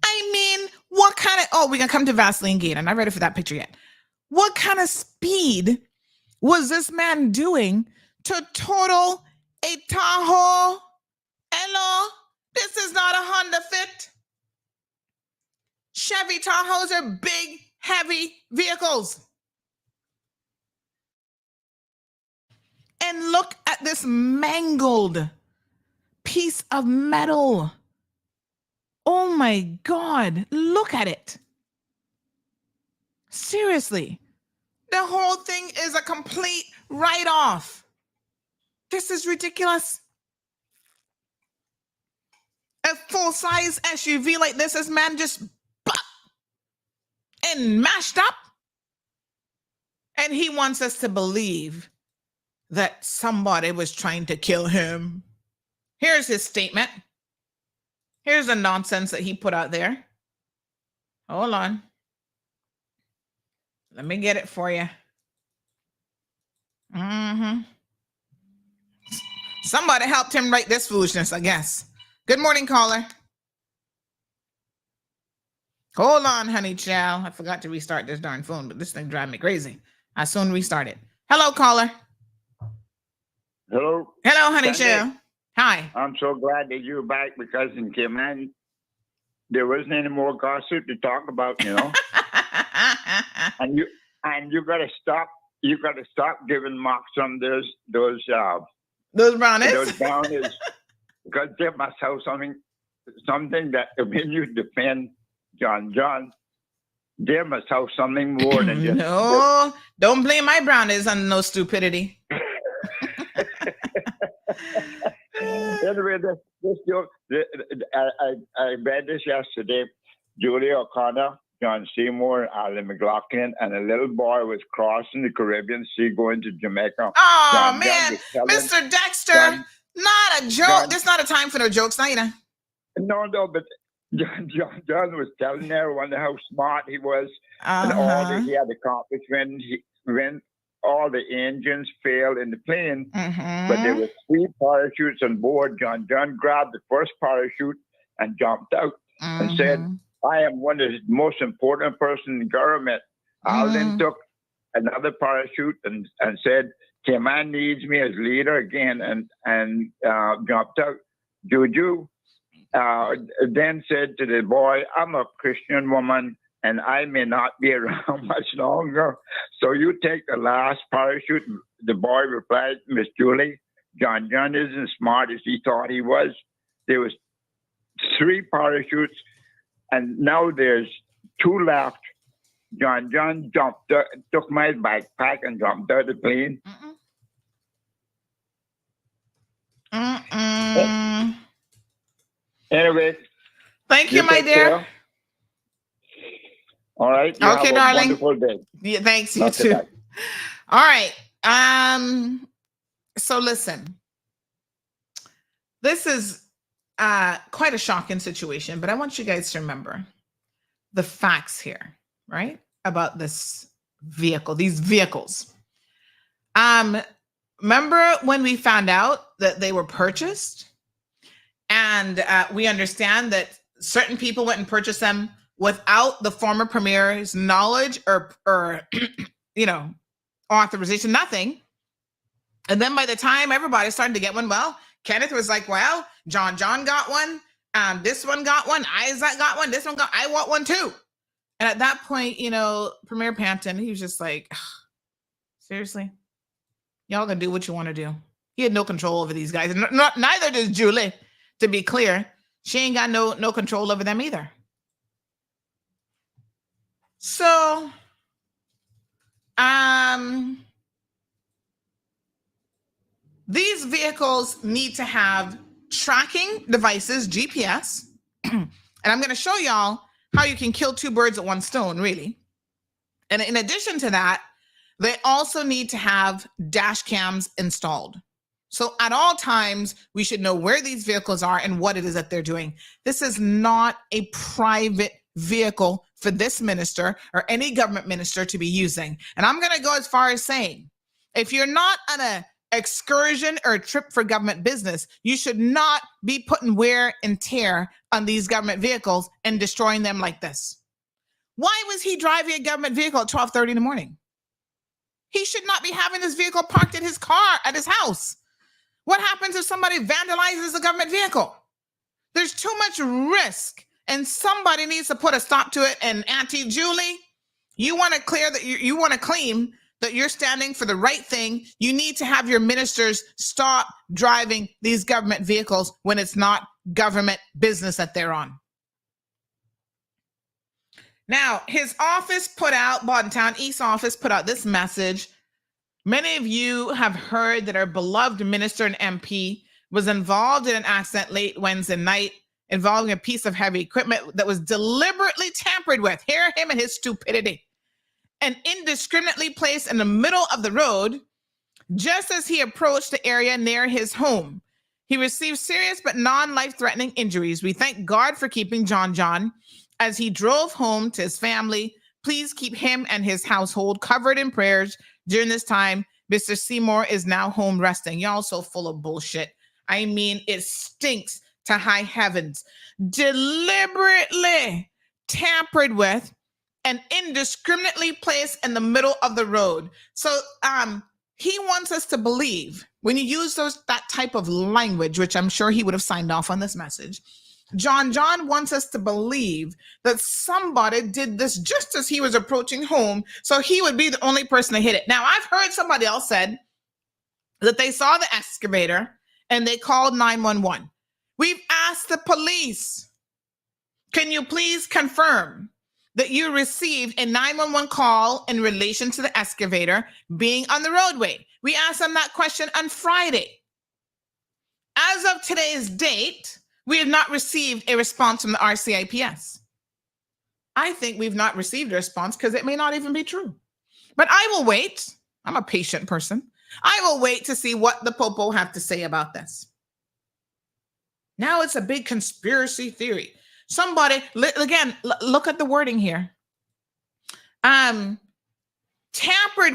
I mean, what kind of, we're going to come to Vaseline Gate. I'm not ready for that picture yet. What kind of speed was this man doing to total a Tahoe? Hello? This is not a Honda Fit. Chevy Tahoes are big, heavy vehicles. And look at this mangled piece of metal. Oh my God, look at it. Seriously, the whole thing is a complete write-off. This is ridiculous. A full-size SUV like this man just and mashed up. And he wants us to believe that somebody was trying to kill him. Here's his statement. Here's the nonsense that he put out there. Hold on. Let me get it for you. Somebody helped him write this foolishness, I guess. Good morning, caller. Hold on, honey child. I forgot to restart this darn phone, but this thing drives me crazy. I soon restart it. Hello, caller. Hello. Hello, honey child. Hi. I'm so glad that you're back because in Cayman, there wasn't any more gossip to talk about, you know. and you gotta stop. You gotta stop giving Mark some of those brownies. Those brownies, because they must have something that when you defend John, they must have something more than just. No, don't blame my brownies on no stupidity. Anyway, I read this yesterday. Julie O'Connor, John Seymour, Alan McLaughlin, and a little boy was crossing the Caribbean Sea going to Jamaica. Oh, man. Mr. Dexter, not a joke. This is not a time for no jokes, either. No, but John was telling everyone how smart he was and all that he had accomplished when all the engines failed in the plane. But there were 3 parachutes on board. John grabbed the first parachute and jumped out and said, I am one of the most important person in the government. Alden took another parachute and said, Cayman needs me as leader again, and jumped out. Juju then said to the boy, I'm a Christian woman and I may not be around much longer. So you take the last parachute. The boy replied, Miss Julie, John isn't as smart as he thought he was. There was 3 parachutes and now there's 2 left. John jumped, took my backpack and jumped out of the plane. Anyway. Thank you, my dear. Care. All right. You okay, have darling. A wonderful day. Yeah, thanks. You too. All right. So listen, this is quite a shocking situation, but I want you guys to remember the facts here, right? About this vehicle, these vehicles. Remember when we found out that they were purchased? And we understand that certain people went and purchased them without the former premier's knowledge or authorization, nothing. And then by the time everybody started to get one, well, Kenneth was like, well, John got one. This one got one. Isaac got one. This one got, I want one too. And at that point, Premier Panton, he was just like, seriously, y'all gonna do what you want to do. He had no control over these guys. Neither does Julie, to be clear. She ain't got no control over them either. So, these vehicles need to have tracking devices, GPS, and I'm going to show y'all how you can kill two birds with one stone, really. And in addition to that, they also need to have dash cams installed. So at all times, we should know where these vehicles are and what it is that they're doing. This is not a private vehicle for this minister or any government minister to be using. And I'm going to go as far as saying, if you're not on an excursion or a trip for government business, you should not be putting wear and tear on these government vehicles and destroying them like this. Why was he driving a government vehicle at 12:30 in the morning? He should not be having this vehicle parked in his car at his house. What happens if somebody vandalizes a government vehicle? There's too much risk, and somebody needs to put a stop to it. And Auntie Julie, you want to clear that you want to claim that you're standing for the right thing. You need to have your ministers stop driving these government vehicles when it's not government business that they're on. Now, his office put out, Boddentown East office put out this message. Many of you have heard that our beloved minister and MP was involved in an accident late Wednesday night involving a piece of heavy equipment that was deliberately tampered with. Hear him and his stupidity. And indiscriminately placed in the middle of the road just as he approached the area near his home. He received serious but non-life-threatening injuries. We thank God for keeping John as he drove home to his family. Please keep him and his household covered in prayers during this time. Mr. Seymour is now home resting. Y'all so full of bullshit. I mean, it stinks to high heavens. Deliberately tampered with and indiscriminately placed in the middle of the road. So he wants us to believe, when you use that type of language, which I'm sure he would have signed off on this message, John wants us to believe that somebody did this just as he was approaching home, so he would be the only person to hit it. Now, I've heard somebody else said that they saw the excavator and they called 911. We've asked the police, can you please confirm that you received a 911 call in relation to the excavator being on the roadway? We asked them that question on Friday. As of today's date, we have not received a response from the RCIPS. I think we've not received a response because it may not even be true. But I will wait. I'm a patient person. I will wait to see what the Popo have to say about this. Now it's a big conspiracy theory. Somebody, again, look at the wording here. Tampered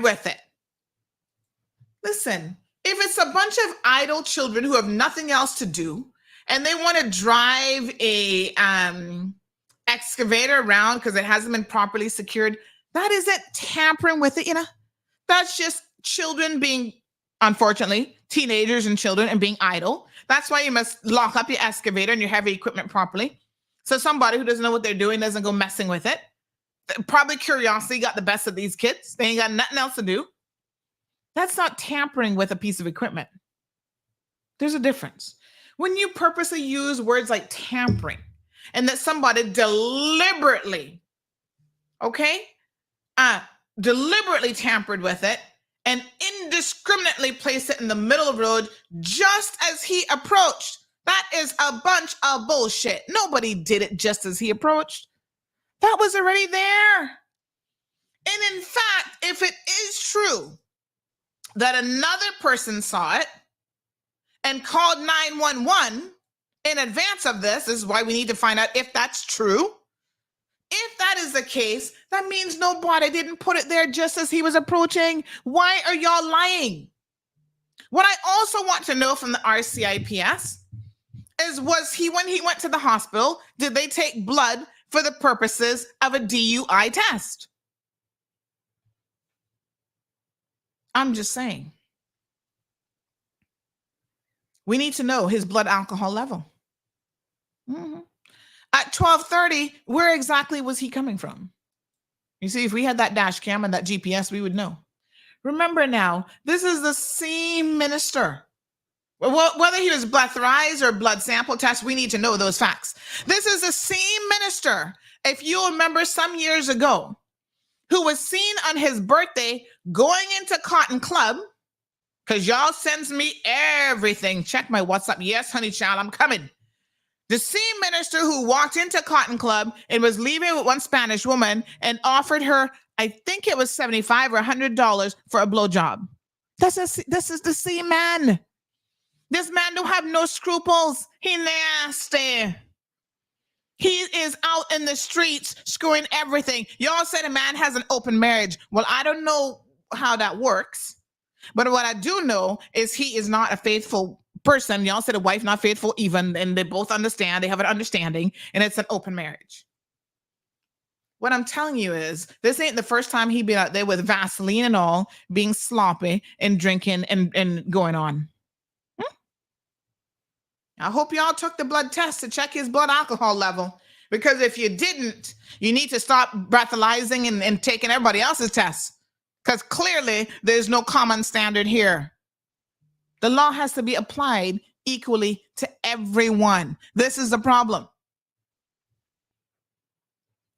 with it. Listen, if it's a bunch of idle children who have nothing else to do, and they want to drive a excavator around because it hasn't been properly secured, that isn't tampering with it, That's just children being, unfortunately, teenagers and children and being idle. That's why you must lock up your excavator and your heavy equipment properly. So somebody who doesn't know what they're doing doesn't go messing with it. Probably curiosity got the best of these kids. They ain't got nothing else to do. That's not tampering with a piece of equipment. There's a difference. When you purposely use words like tampering and that somebody deliberately, deliberately tampered with it and indiscriminately placed it in the middle of the road just as he approached, That is a bunch of bullshit. Nobody did it just as he approached. That was already there. And in fact, if it is true that another person saw it and called 911 in advance of this is why we need to find out if that's true. If that is the case, that means nobody didn't put it there just as he was approaching. Why are y'all lying? What I also want to know from the RCIPS is when he went to the hospital, did they take blood for the purposes of a DUI test? I'm just saying. We need to know his blood alcohol level. Mm-hmm. At 12:30, where exactly was he coming from? You see, if we had that dash cam and that GPS, we would know. Remember now, this is the same minister. Well, whether he was breathalyzed or blood sample test, we need to know those facts. This is the same minister, if you remember some years ago, who was seen on his birthday going into Cotton Club, because y'all sends me everything. Check my WhatsApp. Yes, honey child, I'm coming. The same minister who walked into Cotton Club and was leaving with one Spanish woman and offered her, I think it was $75 or $100 for a blowjob. This is the same man. This man don't have no scruples. He nasty. He is out in the streets screwing everything. Y'all said a man has an open marriage. Well, I don't know how that works. But what I do know is he is not a faithful person. Y'all said a wife not faithful even, and they both understand. They have an understanding, and it's an open marriage. What I'm telling you is this ain't the first time he been out there with Vaseline and all, being sloppy and drinking and going on. I hope y'all took the blood test to check his blood alcohol level, because if you didn't, you need to stop breathalyzing and taking everybody else's tests, because clearly there's no common standard here. The law has to be applied equally to everyone. This is the problem.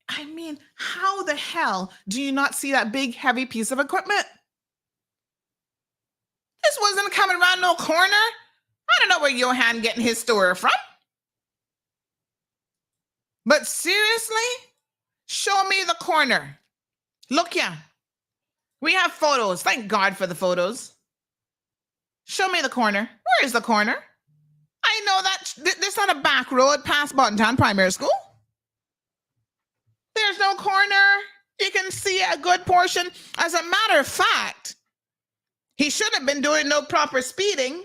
I mean, how the hell do you not see that big, heavy piece of equipment? This wasn't coming around no corner. I don't know where Johan getting his story from. But seriously, show me the corner. Look here. We have photos. Thank God for the photos. Show me the corner. Where is the corner? I know that this on a back road past Buttontown Primary School. There's no corner. You can see a good portion. As a matter of fact, he should have been doing no proper speeding,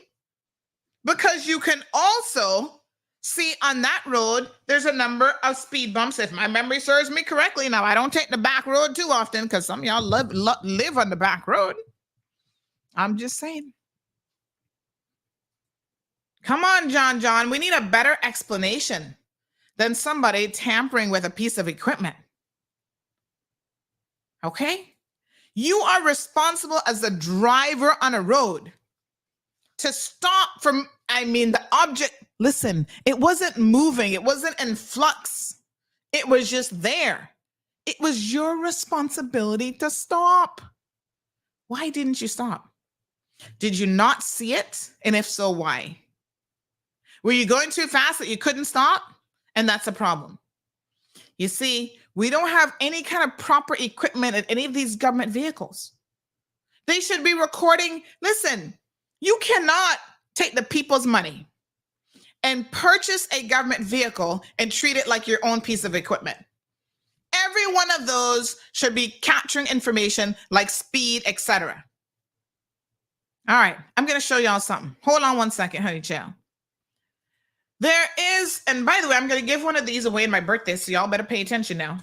because you can also see on that road, there's a number of speed bumps. If my memory serves me correctly. Now, I don't take the back road too often because some of y'all live on the back road. I'm just saying. Come on, John. We need a better explanation than somebody tampering with a piece of equipment. Okay? You are responsible as the driver on a road to stop from, the object. Listen, it wasn't moving. It wasn't in flux. It was just there. It was your responsibility to stop. Why didn't you stop? Did you not see it? And if so, why? Were you going too fast that you couldn't stop? And that's a problem. You see, we don't have any kind of proper equipment in any of these government vehicles. They should be recording. Listen, you cannot take the people's money and purchase a government vehicle and treat it like your own piece of equipment. Every one of those should be capturing information like speed, etc. All right, I'm going to show y'all something. Hold on one second, honey child. There is, and by the way, I'm going to give one of these away in my birthday, so y'all better pay attention now.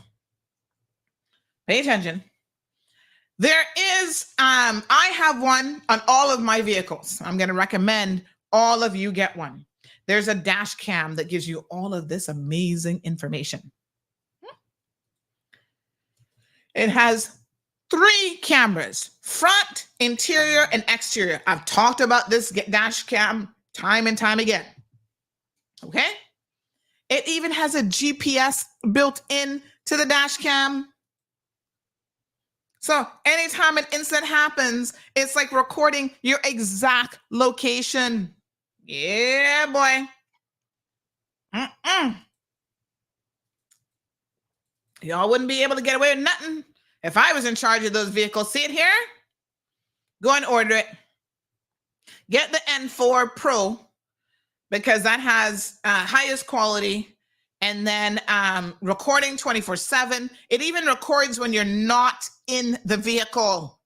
Pay attention. There is, I have one on all of my vehicles. I'm going to recommend all of you get one. There's a dash cam that gives you all of this amazing information. It has 3 cameras, front, interior, and exterior. I've talked about this dash cam time and time again. Okay? It even has a GPS built in to the dash cam. So anytime an incident happens, it's like recording your exact location. Yeah, boy. Y'all wouldn't be able to get away with nothing if I was in charge of those vehicles. See it here? Go and order it. Get the N4 Pro because that has highest quality, and then recording 24/7. It even records when you're not in the vehicle.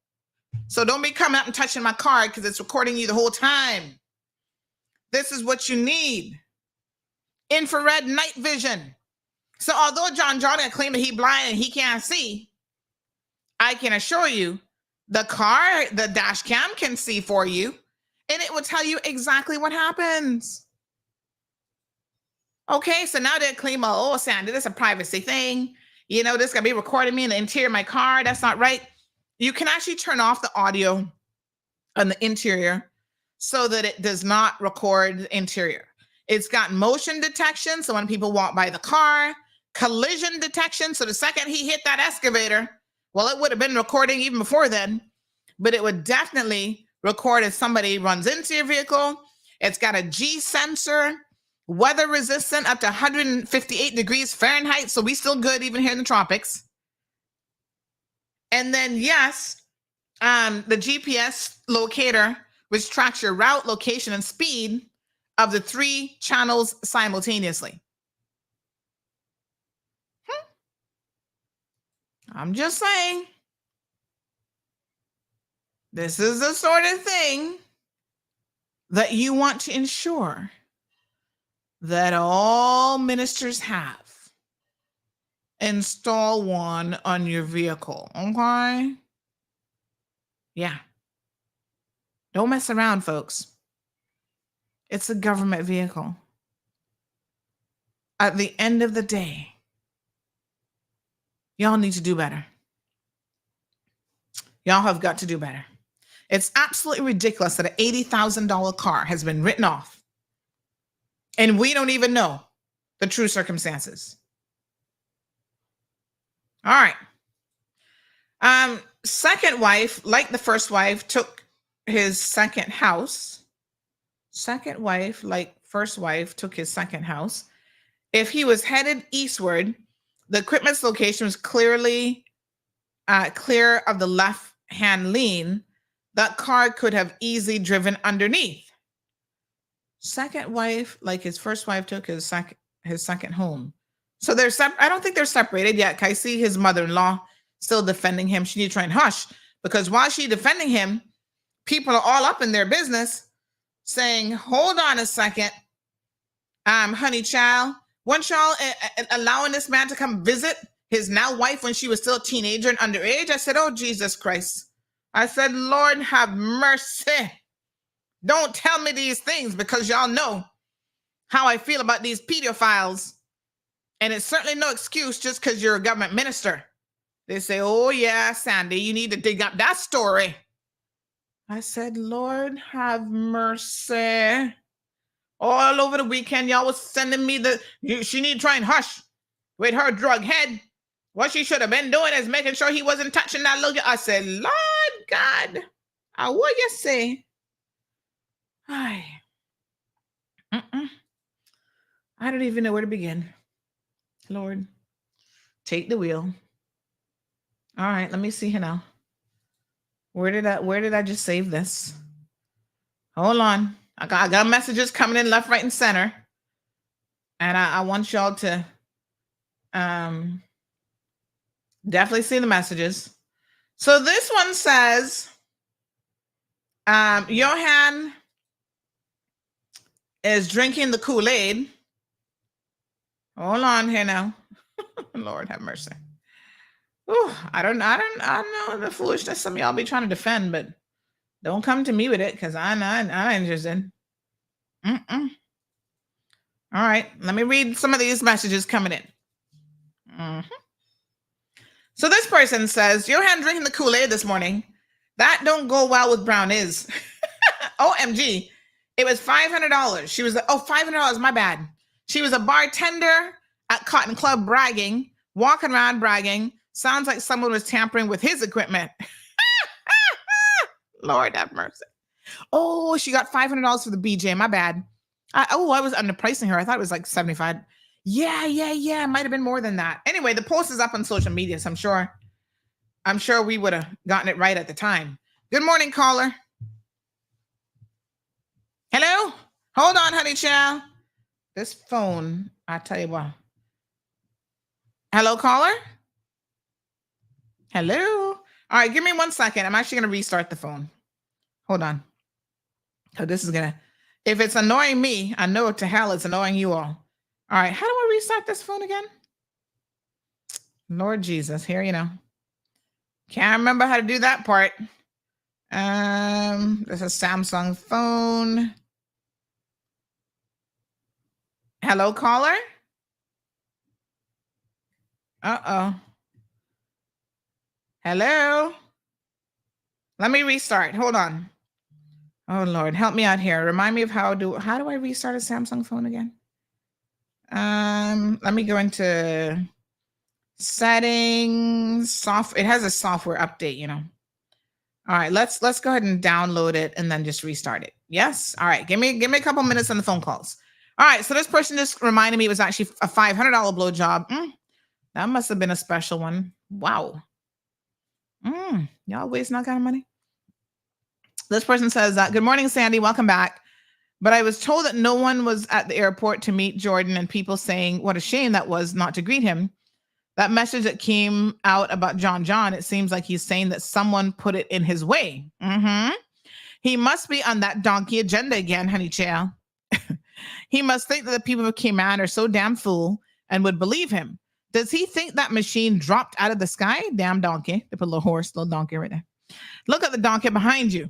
So don't be coming up and touching my car because it's recording you the whole time. This is what you need. Infrared night vision. So although John Jordan claimed that he's blind and he can't see, I can assure you the dash cam can see for you, and it will tell you exactly what happens. Okay, so now they're claiming, oh, Sandy, this is a privacy thing. You know, this is going to be recording me in the interior of my car. That's not right. You can actually turn off the audio on the interior so that it does not record the interior. It's got motion detection, so when people walk by the car, collision detection, so the second he hit that excavator, well, it would have been recording even before then, but it would definitely record if somebody runs into your vehicle. It's got a G sensor, weather resistant up to 158 degrees Fahrenheit, so we still good even here in the tropics. And then, yes, the GPS locator, which tracks your route, location, and speed of the 3 channels simultaneously. I'm just saying, this is the sort of thing that you want to ensure that all ministers have. Install one on your vehicle, okay? Yeah. Don't mess around, folks. It's a government vehicle. At the end of the day, y'all need to do better. Y'all have got to do better. It's absolutely ridiculous that an $80,000 car has been written off, and we don't even know the true circumstances. All right. Second wife, like the first wife, took his second house. Second wife, like first wife, took his second house. If he was headed eastward, the equipment's location was clearly clear of the left-hand lane. That car could have easily driven underneath. Second wife, like his first wife, took his second home. So they're I don't think they're separated yet. I see his mother-in-law still defending him. She need to try and hush, because while she's defending him, people are all up in their business saying, hold on a second, honey child, weren't y'all allowing this man to come visit his now wife when she was still a teenager and underage? I said, oh, Jesus Christ. I said, Lord, have mercy. Don't tell me these things, because y'all know how I feel about these pedophiles. And it's certainly no excuse just because you're a government minister. They say, oh, yeah, Sandy, you need to dig up that story. I said, Lord, have mercy. All over the weekend, y'all was sending me she need to try and hush with her drug head. What she should have been doing is making sure he wasn't touching that little. I said, Lord God, what you say? I don't even know where to begin. Lord, take the wheel. All right, let me see here now. Where did I just save this? Hold on. I got messages coming in left, right, and center. And I want y'all to definitely see the messages. So this one says, Johan is drinking the Kool-Aid. Hold on here now. Lord have mercy. Ooh, I don't know the foolishness some of y'all be trying to defend, but don't come to me with it, because I'm not interested. All right, let me read some of these messages coming in. So this person says, Johan drinking the Kool-Aid this morning. That don't go well with brownies. OMG. It was $500. She was $500, my bad. She was a bartender at Cotton Club bragging, walking around bragging. Sounds like someone was tampering with his equipment. Lord have mercy. Oh, she got $500 for the BJ. My bad. I was underpricing her. I thought it was like 75. Yeah. It might have been more than that. Anyway, the post is up on social media, so I'm sure we would have gotten it right at the time. Good morning, caller. Hello? Hold on, honey child. This phone, I tell you what. Hello, caller? Hello? All right, give me 1 second. I'm actually going to restart the phone. Hold on. So this is going to, if it's annoying me, I know to hell it's annoying you all. All right, how do I restart this phone again? Lord Jesus, here you know. Can't remember how to do that part. This is a Samsung phone. Hello, caller? Uh-oh. Hello? Let me restart. Hold on. Oh, Lord, help me out here. Remind me of how do I restart a Samsung phone again? Let me go into settings, it has a software update, you know. All right, let's go ahead and download it and then just restart it. Yes. All right, give me a couple minutes on the phone calls. All right, so this person just reminded me it was actually a $500 blowjob. That must have been a special one. Wow. Y'all wasting all kind of money. This person says, good morning, Sandy. Welcome back. But I was told that no one was at the airport to meet Jordan, and people saying what a shame that was not to greet him. That message that came out about John, it seems like he's saying that someone put it in his way. He must be on that donkey agenda again, honey child. He must think that the people of Cayman are so damn fool and would believe him. Does he think that machine dropped out of the sky? Damn donkey. They put a little donkey right there. Look at the donkey behind you.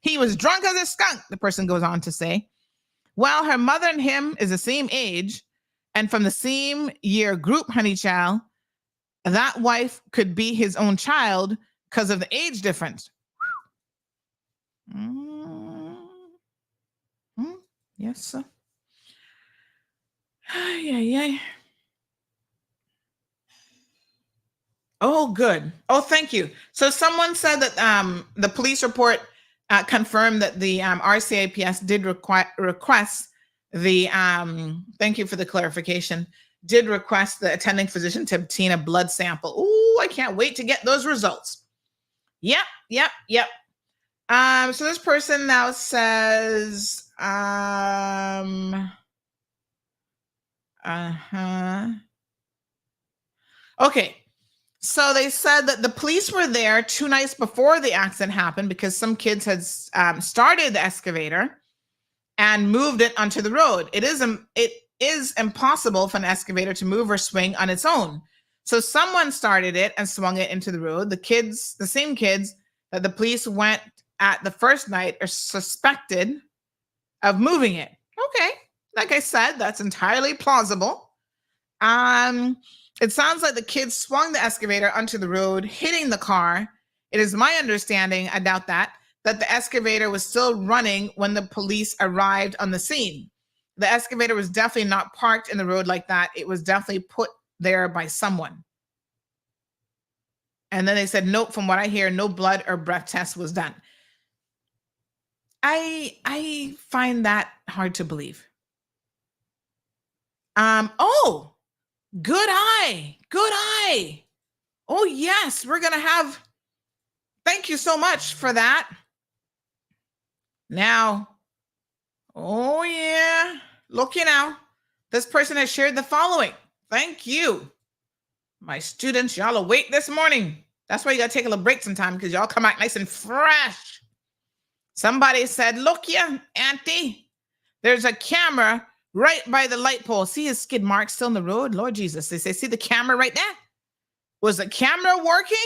He was drunk as a skunk, the person goes on to say. Well, her mother and him is the same age and from the same year group, honey child. That wife could be his own child because of the age difference. Yes, sir. Yeah. Oh, good. Oh, thank you. So someone said that the police report confirmed that the RCIPS did request the, thank you for the clarification, did request the attending physician to obtain a blood sample. Ooh, I can't wait to get those results. Yep. So this person now says, okay. So they said that the police were there 2 nights before the accident happened because some kids had started the excavator and moved it onto the road. It is impossible for an excavator to move or swing on its own. So someone started it and swung it into the road. The same kids that the police went at the first night are suspected of moving it. Okay. Like I said, that's entirely plausible. It sounds like the kids swung the excavator onto the road, hitting the car. It is my understanding, I doubt that the excavator was still running when the police arrived on the scene. The excavator was definitely not parked in the road like that. It was definitely put there by someone. And then they said, nope, from what I hear, no blood or breath test was done. I find that hard to believe. Oh, good eye. Oh, yes, we're going to have, thank you so much for that. Now, oh yeah, look, this person has shared the following. Thank you. My students, y'all awake this morning. That's why you got to take a little break sometime because y'all come out nice and fresh. Somebody said, look ya, auntie, there's a camera right by the light pole. See his skid marks still in the road? Lord Jesus. They say, see the camera right there? Was the camera working?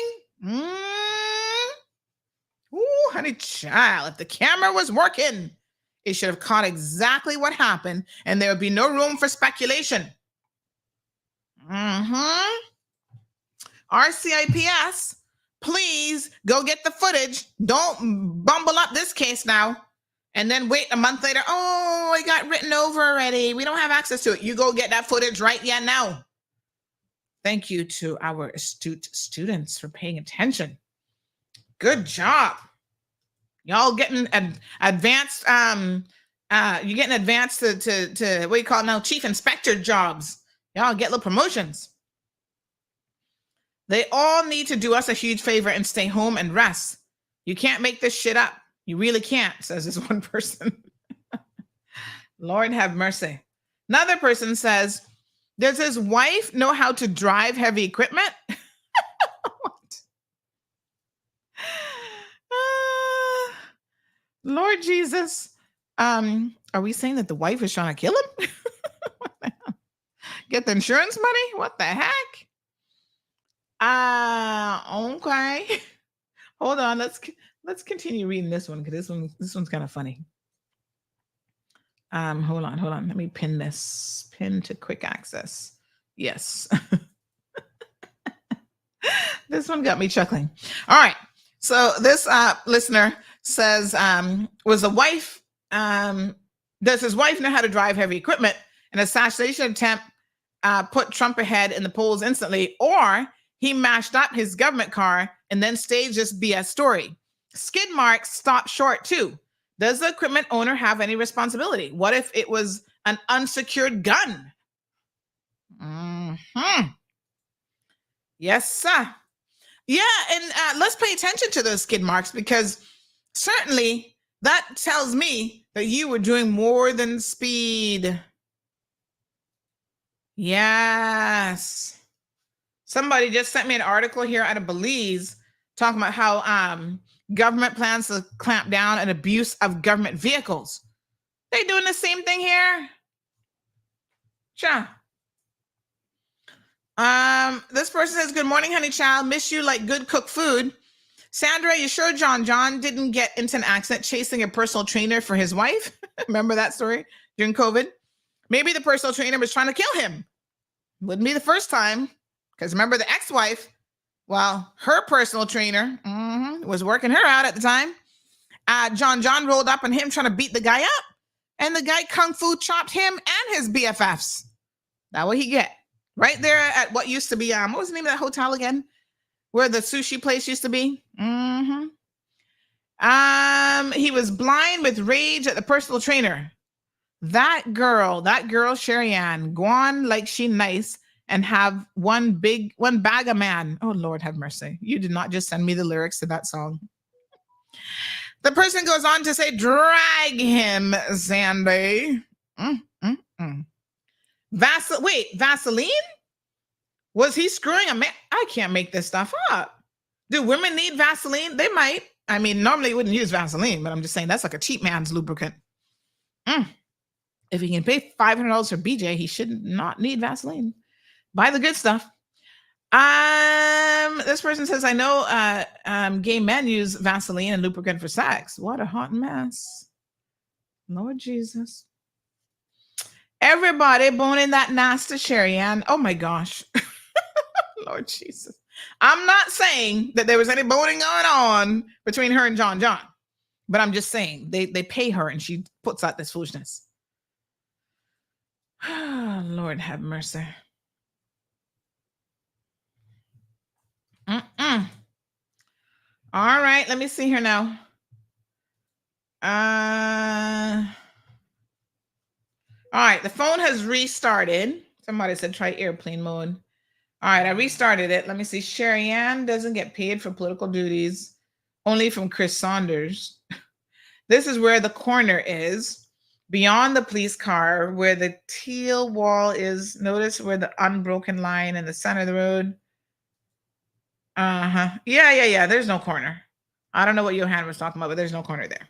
Ooh, honey child, if the camera was working, it should have caught exactly what happened and there would be no room for speculation. RCIPS, please go get the footage. Don't bumble up this case now. And then wait a month later, oh, it got written over already. We don't have access to it. You go get that footage right now. Thank you to our astute students for paying attention. Good job. Y'all getting advanced You're getting advanced to what do you call it now? Chief inspector jobs. Y'all get little promotions. They all need to do us a huge favor and stay home and rest. You can't make this shit up. You really can't, says this one person. Lord have mercy. Another person says, does his wife know how to drive heavy equipment? Lord Jesus. Are we saying that the wife is trying to kill him? Get the insurance money? What the heck? Okay. Hold on. Let's continue reading this one because this one's kind of funny. Hold on. Let me pin this. Pin to quick access. Yes. This one got me chuckling. All right. So this listener says, was a wife, does his wife know how to drive heavy equipment? An assassination attempt put Trump ahead in the polls instantly, or he mashed up his government car and then staged this BS story. Skid marks stopped short too. Does the equipment owner have any responsibility? What if it was an unsecured gun? Yes, sir. Yeah, and let's pay attention to those skid marks because certainly that tells me that you were doing more than speed. Yes. Somebody just sent me an article here out of Belize talking about how government plans to clamp down on abuse of government vehicles. They doing the same thing here? Sure. This person says, good morning, honey child. Miss you like good cooked food. Sandra, you sure John didn't get into an accident chasing a personal trainer for his wife? Remember that story during COVID? Maybe the personal trainer was trying to kill him. Wouldn't be the first time. Because remember the ex-wife, well, her personal trainer was working her out at the time. John rolled up on him trying to beat the guy up. And the guy kung fu chopped him and his BFFs. That's what he get. Right there at what used to be, what was the name of that hotel again? Where the sushi place used to be? He was blind with rage at the personal trainer. That girl, Sherry Ann, go on like she nice and have one bag of man. Oh, Lord have mercy. You did not just send me the lyrics to that song. The person goes on to say, drag him, Sandy. Vaseline? Was he screwing a man? I can't make this stuff up. Do women need Vaseline? They might. I mean, normally you wouldn't use Vaseline, but I'm just saying that's like a cheap man's lubricant. If he can pay $500 for BJ, he should not need Vaseline. Buy the good stuff. This person says, I know gay men use Vaseline and lubricant for sex. What a hot mess. Lord Jesus. Everybody boning that nasty Sherry Ann. Oh my gosh. Lord Jesus. I'm not saying that there was any boning going on between her and John, but I'm just saying they pay her and she puts out this foolishness. Lord have mercy. All right, let me see here now. All right, the phone has restarted. Somebody said try airplane mode. All right, I restarted it. Let me see. Sherry Ann doesn't get paid for political duties, only from Chris Saunders. This is where the corner is, beyond the police car, where the teal wall is. Notice where the unbroken line in the center of the road. Yeah. There's no corner. I don't know what Johan was talking about, but there's no corner there.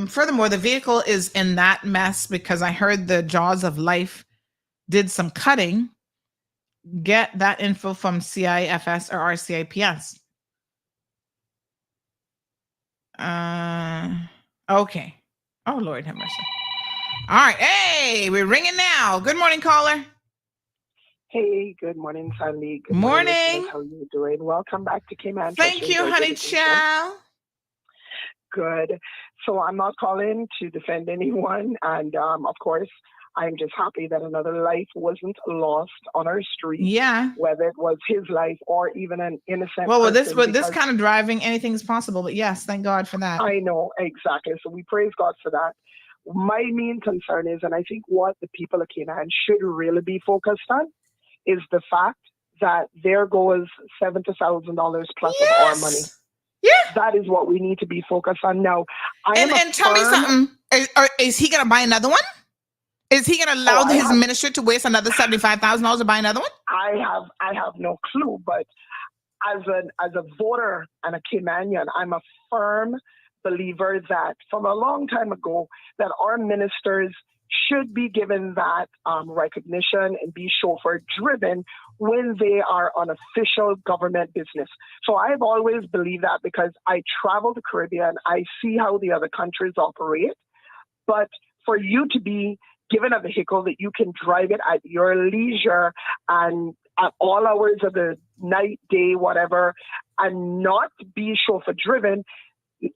Furthermore, the vehicle is in that mess because I heard the Jaws of Life did some cutting. Get that info from CIFS or RCIPS. Okay. Oh, Lord have mercy. All right. Hey, we're ringing now. Good morning, caller. Hey, good morning, Sandy. Good morning. How are you doing? Welcome back to Cayman. Thank you, honey chow. Good. So I'm not calling to defend anyone. And of course, I'm just happy that another life wasn't lost on our street. Yeah. Whether it was his life or even an innocent Well, with person, this kind of driving, anything is possible. But yes, thank God for that. I know, exactly. So we praise God for that. My main concern is, and I think what the people of Canaan should really be focused on, is the fact that there goes $70,000 plus of our money. Yeah. That is what we need to be focused on now. And tell me something. Is he going to buy another one? Is he going to allow his minister to waste another $75,000 to buy another one? I have no clue, but as a voter and a Caymanian, I'm a firm believer that from a long time ago that our ministers should be given that recognition and be chauffeur driven when they are on official government business. So I've always believed that because I travel the Caribbean, I see how the other countries operate. But for you to be given a vehicle that you can drive it at your leisure and at all hours of the night, day, whatever, and not be chauffeur driven,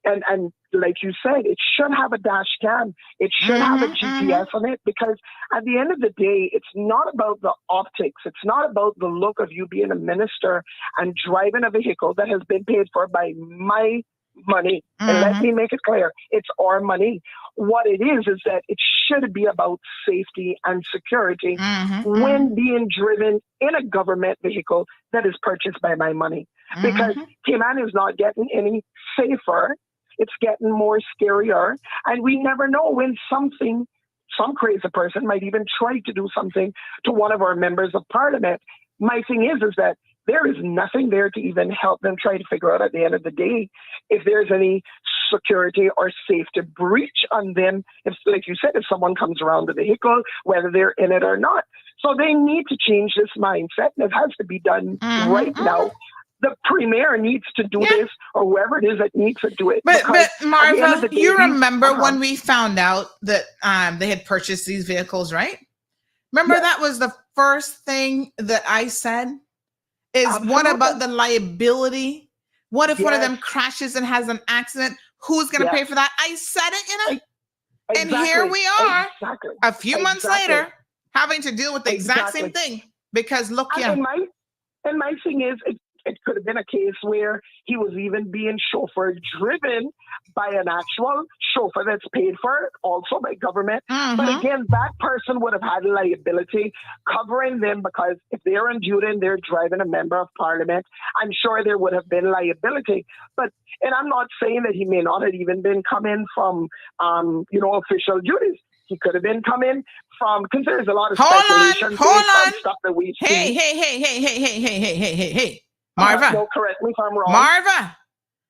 and like you said, it should have a dash cam. It should have a GPS on it, because at the end of the day, it's not about the optics. It's not about the look of you being a minister and driving a vehicle that has been paid for by my money. And let me make it clear, it's our money. What it is that it should be about safety and security when being driven in a government vehicle that is purchased by my money. Because Cayman is not getting any safer. It's getting more scarier. And we never know when some crazy person might even try to do something to one of our members of parliament. My thing is that there is nothing there to even help them try to figure out at the end of the day if there's any security or safety breach on them. If, like you said, if someone comes around the vehicle, whether they're in it or not. So they need to change this mindset, and it has to be done right now. The premier needs to do this, or whoever it is that needs to do it. But Marva, you remember when we found out that they had purchased these vehicles, right? Remember that was the first thing that I said is, what about the liability? What if one of them crashes and has an accident? Who's going to pay for that? I said it, and here we are a few months later having to deal with the exact same thing. Because look, and my thing is, it could have been a case where he was even being chauffeur driven by an actual chauffeur that's paid for also by government. But again, that person would have had liability covering them, because if they're on duty and they're driving a member of parliament, I'm sure there would have been liability. And I'm not saying that he may not have even been coming from, official duties. He could have been coming from, because there's a lot of speculation. Hold on. Stuff that we've seen. Hey. Marva, no, correct me if I'm wrong. Marva,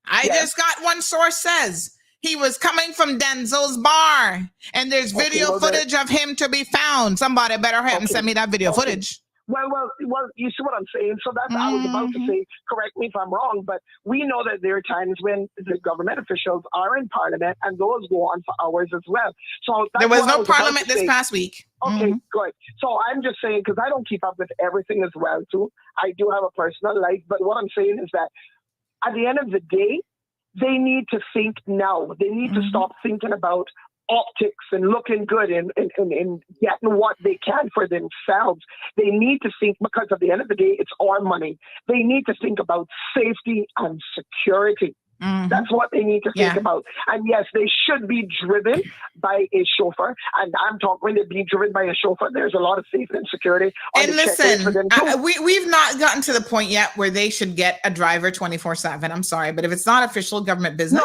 I just got one source says he was coming from Denzel's bar, and there's video footage of him to be found. Somebody better help and send me that video footage. Well, you see what I'm saying? So that's I was about to say, correct me if I'm wrong, but we know that there are times when the government officials are in parliament, and those go on for hours as well. So there was no parliament this past week. Okay, good. So I'm just saying, because I don't keep up with everything as well, too. I do have a personal life, but what I'm saying is that at the end of the day, they need to think now. They need to stop thinking about optics and looking good and getting what they can for themselves. They need to think, because at the end of the day, it's our money. They need to think about safety and security. That's what they need to think about. And yes, they should be driven by a chauffeur. And I'm talking, when they be driven by a chauffeur, there's a lot of safety and security. And listen, we've not gotten to the point yet where they should get a driver 24/7. I'm sorry, but if it's not official government business,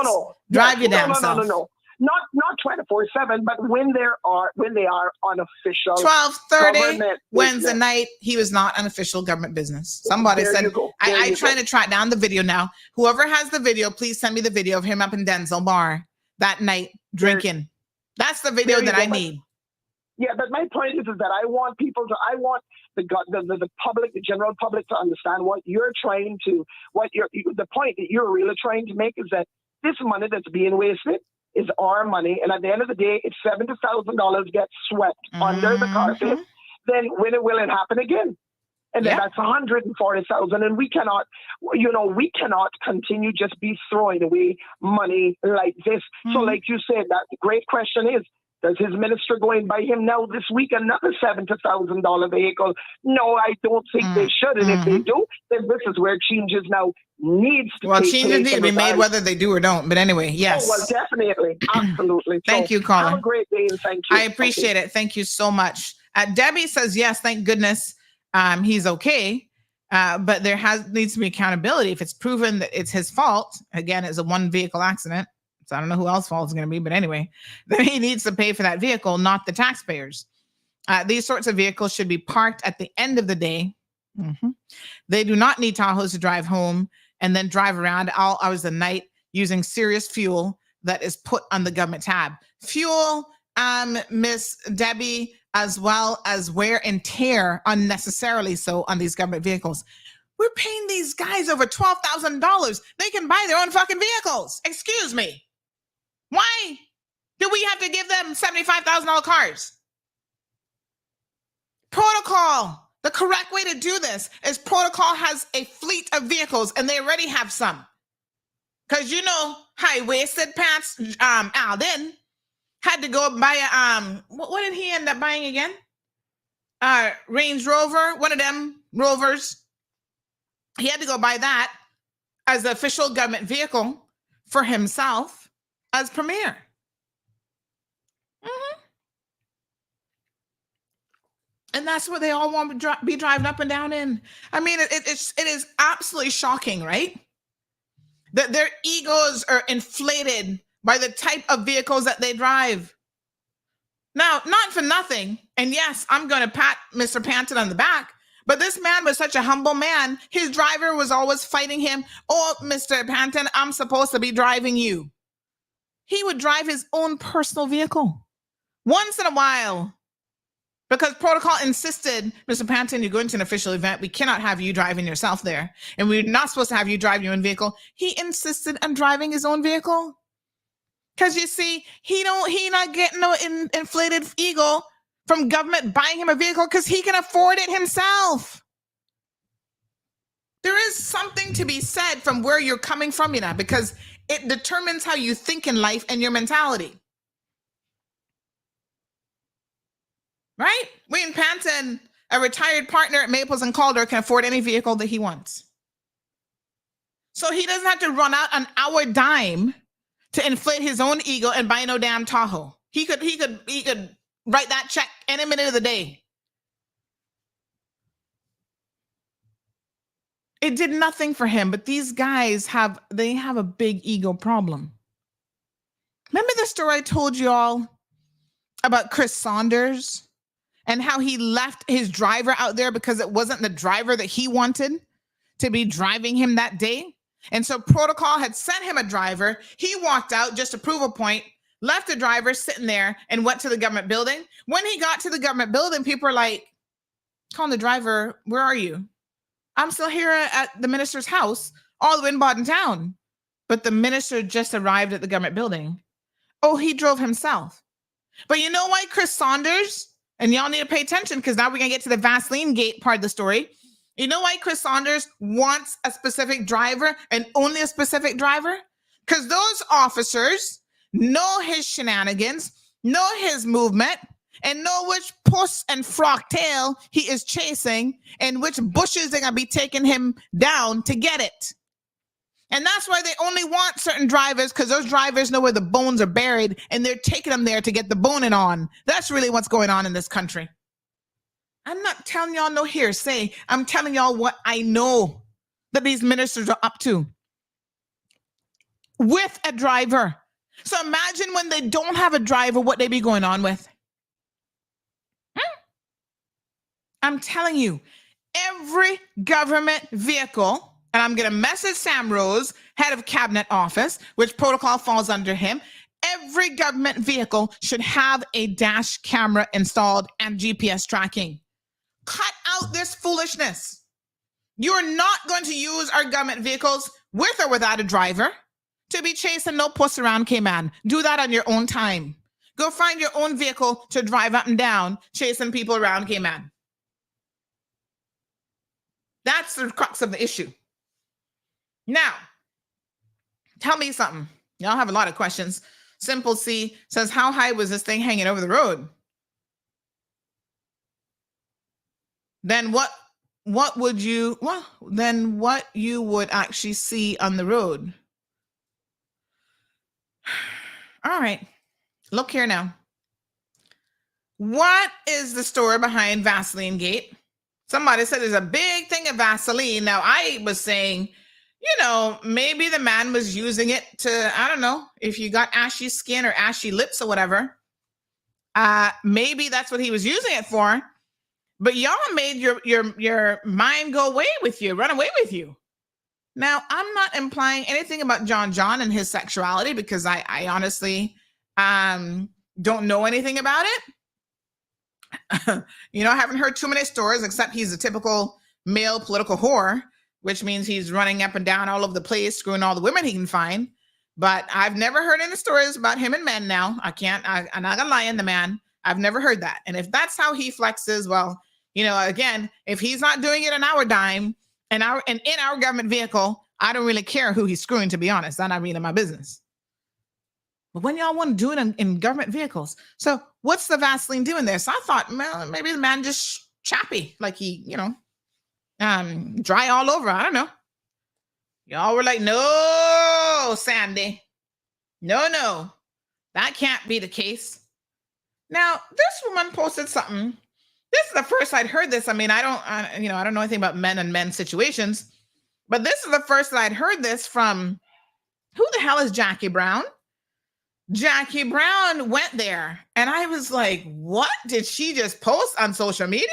drive your damn self. No. Not 24/7, but when they are on official 12:30 Wednesday night, he was not an official government business. Somebody said, I'm trying to track down the video now. Whoever has the video, please send me the video of him up in Denzel bar that night drinking. That's the video that I need. Yeah, but my point is that I want the public, the general public, to understand what you're trying to, the point that you're really trying to make is that this money that's being wasted is our money, and at the end of the day, if $70,000 gets swept under the carpet, then when will it happen again? And then that's $140,000, and we cannot continue just be throwing away money like this. So, like you said, that the great question is Does his minister go and buy him now this week another $70,000 vehicle? No, I don't think they should. And if they do, then this is where changes now needs to take changes place need to be made whether they do or don't. But anyway, yes. Oh, well, definitely. Absolutely. Thank you, caller. Have a great day and thank you. I appreciate it. Thank you so much. Debbie says, yes, thank goodness he's okay. But there needs to be accountability. If it's proven that it's his fault, again, it's a one vehicle accident. So I don't know who else's fault it's going to be, but anyway, then he needs to pay for that vehicle, not the taxpayers. These sorts of vehicles should be parked at the end of the day. They do not need Tahoes to drive home and then drive around all hours of the night using serious fuel that is put on the government tab. Fuel, Miss Debbie, as well as wear and tear unnecessarily so on these government vehicles. We're paying these guys over $12,000. They can buy their own fucking vehicles. Excuse me. Why do we have to give them $75,000 cars? Protocol. The correct way to do this is Protocol has a fleet of vehicles and they already have some. Because high-waisted pants, Alden had to go buy a, what did he end up buying again? Range Rover, one of them Rovers. He had to go buy that as the official government vehicle for himself as premier. And that's what they all want to be driving up and down in. I mean, it is absolutely shocking, right? That their egos are inflated by the type of vehicles that they drive. Now, not for nothing, and yes, I'm going to pat Mr. Panton on the back, but this man was such a humble man. His driver was always fighting him. Oh, Mr. Panton, I'm supposed to be driving you. He would drive his own personal vehicle once in a while because Protocol insisted, Mr. Panton, you're going to an official event. We cannot have you driving yourself there. And we're not supposed to have you drive your own vehicle. He insisted on driving his own vehicle. Because you see, he not getting no inflated ego from government buying him a vehicle because he can afford it himself. There is something to be said from where you're coming from, because it determines how you think in life and your mentality. Right? Wayne Panton, a retired partner at Maples and Calder, can afford any vehicle that he wants. So he doesn't have to run out on our dime to inflate his own ego and buy no damn Tahoe. He could write that check any minute of the day. It did nothing for him, but these guys have a big ego problem. Remember the story I told you all about Chris Saunders and how he left his driver out there because it wasn't the driver that he wanted to be driving him that day? And so Protocol had sent him a driver. He walked out just to prove a point, left the driver sitting there and went to the government building. When he got to the government building, people were like, calling the driver, where are you? I'm still here at the minister's house, all the way in Bodden town. But the minister just arrived at the government building. Oh, he drove himself. But you know why Chris Saunders, and y'all need to pay attention because now we're going to get to the Vaseline Gate part of the story. You know why Chris Saunders wants a specific driver and only a specific driver? Because those officers know his shenanigans, know his movement, and know which puss and frock tail he is chasing and which bushes they're going to be taking him down to get it. And that's why they only want certain drivers, because those drivers know where the bones are buried and they're taking them there to get the boning on. That's really what's going on in this country. I'm not telling y'all no hearsay. I'm telling y'all what I know that these ministers are up to with a driver. So imagine when they don't have a driver, what they be going on with. I'm telling you, every government vehicle, and I'm going to message Sam Rose, head of cabinet office, which Protocol falls under him. Every government vehicle should have a dash camera installed and GPS tracking. Cut out this foolishness. You're not going to use our government vehicles with or without a driver to be chasing no puss around Cayman. Do that on your own time. Go find your own vehicle to drive up and down chasing people around Cayman. That's the crux of the issue. Now, tell me something. Y'all have a lot of questions. Simple C says, how high was this thing hanging over the road? Then what you would actually see on the road? All right, look here now. What is the story behind Vaseline Gate? Somebody said there's a big thing of Vaseline. Now, I was saying, maybe the man was using it to, I don't know, if you got ashy skin or ashy lips or whatever, maybe that's what he was using it for. But y'all made your mind go away with you, run away with you. Now, I'm not implying anything about John and his sexuality because I honestly don't know anything about it. I haven't heard too many stories, except he's a typical male political whore, which means he's running up and down all over the place, screwing all the women he can find. But I've never heard any stories about him and men now. I'm not gonna lie in the man. I've never heard that. And if that's how he flexes, well, again, if he's not doing it on our dime and in our government vehicle, I don't really care who he's screwing, to be honest. I'm not really my business. But when y'all want to do it in government vehicles, so what's the Vaseline doing there? So I thought, well, maybe the man just chappy, like he, dry all over. I don't know. Y'all were like, no, Sandy. No, that can't be the case. Now, this woman posted something. This is the first I'd heard this. I mean, I don't know anything about men and men situations, but this is the first that I'd heard this from. Who the hell is Jackie Brown? Jackie Brown went there, and I was like, what did she just post on social media?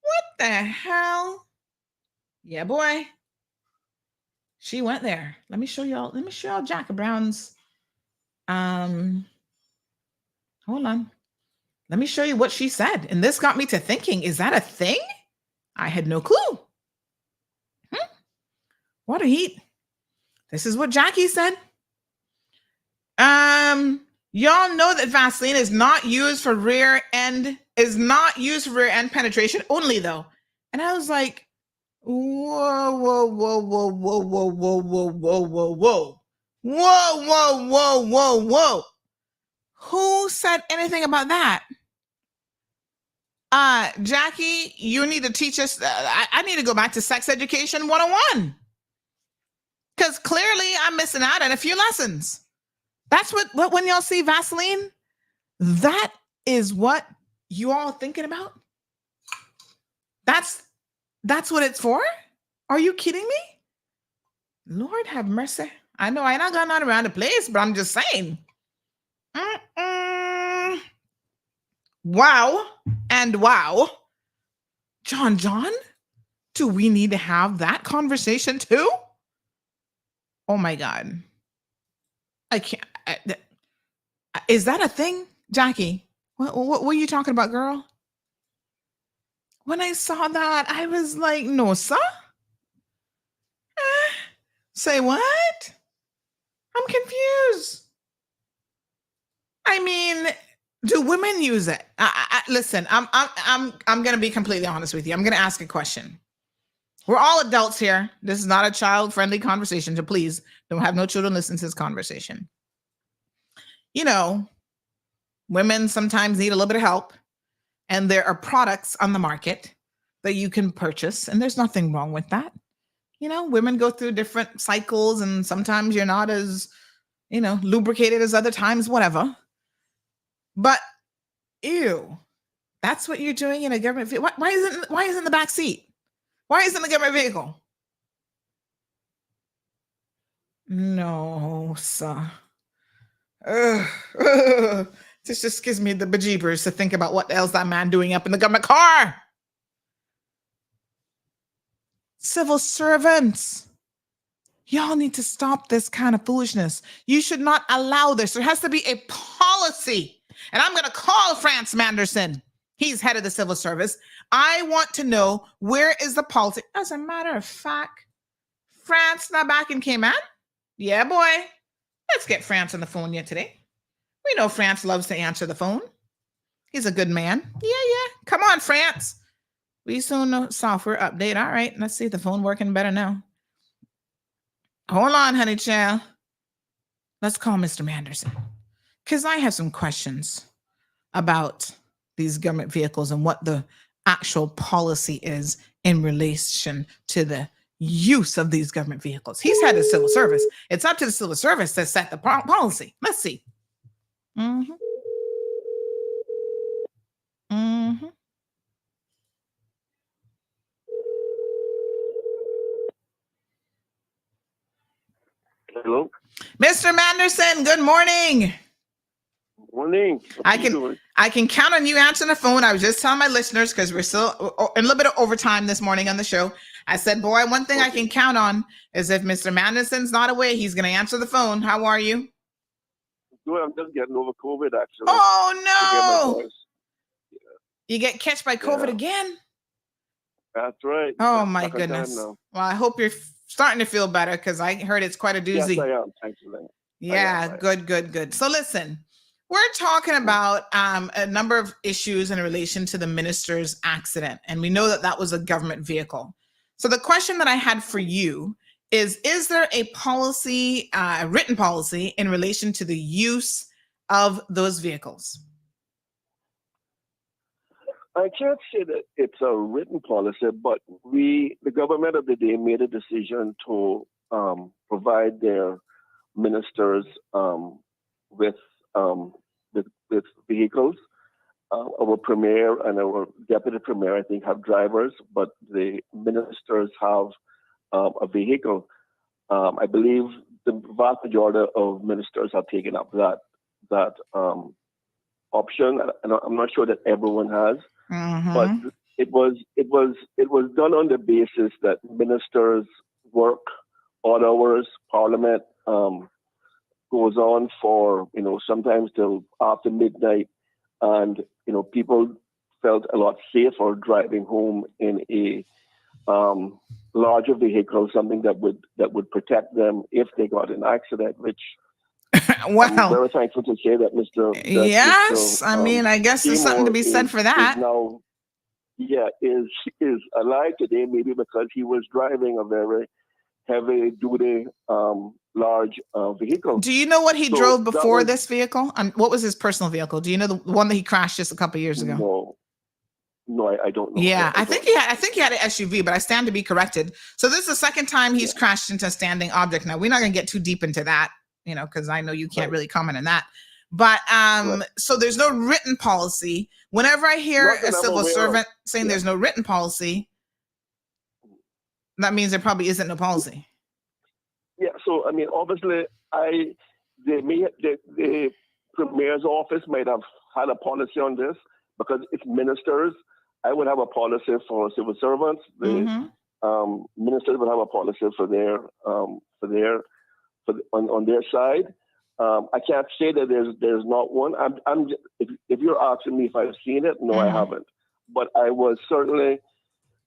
What the hell? Yeah, boy. She went there. Let me show y'all Jackie Brown's. Hold on. Let me show you what she said. And this got me to thinking, is that a thing? I had no clue. What a heat. This is what Jackie said. Y'all know that Vaseline is not used for rear end penetration only, though. And I was like, whoa. Who said anything about that? Jackie, you need to teach us. I need to go back to sex education 101. Because clearly I'm missing out on a few lessons. That's what when y'all see Vaseline, that is what you all thinking about? That's what it's for? Are you kidding me? Lord have mercy. I know I ain't gone out around the place, but I'm just saying. Wow and wow. John, do we need to have that conversation too? Oh my God. I can't. Is that a thing, Jackie? What were you talking about, girl? When I saw that, I was like, no, sir. Say what? I'm confused. I mean, do women use it? Listen, I'm going to be completely honest with you. I'm going to ask a question. We're all adults here. This is not a child-friendly conversation, so please don't have no children listen to this conversation. Women sometimes need a little bit of help, and there are products on the market that you can purchase, and there's nothing wrong with that. Women go through different cycles, and sometimes you're not as, lubricated as other times, whatever. But, ew, that's what you're doing in a government vehicle. Why isn't the back seat? Why isn't the government vehicle? No, sir. This just gives me the bejeebers to think about what else that man doing up in the government car. Civil servants, y'all need to stop this kind of foolishness. You should not allow this. There has to be a policy. And I'm going to call France Manderson. He's head of the civil service. I want to know, where is the policy? As a matter of fact, France not back in Cayman? Yeah, boy. Let's get France on the phone yet today. We know France loves to answer the phone. He's a good man. Yeah. Come on, France. We soon know software update. All right, let's see the phone working better now. Hold on, honey child. Let's call Mr. Manderson, because I have some questions about these government vehicles and what the actual policy is in relation to the use of these government vehicles. He's had the civil service. It's up to the civil service to set the policy. Let's see. Mm-hmm. Mm-hmm. Hello. Mr. Manderson, good morning. Morning. I can count on you answering the phone. I was just telling my listeners, because we're still in a little bit of overtime this morning on the show. I said, boy, one thing I can count on is if Mr. Manderson's not away, he's going to answer the phone. How are you? Good. I'm just getting over COVID, actually. Oh, no. You get catch by COVID again? That's right. Oh, my goodness. Well, I hope you're starting to feel better, because I heard it's quite a doozy. Yes, I am. Thanks for that. Yeah, good. So listen, we're talking about a number of issues in relation to the minister's accident, and we know that that was a government vehicle. So the question that I had for you is there a policy, a written policy in relation to the use of those vehicles? I can't say that it's a written policy, but the government of the day made a decision to provide their ministers with vehicles. Our premier and our deputy premier, I think, have drivers, but the ministers have a vehicle. I believe the vast majority of ministers have taken up that option, and I'm not sure that everyone has. Mm-hmm. But it was done on the basis that ministers work odd hours. Parliament goes on for sometimes till after midnight, and people felt a lot safer driving home in a larger vehicle, something that would protect them if they got in an accident. Which wow. I'm very thankful to say that Mr. Yes, I mean, I guess there's something to be said for that. Is alive today, maybe because he was driving a very heavy duty large vehicle. Do you know what he drove before this vehicle? What was his personal vehicle? Do you know the one that he crashed just a couple of years ago? No, I don't know. Yeah, I think he had an SUV, but I stand to be corrected. So this is the second time he's crashed into a standing object. Now we're not going to get too deep into that, because I know you can't really comment on that. But so there's no written policy. Whenever I hear a civil servant saying there's no written policy, that means there probably isn't no policy. Yeah. So I mean, obviously, the premier's office might have had a policy on this because it's ministers. I would have a policy for civil servants. The ministers would have a policy on their side. I can't say that there's not one. If you're asking me if I've seen it, no, I haven't. But I was certainly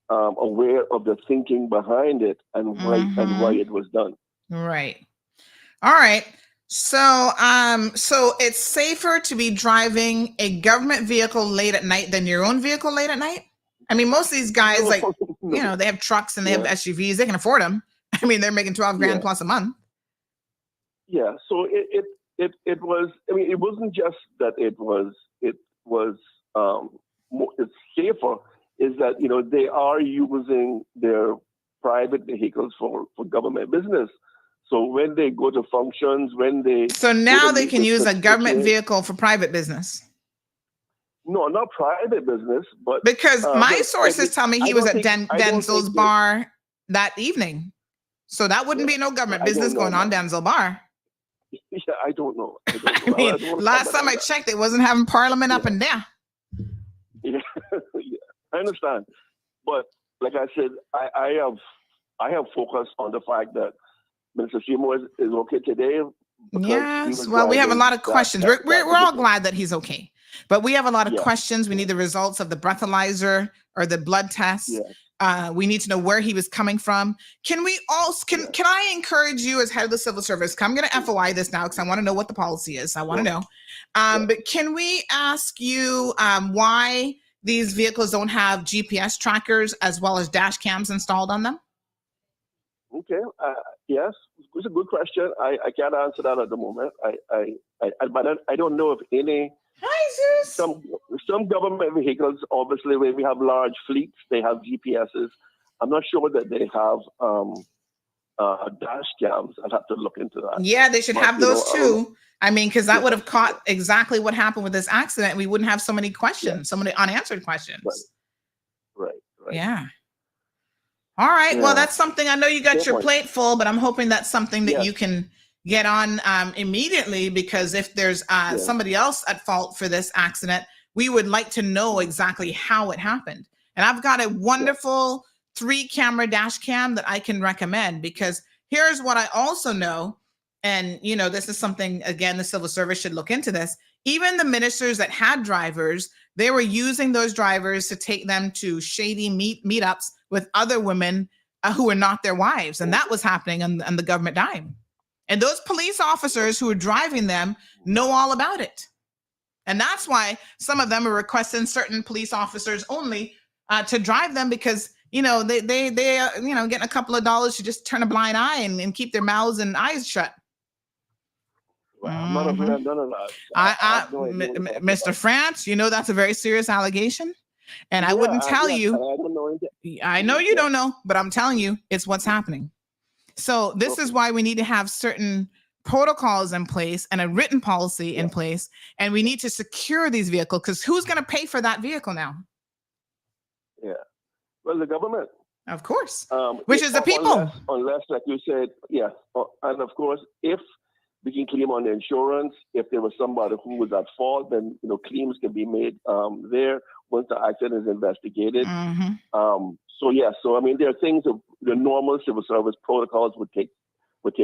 aware of the thinking behind it and why it was done. Right. All right. So it's safer to be driving a government vehicle late at night than your own vehicle late at night? I mean, most of these guys, they have trucks and they have SUVs. They can afford them. I mean, they're making $12,000 plus a month. Yeah. So it was. I mean, it wasn't just that it's safer. Is that they are using their private vehicles for government business. So when they go to functions, so now they can use a government vehicle for private business. No, not private business, but because my sources tell me he was at Denzel's bar that evening. So that wouldn't be no government business going on Denzel bar. Yeah, I don't know. I mean, last time I checked, they wasn't having Parliament up and down. Yeah, I understand, but like I said, I have focused on the fact that Minister Seymour is okay today. Yes, well, we have a lot of questions. We're all glad that he's okay, but we have a lot of questions. We need the results of the breathalyzer or the blood test. Yeah. We need to know where he was coming from. Can we also can I encourage you as head of the civil service? I'm going to FOI this now because I want to know what the policy is. I want to know. But can we ask you why these vehicles don't have GPS trackers as well as dash cams installed on them? Okay. Yes. it's a good question. I can't answer that at the moment. But I don't know if any. Hi, Zeus. Some government vehicles, obviously, when we have large fleets, they have GPSs. I'm not sure that they have dash cams. I'd have to look into that. Yeah, they should have those too. I mean, because that would have caught exactly what happened with this accident. We wouldn't have so many questions, so many unanswered questions. Right. Yeah. All right. Yeah. Well, that's something. I know you got your plate full, but I'm hoping that's something that you can get on immediately, because if there's somebody else at fault for this accident, we would like to know exactly how it happened. And I've got a wonderful 3-camera dash cam that I can recommend, because here's what I also know. And, you know, this is something, again, the civil service should look into this. Even the ministers that had drivers, they were using those drivers to take them to shady meetups with other women who were not their wives. And that was happening on the government dime. And those police officers who were driving them know all about it. And that's why some of them are requesting certain police officers only to drive them, because, you know, they you know, getting a couple of dollars to just turn a blind eye and keep their mouths and eyes shut. Well, I'm not aware of none of that. Mr. France, you know, that's a very serious allegation. And I wouldn't tell you. I don't know. I know you don't know, but I'm telling you, it's what's happening. So this is why we need to have certain protocols in place and a written policy in place. And we need to secure these vehicles, because who's going to pay for that vehicle now? Yeah. Well, the government. Of course. Which is the people. Unless, like you said, and of course, if we can claim on the insurance, if there was somebody who was at fault, then, you know, claims can be made there once the accident is investigated. So I mean, there are things that the normal civil service protocols would take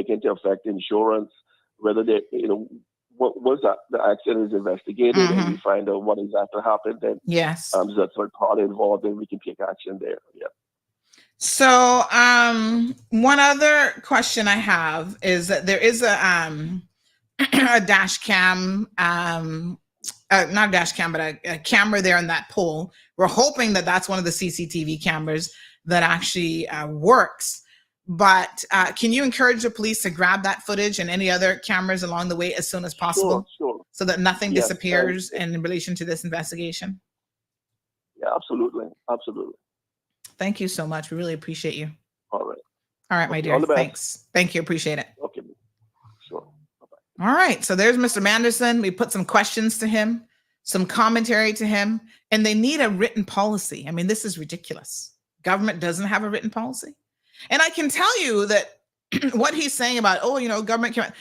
into effect. Insurance, whether they, you know, once the accident is investigated and we find out what exactly happened, then there's a third party involved, and we can take action there. Yeah. So one other question I have is that there is a dash cam, not a dash cam, but a camera there in that pole. We're hoping that that's one of the CCTV cameras that actually works. But can you encourage the police to grab that footage and any other cameras along the way as soon as possible? Sure. So that nothing disappears in relation to this investigation? Yeah, absolutely. Thank you so much. We really appreciate you. All right. All right, my dear. Thanks. Thank you. Appreciate it. Okay. Sure. Bye-bye. All right. So there's Mr. Manderson. We put some questions to him, some commentary to him, and they need a written policy. I mean, this is ridiculous. Government doesn't have a written policy. And I can tell you that what he's saying about, government can,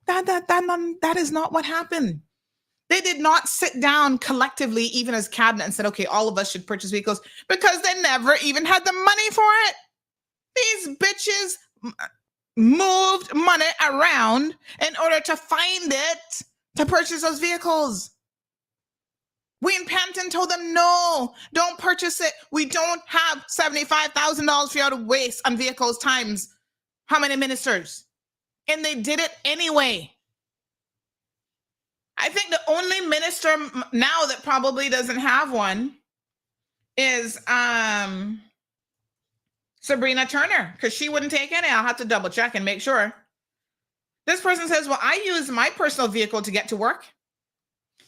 that is not what happened. They did not sit down collectively, even as cabinet, and said, okay, all of us should purchase vehicles, because they never even had the money for it. These bitches moved money around in order to find it to purchase those vehicles. Wayne Panton told them, no, don't purchase it. We don't have $75,000 for you to waste on vehicles times how many ministers? And they did it anyway. I think the only minister now that probably doesn't have one is Sabrina Turner, because she wouldn't take any. I'll have to double check and make sure. This person says, well, I use my personal vehicle to get to work.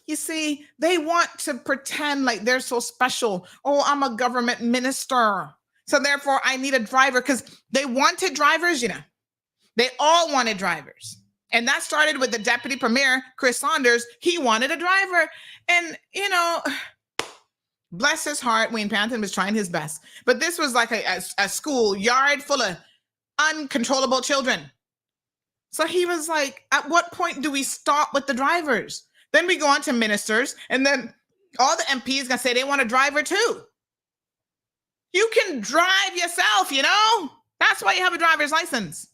You see, they want to pretend like they're so special. Oh, I'm a government minister, so therefore I need a driver, because they wanted drivers, They all wanted drivers. And that started with the Deputy Premier, Chris Saunders. He wanted a driver. And, bless his heart, Wayne Panton was trying his best. But this was like a school yard full of uncontrollable children. So he was like, at what point do we stop with the drivers? Then we go on to ministers, and then all the MPs gonna say they want a driver too. You can drive yourself, That's why you have a driver's license.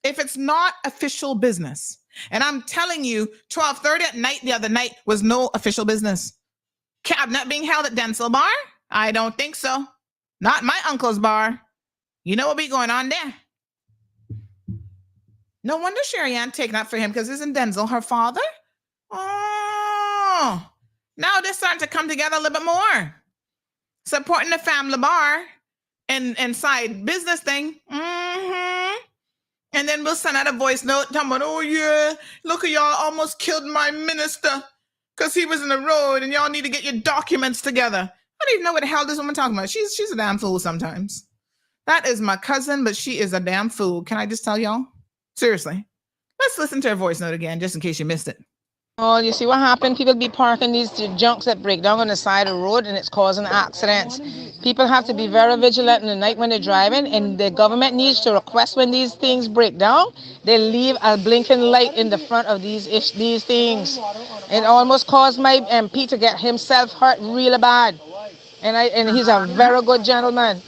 If it's not official business, and I'm telling you, 12:30 at night the other night was no official business. Cabinet being held at Denzel Bar? I don't think so. Not my uncle's bar. You know what be going on there? No wonder Sherry Ann taking up for him, because isn't Denzel her father? Oh, now they're starting to come together a little bit more. Supporting the family bar and side business thing. And then we'll send out a voice note talking about, oh yeah, look at y'all almost killed my minister because he was in the road and y'all need to get your documents together. I don't even know what the hell this woman talking about. She's a damn fool sometimes. That is my cousin, but she is a damn fool. Can I just tell y'all? Seriously. Let's listen to her voice note again, just in case you missed it. Oh, you see what happened? People be parking these junks that break down on the side of the road and it's causing accidents. People have to be very vigilant in the night when they're driving, and the government needs to request when these things break down, they leave a blinking light in the front of these things. It almost caused my MP to get himself hurt really bad. And he's a very good gentleman.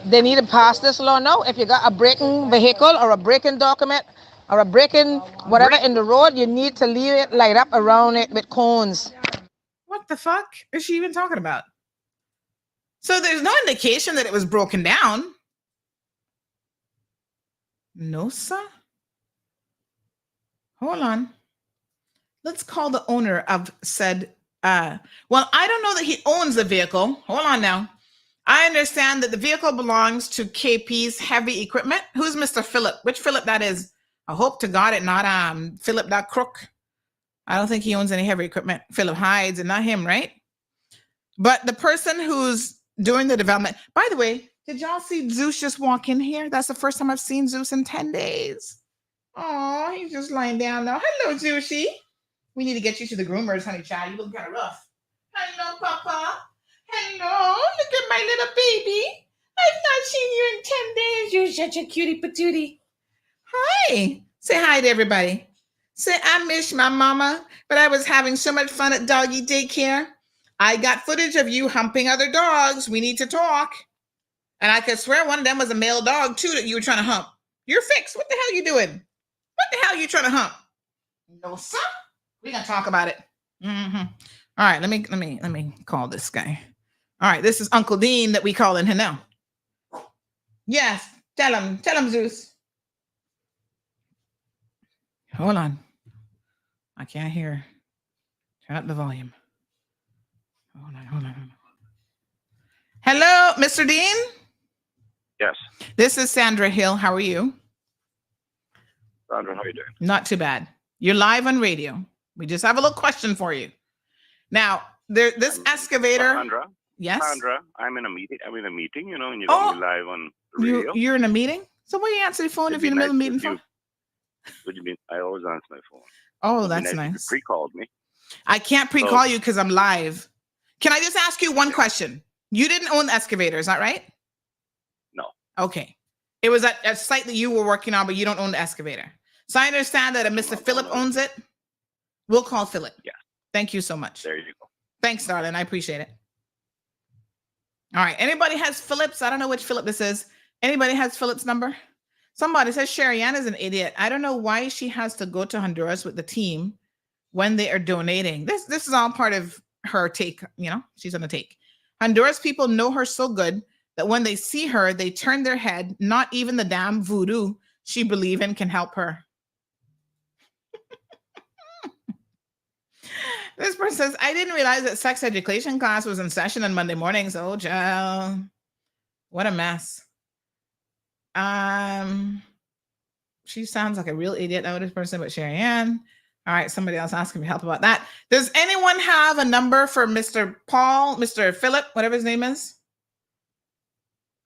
They need to pass this law now. If you got a braking vehicle or a braking document, or a braking whatever in the road, you need to leave it light up around it with cones. What the fuck is she even talking about? So there's no indication that it was broken down. No, sir. Hold on. Let's call the owner of said, well, I don't know that he owns the vehicle. Hold on now. I understand that the vehicle belongs to KP's heavy equipment. Who's Mr. Philip? Which Philip that is? I hope to God it not Philip that crook. I don't think he owns any heavy equipment. Philip Hides and not him, right? But the person who's doing the development. By the way, did y'all see Zeus just walk in here? That's the first time I've seen Zeus in 10 days. Oh, he's just lying down now. Hello, Zeusy. We need to get you to the groomers, honey child. You look kind of rough. Hello, Papa. Hello, look at my little baby. I've not seen you in 10 days. You're such a cutie patootie. Hi. Say hi to everybody. Say, I miss my mama, but I was having so much fun at doggy daycare. I got footage of you humping other dogs. We need to talk. And I could swear one of them was a male dog, too, that you were trying to hump. You're fixed. What the hell are you doing? What the hell are you trying to hump? No, sir. We're going to talk about it. Mm-hmm. All right, let me call this guy. All right, this is Uncle Dean that we calling him now. Yes, tell him, Zeus. Hold on. I can't hear. Turn up the volume. Hold on. Hello, Mr. Dean? Yes. This is Sandra Hill. How are you? Sandra, how are you doing? Not too bad. You're live on radio. We just have a little question for you. Now, this excavator. Sandra? Yes? Sandra, I'm in a meeting, you know, and you got me live on the radio. You're in a meeting? So why you answer the phone if you're in the middle of a meeting for? What do you mean? I always answer my phone. Oh, that's nice. You pre-called me. I can't pre-call you because I'm live. Can I just ask you one question? You didn't own the excavator, is that right? No. Okay. It was at a site that you were working on, but you don't own the excavator. So I understand that Mr. Philip owns it. We'll call Philip. Yeah. Thank you so much. There you go. Thanks, darling. I appreciate it. All right. Anybody has Philip's? I don't know which Philip this is. Anybody has Philip's number? Somebody says Sherry Ann is an idiot. I don't know why she has to go to Honduras with the team when they are donating. This is all part of her take. You know, she's on the take. Honduras people know her so good that when they see her, they turn their head. Not even the damn voodoo she believes in can help her. This person says, I didn't realize that sex education class was in session on Monday mornings. Oh, child. What a mess. She sounds like a real idiot. Now, this person, but Sherry Ann. All right, somebody else asking me help about that. Does anyone have a number for Mr. Paul, Mr. Philip, whatever his name is?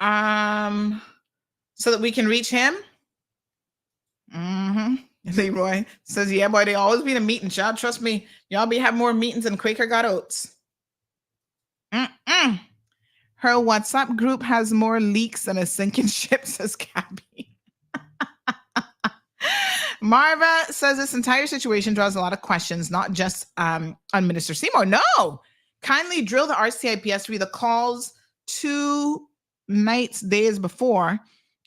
So that we can reach him? Mm-hmm. Leroy says, yeah, boy, they always be in a meeting, child. Trust me, y'all be having more meetings than Quaker got oats. Her WhatsApp group has more leaks than a sinking ship, says Gabby. Marva says this entire situation draws a lot of questions, not just on Minister Seymour. No, kindly drill the RCIPS to be the calls 2 nights, days before,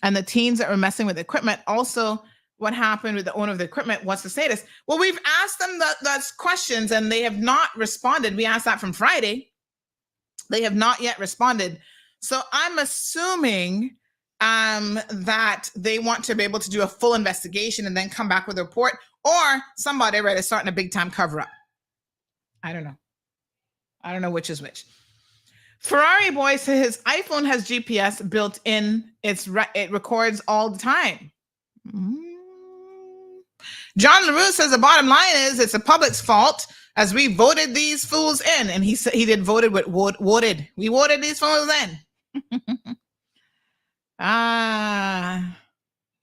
and the teens that were messing with equipment. Also, what happened with the owner of the equipment? What's the status? Well, we've asked them those questions and they have not responded. We asked that from Friday. They have not yet responded. So I'm assuming that they want to be able to do a full investigation and then come back with a report, or somebody is starting a big time cover up. I don't know. I don't know which is which. Ferrari boy says his iPhone has GPS built in. It records all the time. John LaRue says the bottom line is it's the public's fault as we voted these fools in. And he said he did voted with voted. We voted these fools in.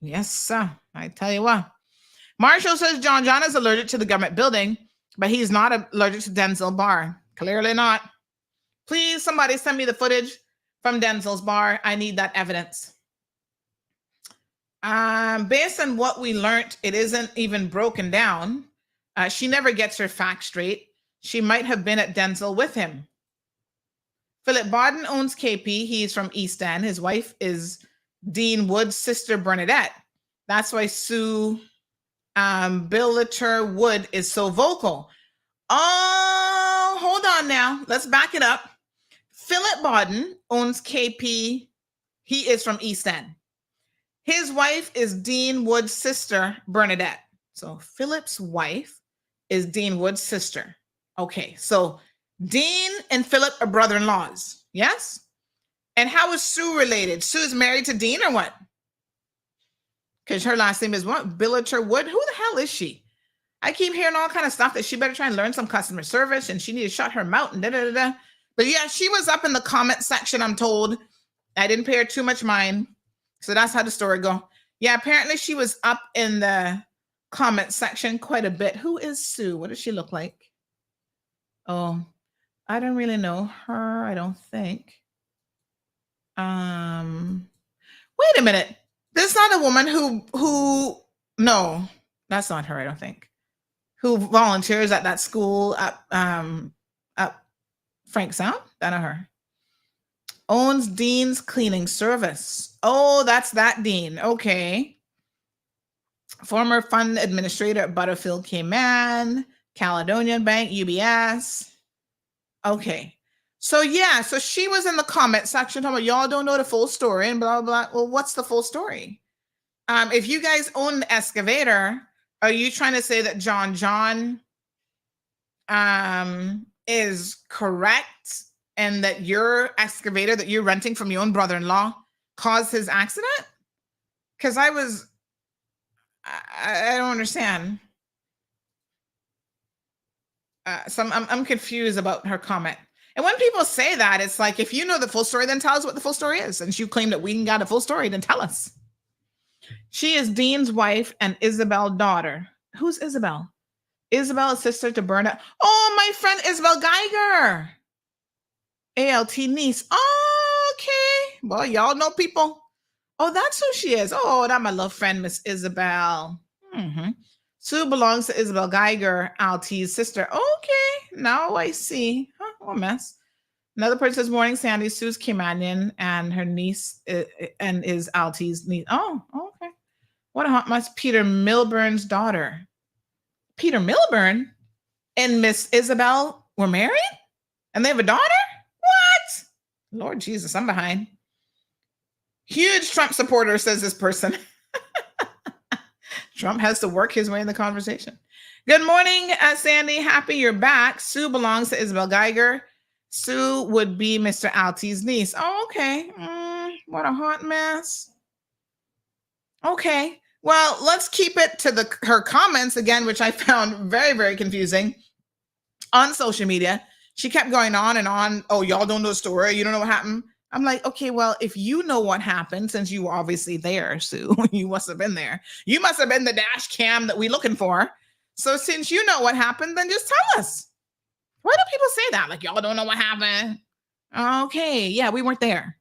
Yes, sir. I tell you what. Marshall says John is allergic to the government building, but he's not allergic to Denzel bar. Clearly not. Please, somebody send me the footage from Denzel's bar. I need that evidence. Based on what we learned, it isn't even broken down. She never gets her facts straight. She might have been at Denzel with him. Philip Bodden owns KP. He's from East End. His wife is Dean Wood's sister, Bernadette. That's why Sue Billiter Wood is so vocal. Oh, hold on now. Let's back it up. Philip Bodden owns KP. He is from East End. His wife is Dean Wood's sister, Bernadette. So Philip's wife is Dean Wood's sister. Okay, so Dean and Philip are brother-in-laws. Yes? And how is Sue related? Sue is married to Dean or what? Because her last name is what? Billiter Wood? Who the hell is she? I keep hearing all kind of stuff that she better try and learn some customer service and she need to shut her mouth and da-da-da-da. But yeah, she was up in the comment section, I'm told. I didn't pay her too much mind. So that's how the story go. Yeah, apparently she was up in the comment section quite a bit. Who is Sue? What does she look like? Oh, I don't really know her, I don't think. Wait a minute. This is not a woman who no, that's not her, I don't think. Who volunteers at that school at Frank Sound? That not her. Owns Dean's cleaning service. Oh, that's that Dean. Okay. Former fund administrator at Butterfield Cayman, Caledonian Bank, UBS. Okay. So yeah, so she was in the comment section talking about y'all don't know the full story and blah, blah, blah. Well, what's the full story? If you guys own the excavator, are you trying to say that John is correct and that your excavator that you're renting from your own brother-in-law caused his accident? Because I don't understand. So I'm confused about her comment. And when people say that, it's like, if you know the full story, then tell us what the full story is. Since you claim that we got a full story, then tell us. She is Dean's wife and Isabel's daughter. Who's Isabel? Isabel is sister to Bernadette. Oh, my friend Isabel Geiger. ALT niece. Oh, okay. Well, y'all know people. Oh, that's who she is. Oh, that's my love friend, Miss Isabel. Mm-hmm. Sue belongs to Isabel Geiger, Altie's sister. Okay, now I see. Huh, what a mess. Another person says, morning, Sandy. Sue's Caymanian and her niece and is Altie's niece. Oh, okay. What a hot mess. Peter Milburn's daughter. Peter Milburn and Miss Isabel were married? And they have a daughter? What? Lord Jesus, I'm behind. Huge Trump supporter, says this person. Trump has to work his way in the conversation. Good morning, Sandy. Happy you're back. Sue belongs to Isabel Geiger. Sue would be Mr. Altie's niece. Oh, okay. What a hot mess. Okay. Well, let's keep it to her comments again, which I found very, very confusing on social media. She kept going on and on. Oh, y'all don't know the story. You don't know what happened. I'm like, okay, well, if you know what happened, since you were obviously there, Sue, you must have been there. You must have been the dash cam that we're looking for. So since you know what happened, then just tell us. Why do people say that? Like, y'all don't know what happened. Okay, yeah, we weren't there.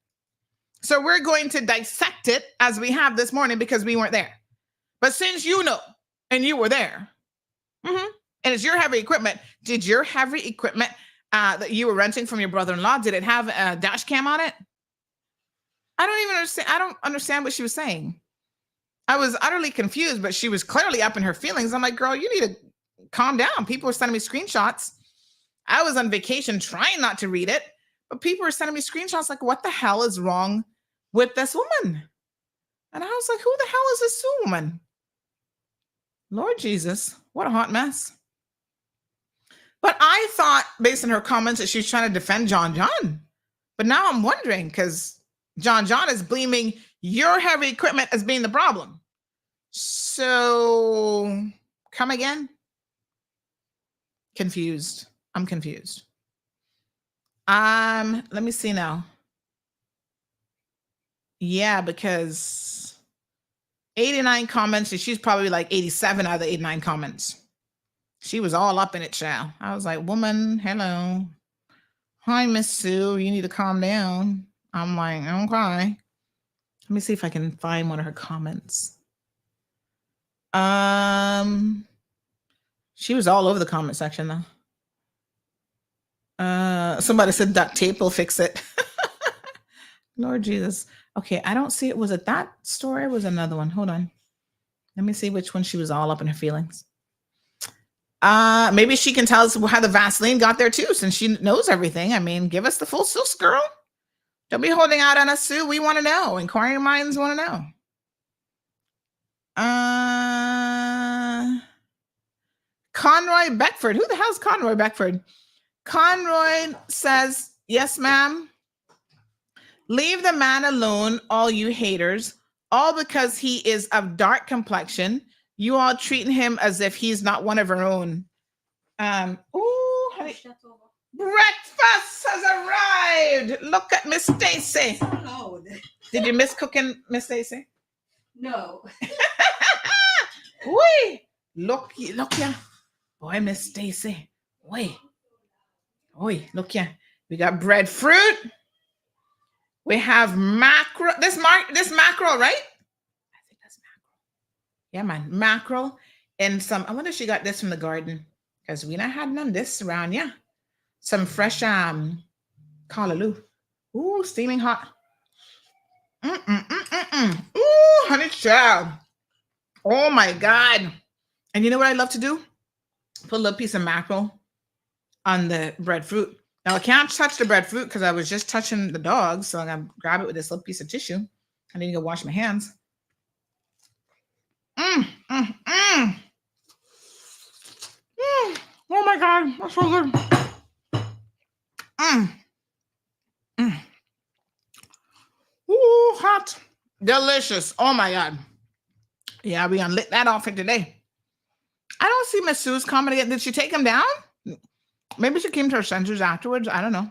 So we're going to dissect it as we have this morning because we weren't there. But since you know, and you were there, and it's your heavy equipment, did your heavy equipment that you were renting from your brother-in-law, did it have a dash cam on it? I don't even understand. I don't understand what she was saying. I was utterly confused, but she was clearly up in her feelings. I'm like, girl, you need to calm down. People were sending me screenshots. I was on vacation trying not to read it, but people were sending me screenshots like, what the hell is wrong with this woman? And I was like, who the hell is this Sue woman? Lord Jesus, what a hot mess. But I thought, based on her comments, that she was trying to defend John. But now I'm wondering, because John is blaming your heavy equipment as being the problem. So come again? Confused. I'm confused. Let me see now. Yeah, because 89 comments, and she's probably like 87 out of the 89 comments. She was all up in it, child. I was like, woman, hello. Hi, Miss Sue. You need to calm down. I'm like, okay. Let me see if I can find one of her comments. She was all over the comment section though. Somebody said duct tape will fix it. Lord Jesus. Okay, I don't see it. Was it that story or was it another one? Hold on. Let me see which one she was all up in her feelings. Maybe she can tell us how the Vaseline got there too, since she knows everything. I mean, give us the full source, girl. Don't be holding out on us, Sue. We want to know. Inquiring minds want to know. Conroy Beckford. Who the hell's Conroy Beckford? Conroy says, yes, ma'am. Leave the man alone, all you haters, all because he is of dark complexion. You all treating him as if he's not one of our own. Ooh, honey. Breakfast has arrived. Look at Miss Stacy. Did you miss cooking, Miss Stacy? No. Wee. Look ya. Boy, Miss Stacy. Wait. Oi, look ya. We got breadfruit. We have mackerel. This mackerel, right? I think that's mackerel. Yeah, man. Mackerel and some. I wonder if she got this from the garden, because we not had none of this around. Yeah. Some fresh callaloo. Ooh, steaming hot. Ooh, honey child. Oh my God. And you know what I love to do? Put a little piece of mackerel on the breadfruit. Now I can't touch the breadfruit because I was just touching the dog. So I'm gonna grab it with this little piece of tissue. I need to go wash my hands. Oh my God, that's so good. Ooh, hot. Delicious. Oh my God. Yeah, we gonna lit that off for today. I don't see Miss Sue's comment again. Did she take him down? Maybe she came to her senses afterwards. I don't know.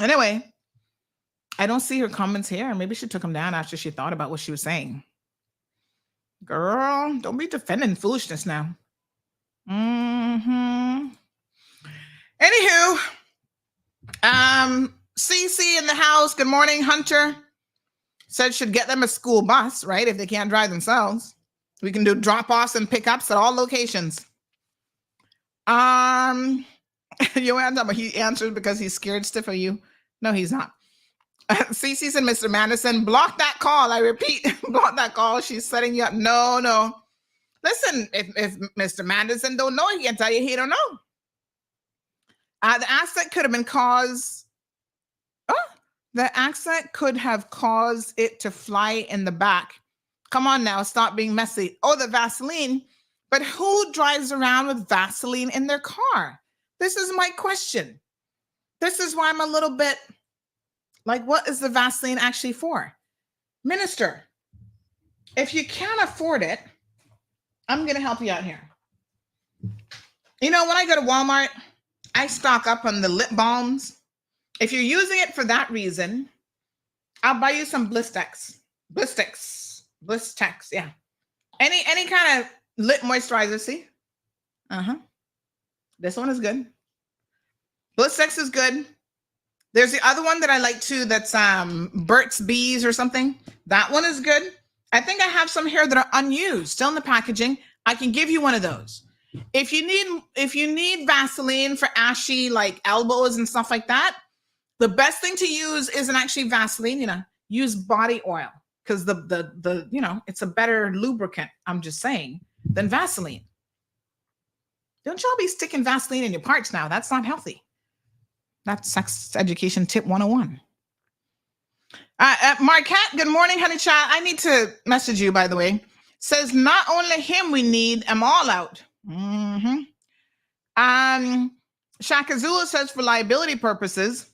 Anyway, I don't see her comments here. Maybe she took him down after she thought about what she was saying. Girl, don't be defending foolishness now. Anywho, CC in the house. Good morning, Hunter. Said should get them a school bus, right? If they can't drive themselves. We can do drop-offs and pickups at all locations. Joanne, he answered because he's scared stiff of you. No, he's not. CC said, Mr. Madison, block that call. I repeat, block that call. She's setting you up. No. Listen, if Mr. Madison don't know, he can tell you he don't know. The accident could have been caused. The accident could have caused it to fly in the back. Come on now, stop being messy. Oh, the Vaseline. But who drives around with Vaseline in their car? This is my question. This is why I'm a little bit like, what is the Vaseline actually for? Minister, if you can't afford it, I'm going to help you out here. You know, when I go to Walmart, I stock up on the lip balms. If you're using it for that reason, I'll buy you some Blistex, yeah. Any kind of lip moisturizer, see? This one is good. Blistex is good. There's the other one that I like too, that's Burt's Bees or something. That one is good. I think I have some here that are unused, still in the packaging. I can give you one of those. If you need Vaseline for ashy like elbows and stuff like that, the best thing to use isn't actually Vaseline, use body oil, because the it's a better lubricant, I'm just saying, than Vaseline. Don't y'all be sticking Vaseline in your parts now. That's not healthy. That's sex education tip 101. Marquette, good morning, honey child. I need to message you, by the way. Says not only him we need, I'm all out. Shaka Zulu says for liability purposes,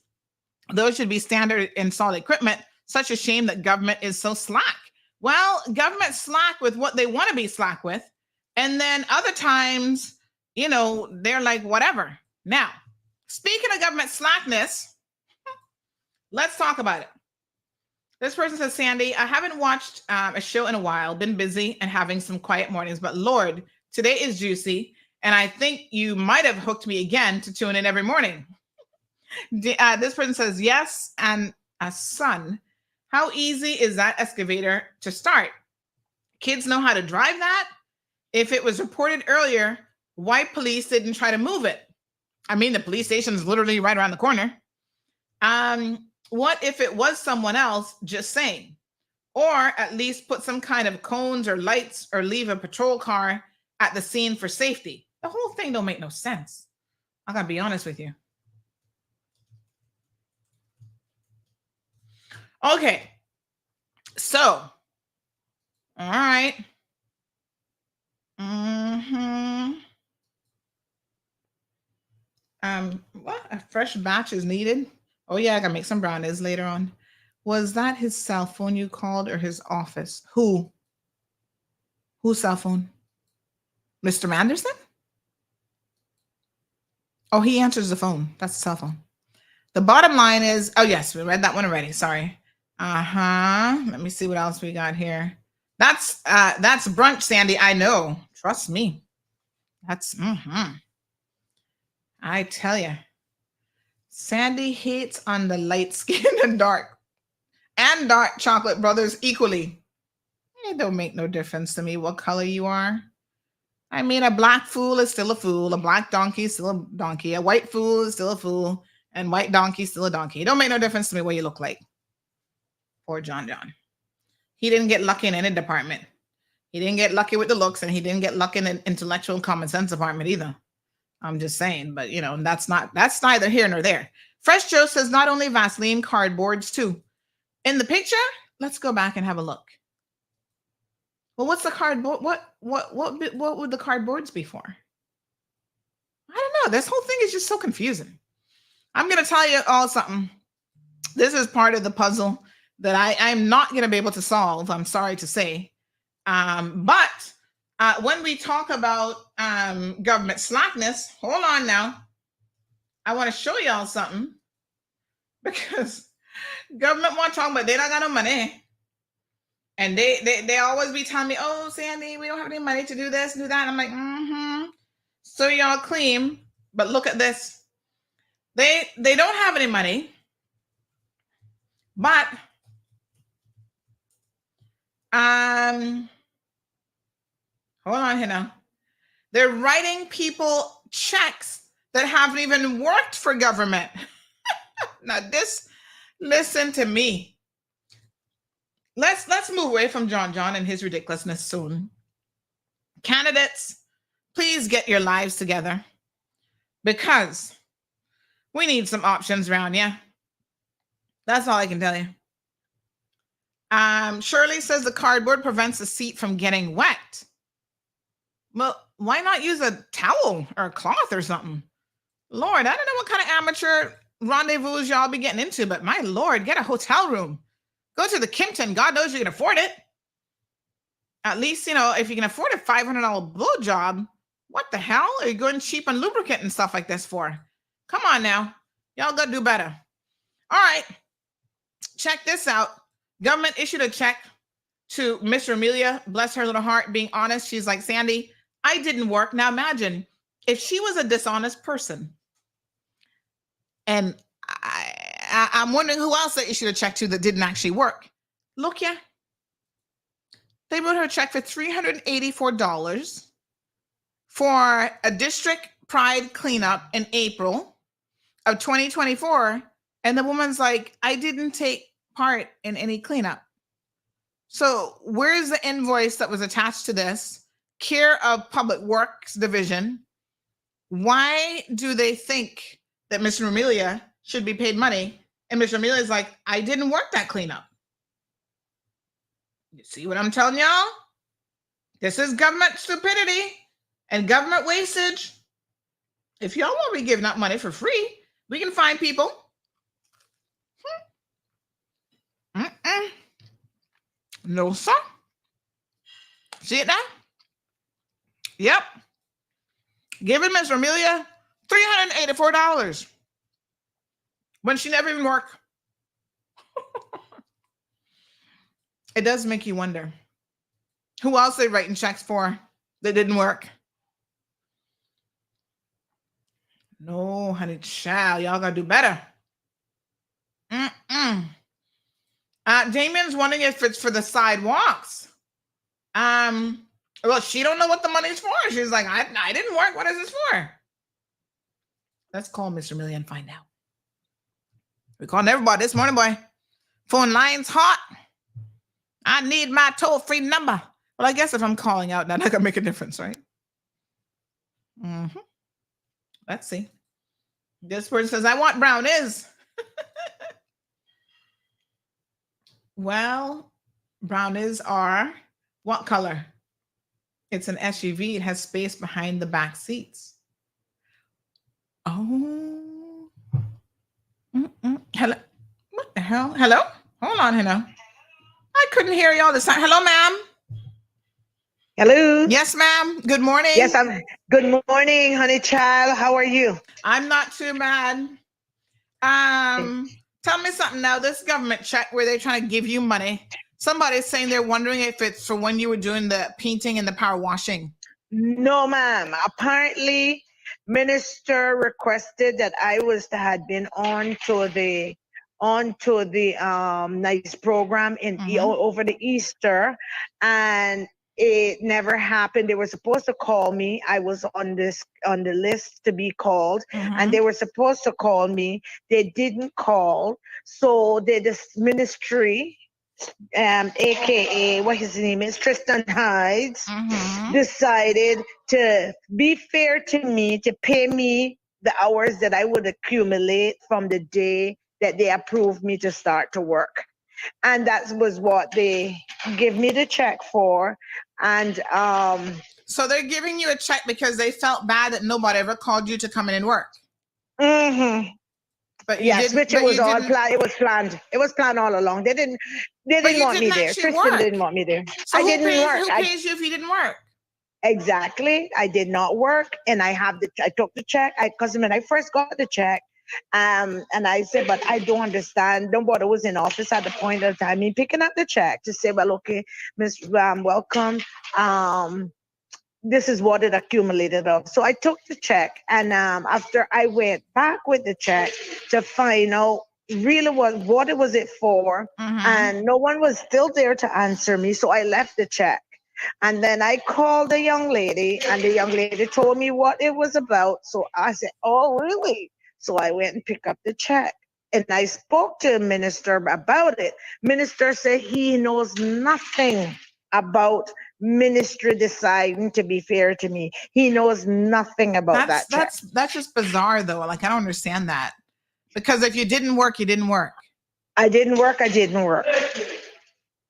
Those should be standard installed equipment. Such a shame that government is so slack. Well, government slack with what they want to be slack with. And then other times, they're like, whatever. Now, speaking of government slackness, let's talk about it. This person says, Sandy, I haven't watched a show in a while, been busy and having some quiet mornings, but Lord, today is juicy. And I think you might have hooked me again to tune in every morning. This person says, yes, and a son. How easy is that excavator to start? Kids know how to drive that. If it was reported earlier, why police didn't try to move it? I mean, the police station is literally right around the corner. What if it was someone else? Just saying. Or at least put some kind of cones or lights or leave a patrol car at the scene for safety. The whole thing don't make no sense. I gotta be honest with you. Okay. So, all right. What? A fresh batch is needed? Oh yeah, I gotta make some brownies later on. Was that his cell phone you called or his office? Whose cell phone? Mr. Manderson? Oh, he answers the phone. That's the cell phone. The bottom line is, oh yes, we read that one already. Sorry. Let me see what else we got here. That's brunch, Sandy. I know. Trust me. That's I tell you. Sandy hates on the light skin and dark chocolate brothers equally. It don't make no difference to me what color you are. I mean, a black fool is still a fool. A black donkey is still a donkey. A white fool is still a fool. And white donkey is still a donkey. It don't make no difference to me what you look like. Poor John. He didn't get lucky in any department. He didn't get lucky with the looks, and he didn't get lucky in an intellectual common sense department either. I'm just saying, but that's neither here nor there. Fresh Joe says not only Vaseline, cardboards too. In the picture, let's go back and have a look. Well, what's the cardboard? What would the cardboards be for? I don't know. This whole thing is just so confusing. I'm going to tell you all something. This is part of the puzzle that I'm not going to be able to solve. I'm sorry to say. But when we talk about government slackness, hold on now. I want to show y'all something because government want to talk about they don't got no money. And they always be telling me, oh, Sandy, we don't have any money to do this, do that. And I'm like, So y'all clean, but look at this. They don't have any money, but hold on here now. They're writing people checks that haven't even worked for government. Now listen to me. Let's move away from John and his ridiculousness soon. Candidates, please get your lives together because we need some options around you. That's all I can tell you. Shirley says the cardboard prevents the seat from getting wet. Well, why not use a towel or a cloth or something? Lord, I don't know what kind of amateur rendezvous y'all be getting into, but my Lord, get a hotel room. Go to the Kimpton. God knows you can afford it. At least, if you can afford a $500 blowjob, what the hell are you going cheap on lubricant and stuff like this for? Come on now. Y'all got to do better. All right. Check this out. Government issued a check to Miss Amelia, bless her little heart, being honest. She's like, Sandy, I didn't work. Now imagine if she was a dishonest person. And I'm wondering who else they issued a check to that didn't actually work. Look, yeah. They wrote her a check for $384 for a district pride cleanup in April of 2024. And the woman's like, I didn't take part in any cleanup. So where's the invoice that was attached to this? Care of Public Works Division. Why do they think that Mr. Amelia should be paid money? And Mr. Amelia's like, I didn't work that cleanup. You see what I'm telling y'all? This is government stupidity and government wastage. If y'all want to be giving out money for free, we can find people No, sir. See it now? Yep. Giving Miss Amelia $384 when she never even worked. It does make you wonder who else they writing checks for that didn't work. No, honey, child, y'all gotta do better. Damien's wondering if it's for the sidewalks. Well, she don't know what the money's for. She's like, I didn't work. What is this for? Let's call Mr. Millie and find out. We're calling everybody this morning, boy. Phone line's hot. I need my toll-free number. Well, I guess if I'm calling out, that's not gonna make a difference, right? Let's see. This person says, I want brownies. Well, brownies are what color? It's an SUV. It has space behind the back seats. Oh. Hello. What the hell? Hello? Hold on, hello. I couldn't hear you all this time. Hello, ma'am. Hello. Yes, ma'am. Good morning. Yes, good morning, honey child. How are you? I'm not too bad. Tell me something now. This government check where they're trying to give you money. Somebody's saying they're wondering if it's for when you were doing the painting and the power washing. No, ma'am. Apparently, minister requested that I had been on to the nice program in over the Easter, and it never happened. They were supposed to call me. I was on the list to be called, and they were supposed to call me. They didn't call, so this ministry, aka what his name is, Tristan Hydes, decided to be fair to me, to pay me the hours that I would accumulate from the day that they approved me to start to work. And that was what they give me the check for. And so they're giving you a check because they felt bad that nobody ever called you to come in and work. But yes, which it was all planned. It was planned. It was planned all along. They didn't want me there. Tristan didn't want me there. So I didn't work. Who pays you if you didn't work? Exactly. I did not work, and I took the check. Because when I first got the check, and I said, but I don't understand. Nobody was in office at the point of time. Me picking up the check to say, well, okay, Miss welcome. This is what it accumulated of. So I took the check, and after I went back with the check to find out really what it was for, and no one was still there to answer me. So I left the check. And then I called the young lady, and the young lady told me what it was about. So I said, oh, really? So I went and picked up the check, and I spoke to the minister about it. Minister said he knows nothing about ministry deciding to be fair to me. He knows nothing about that check. That's just bizarre, though. Like, I don't understand that. Because if you didn't work, you didn't work. I didn't work.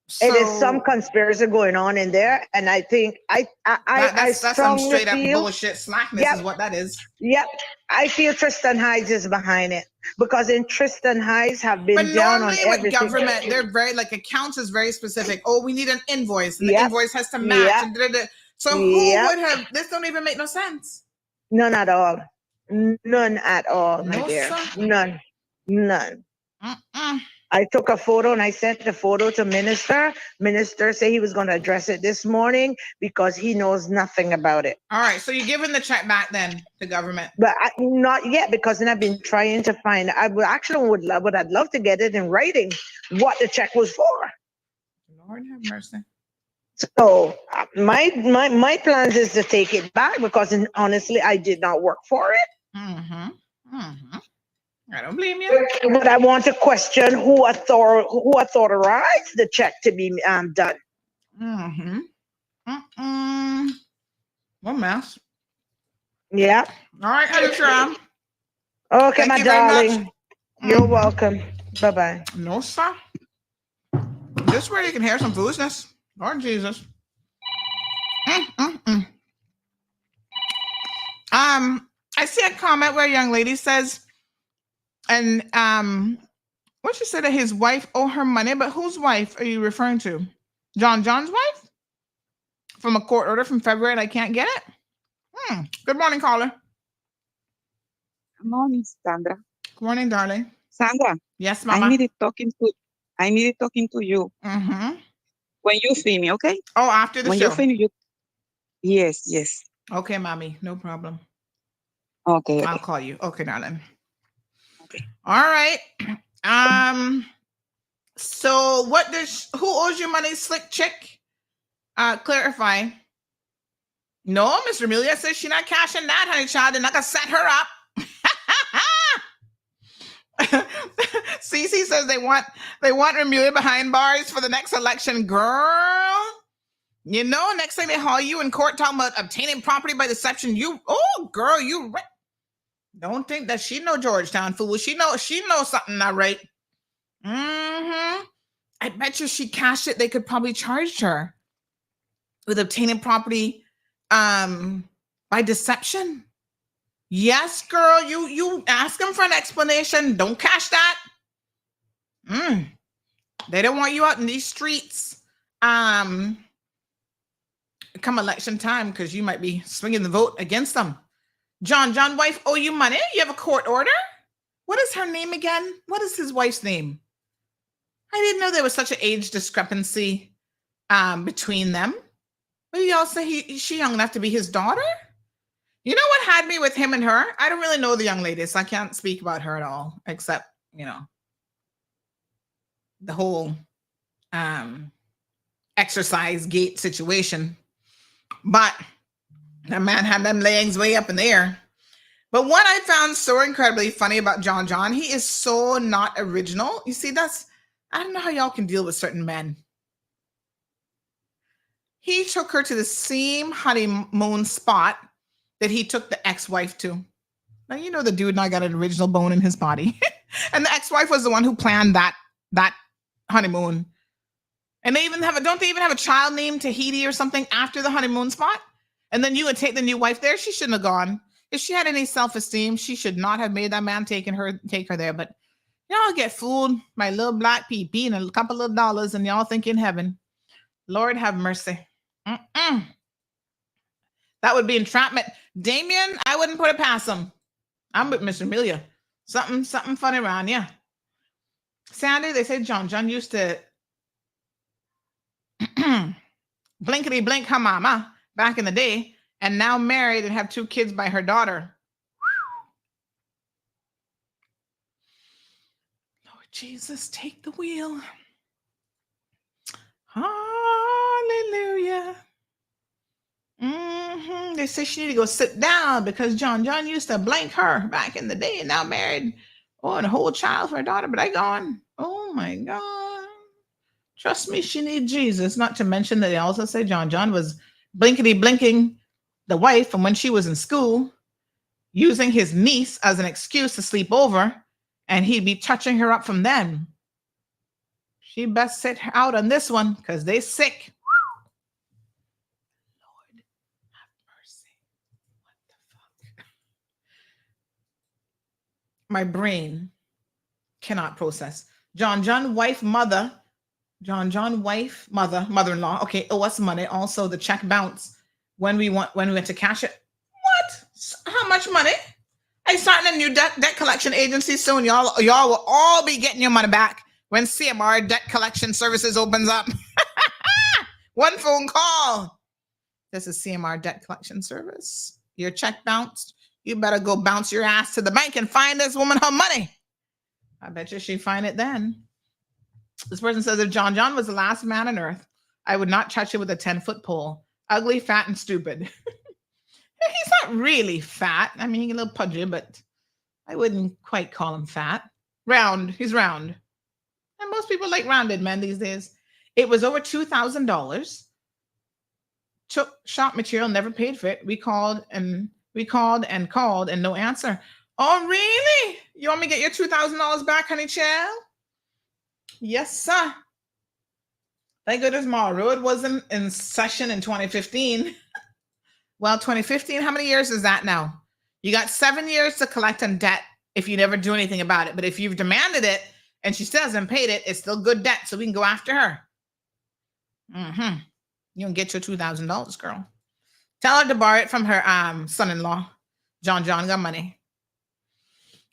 So, it is some conspiracy going on in there, and I think that's some straight up bullshit slackness is what that is. Yep, I feel Tristan Hydes is behind it, because in Tristan Hydes have been down on everything. With government, they're very accounts is very specific. Oh, we need an invoice, and the invoice has to match. So who would have this? Don't even make no sense. None at all. None at all, my dear. None. I took a photo and I sent the photo to minister. Minister said he was going to address it this morning because he knows nothing about it. All right. So you're giving the check back then to government? But not yet, because then I've been trying to find. I would actually I'd love to get it in writing what the check was for. Lord have mercy. So my plans is to take it back, because honestly I did not work for it. I don't blame you. But I want to question who authorized the check to be done. What mess? Yeah. All right, Alicia. Okay, my darling. You're welcome. Bye-bye. No, sir. This way you can hear some foolishness. Lord Jesus. I see a comment where a young lady says, and What you said that his wife owe her money, but whose wife are you referring to? John's wife? From a court order from February and I can't get it? Good morning, caller. Good morning, Sandra. Good morning, darling. Sandra. Yes, Mama. I needed talking to you. Mm-hmm. When you see me, okay? Oh, after the when show. You finish, Yes. Okay, Mommy. No problem. Okay. I'll call you. Okay, darling. Okay. All right. So who owes you money, Slick Chick? Clarify. No, Mr. Amelia says she's not cashing that, honey child. They're not gonna set her up. Cece says they want Amelia behind bars for the next election. Girl, you know, next time they haul you in court talking about obtaining property by deception, don't think that she know Georgetown fool. She knows something not right. Mm-hmm. I bet you she cashed it. They could probably charge her with obtaining property by deception. Yes, girl. You ask them for an explanation. Don't cash that. They don't want you out in these streets. Come election time, because you might be swinging the vote against them. John wife owe you money? You have a court order? What is her name again? What is his wife's name? I didn't know there was such an age discrepancy between them. But you all say she young enough to be his daughter? You know what had me with him and her? I don't really know the young lady, so I can't speak about her at all, except, the whole exercise gate situation. But that man had them legs way up in the air. But what I found so incredibly funny about John, he is so not original. You see, I don't know how y'all can deal with certain men. He took her to the same honeymoon spot that he took the ex-wife to. Now, you know the dude now got an original bone in his body. And the ex-wife was the one who planned that honeymoon. And don't they even have a child named Tahiti or something after the honeymoon spot? And then you would take the new wife there? She shouldn't have gone. If she had any self-esteem, she should not have made that man take her there. But y'all get fooled by a little black PP and a couple of dollars, and y'all think in heaven. Lord have mercy. That would be entrapment. Damien, I wouldn't put it past him. I'm with Mr. Amelia. Something funny around, yeah. Sandy, they say John used to blinkety blink her mama back in the day, and now married and have 2 kids by her daughter. Lord Jesus, take the wheel. Hallelujah. They say she need to go sit down because John used to blank her back in the day, and now married. Oh, and a whole child for her daughter, but I gone. Oh my God. Trust me, she needs Jesus. Not to mention that they also say John was blinkety blinking the wife from when she was in school, using his niece as an excuse to sleep over, and he'd be touching her up from then. She best sit out on this one because they sick. Lord have mercy. What the fuck? My brain cannot process. John wife mother. John wife mother-in-law. Okay, owe us money. Also, the check bounce when we went to cash it. What? How much money? I starting a new debt collection agency soon. Y'all will all be getting your money back when CMR Debt Collection Services opens up. One phone call. This is CMR Debt Collection Service. Your check bounced. You better go bounce your ass to the bank and find this woman her money. I bet you she'd find it then. This person says, if John was the last man on earth, I would not touch it with a 10-foot pole. Ugly, fat, and stupid. He's not really fat. I mean, he's a little pudgy, but I wouldn't quite call him fat. Round. He's round. And most people like rounded men these days. It was over $2,000. Took shop material, never paid for it. We called and called and no answer. Oh, really? You want me to get your $2,000 back, honey child? Yes, sir. Thank goodness my road wasn't in session in 2015. Well, 2015, how many years is that now? You got 7 years to collect on debt if you never do anything about it. But if you've demanded it and she still hasn't paid it, it's still good debt, so we can go after her. You can get your $2,000, girl. Tell her to borrow it from her son-in-law. John got money.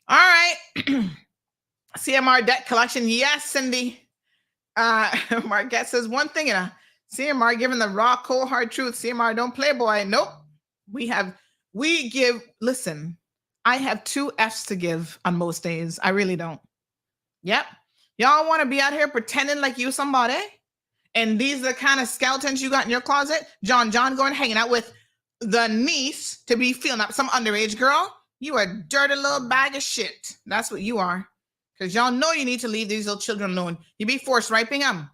All right. CMR debt collection. Yes, Cindy. Marquette says one thing, CMR giving the raw, cold, hard truth. CMR don't play, boy. Nope. Listen, I have 2 F's to give on most days. I really don't. Yep. Y'all want to be out here pretending like you somebody? And these are the kind of skeletons you got in your closet? John going hanging out with the niece to be feeling up some underage girl? You a dirty little bag of shit. That's what you are. Because y'all know you need to leave these little children alone. You be forced raping them.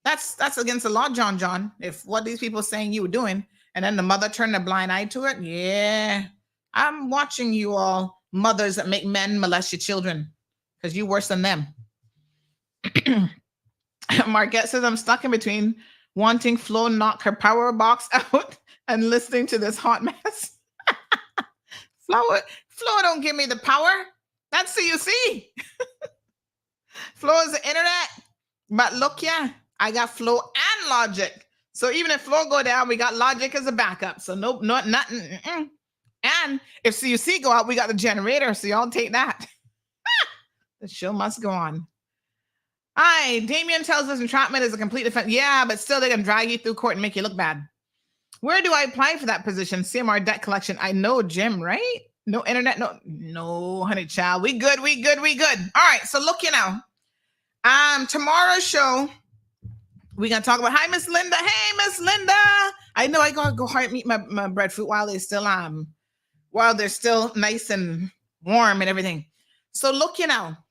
That's against the law, John. If what these people saying you were doing, and then the mother turned a blind eye to it, yeah. I'm watching you all mothers that make men molest your children. Because you worse than them. Marquette says, I'm stuck in between wanting Flo knock her power box out and listening to this hot mess. Flo don't give me the power. That's CUC. Flo is the internet. But look, I got Flo and Logic. So even if Flo go down, we got Logic as a backup. So nope, nothing. And if CUC go out, we got the generator. So y'all take that. The show must go on. Hi, Damien tells us entrapment is a complete offense. Yeah, but still they can drag you through court and make you look bad. Where do I apply for that position? CMR debt collection. I know, Jim, right? No internet, no, honey child. We good. All right, so look, tomorrow's show, we're gonna talk about, hi, Miss Linda. Hey, Miss Linda. I know I gotta go hard meet my breadfruit while they're still nice and warm and everything. So look,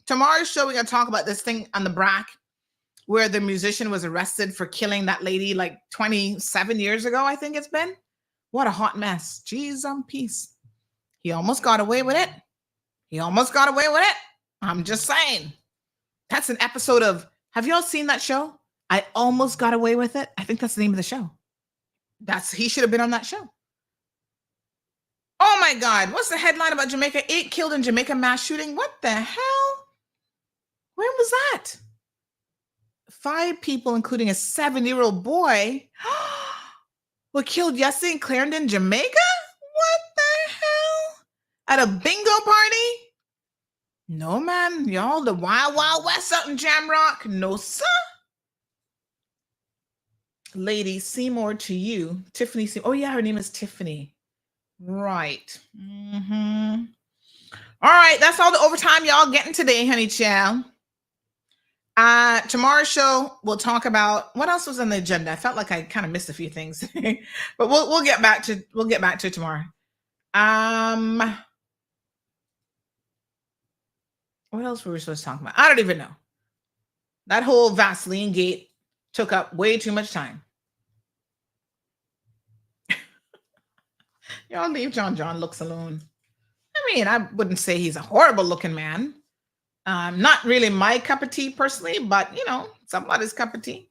tomorrow's show, we're gonna talk about this thing on the BRAC where the musician was arrested for killing that lady like 27 years ago, I think it's been. What a hot mess. Jeez, peace. He almost got away with it. I'm just saying. That's an episode of, have y'all seen that show? I Almost Got Away with It. I think that's the name of the show. He should have been on that show. Oh my God. What's the headline about Jamaica? 8 killed in Jamaica mass shooting. What the hell? When was that? 5 people, including a 7-year-old boy, were killed yesterday in Clarendon, Jamaica? What the hell? At a bingo party? No, man. Y'all, the Wild Wild West out in Jamrock? No, sir. Lady Seymour to you. Tiffany Seymour. Oh, yeah, her name is Tiffany. Right. All right, that's all the overtime y'all getting today, honey child. Tomorrow's show, we'll talk about what else was on the agenda. I felt like I kind of missed a few things, but we'll get back to it tomorrow. What else were we supposed to talk about? I don't even know. That whole Vaseline gate took up way too much time. Y'all leave John looks alone. I mean, I wouldn't say he's a horrible looking man. Not really my cup of tea personally, but somebody's cup of tea.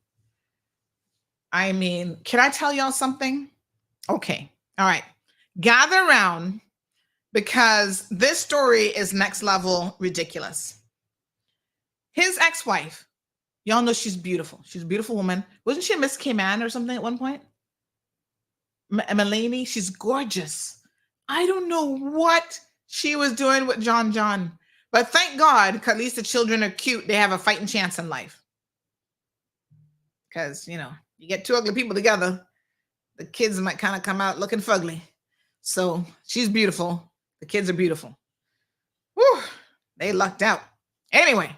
I mean, can I tell y'all something? Okay. All right. Gather around because this story is next level ridiculous. His ex-wife, y'all know she's beautiful. She's a beautiful woman. Wasn't she a Miss Cayman or something at one point? Mulaney, she's gorgeous. I don't know what she was doing with John. But thank God, because at least the children are cute. They have a fighting chance in life. Because, you get 2 ugly people together, the kids might kind of come out looking fugly. So she's beautiful. The kids are beautiful. Whew, they lucked out. Anyway,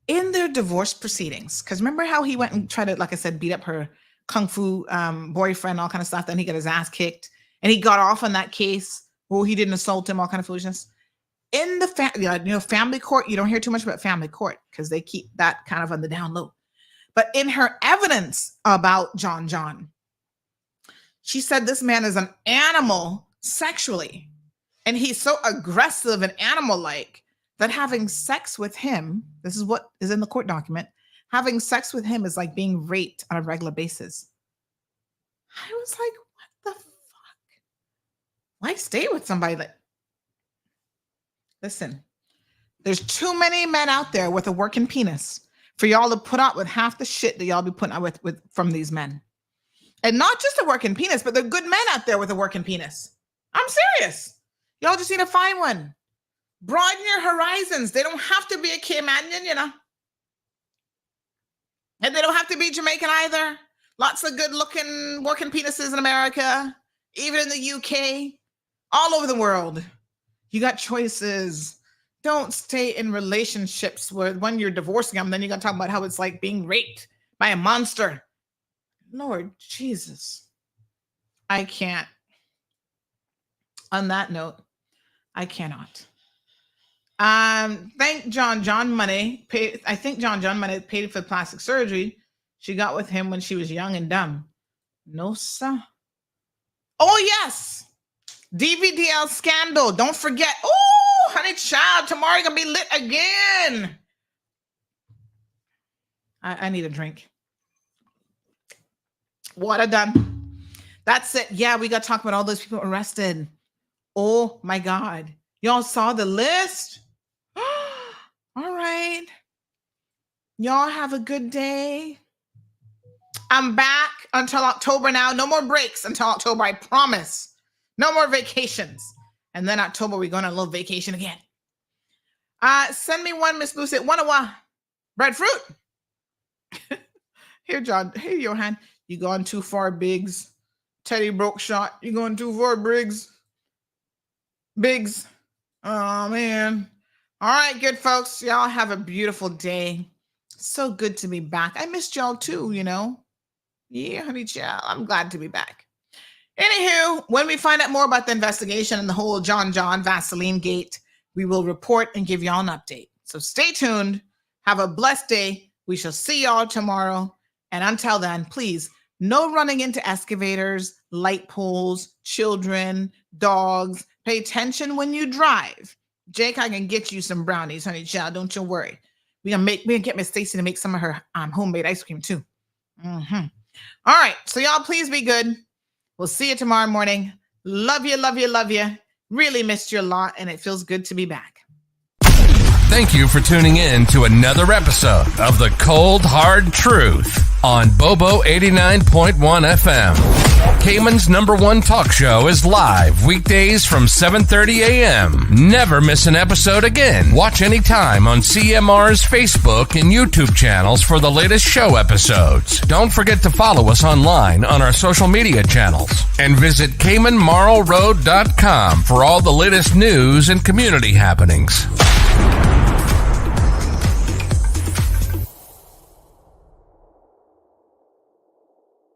in their divorce proceedings, because remember how he went and tried to, like I said, beat up her kung fu boyfriend, all kind of stuff. Then he got his ass kicked. And he got off on that case. Oh, he didn't assault him, all kind of foolishness. In the family court, you don't hear too much about family court because they keep that kind of on the down low. But in her evidence about John, she said this man is an animal sexually. And he's so aggressive and animal-like that having sex with him, this is what is in the court document, having sex with him is like being raped on a regular basis. I was like, what the fuck? Why stay with somebody like... Listen, There's too many men out there with a working penis for y'all to put up with half the shit that y'all be putting up with from these men. And not just a working penis, but the good men out there with a working penis. I'm serious. Y'all just need to find one. Broaden your horizons. They don't have to be a Caymanian, you know. And they don't have to be Jamaican either. Lots of good-looking working penises in America, even in the UK, all over the world. You got choices. Don't stay in relationships where when you're divorcing them, then you got to talk about how it's like being raped by a monster. Lord Jesus. I can't. On that note, I cannot. Thank John Money. I think John Money paid for plastic surgery she got with him when she was young and dumb. No, sir. Oh, yes. DVDL scandal. Don't forget. Oh, honey child, tomorrow you're going to be lit again. I need a drink. Water done. That's it. Yeah, we got to talk about all those people arrested. Oh, my God. Y'all saw the list? All right. Y'all have a good day. I'm back until October now. No more breaks until October, I promise. No more vacations. And then October, we're going on a little vacation again. Send me one, Miss Lucy. One breadfruit. Here, John. Here, Johan. You gone too far, Biggs. Teddy broke shot. You going too far, Biggs. Oh, man. All right, good folks. Y'all have a beautiful day. So good to be back. I missed y'all too, you know. Yeah, honey child. I'm glad to be back. Anywho, when we find out more about the investigation and the whole John Vaseline gate, we will report and give y'all an update. So stay tuned. Have a blessed day. We shall see y'all tomorrow. And until then, please, no running into excavators, light poles, children, dogs. Pay attention when you drive. Jake, I can get you some brownies, honey child. Don't you worry. We're gonna get Miss Stacy to make some of her homemade ice cream too. All right. So y'all please be good. We'll see you tomorrow morning. Love you, love you, love you. Really missed you a lot, and it feels good to be back. Thank you for tuning in to another episode of The Cold Hard Truth on Bobo 89.1 FM. Cayman's #1 talk show is live weekdays from 7:30 a.m. Never miss an episode again. Watch anytime on CMR's Facebook and YouTube channels for the latest show episodes. Don't forget to follow us online on our social media channels and visit CaymanMarlRoad.com for all the latest news and community happenings.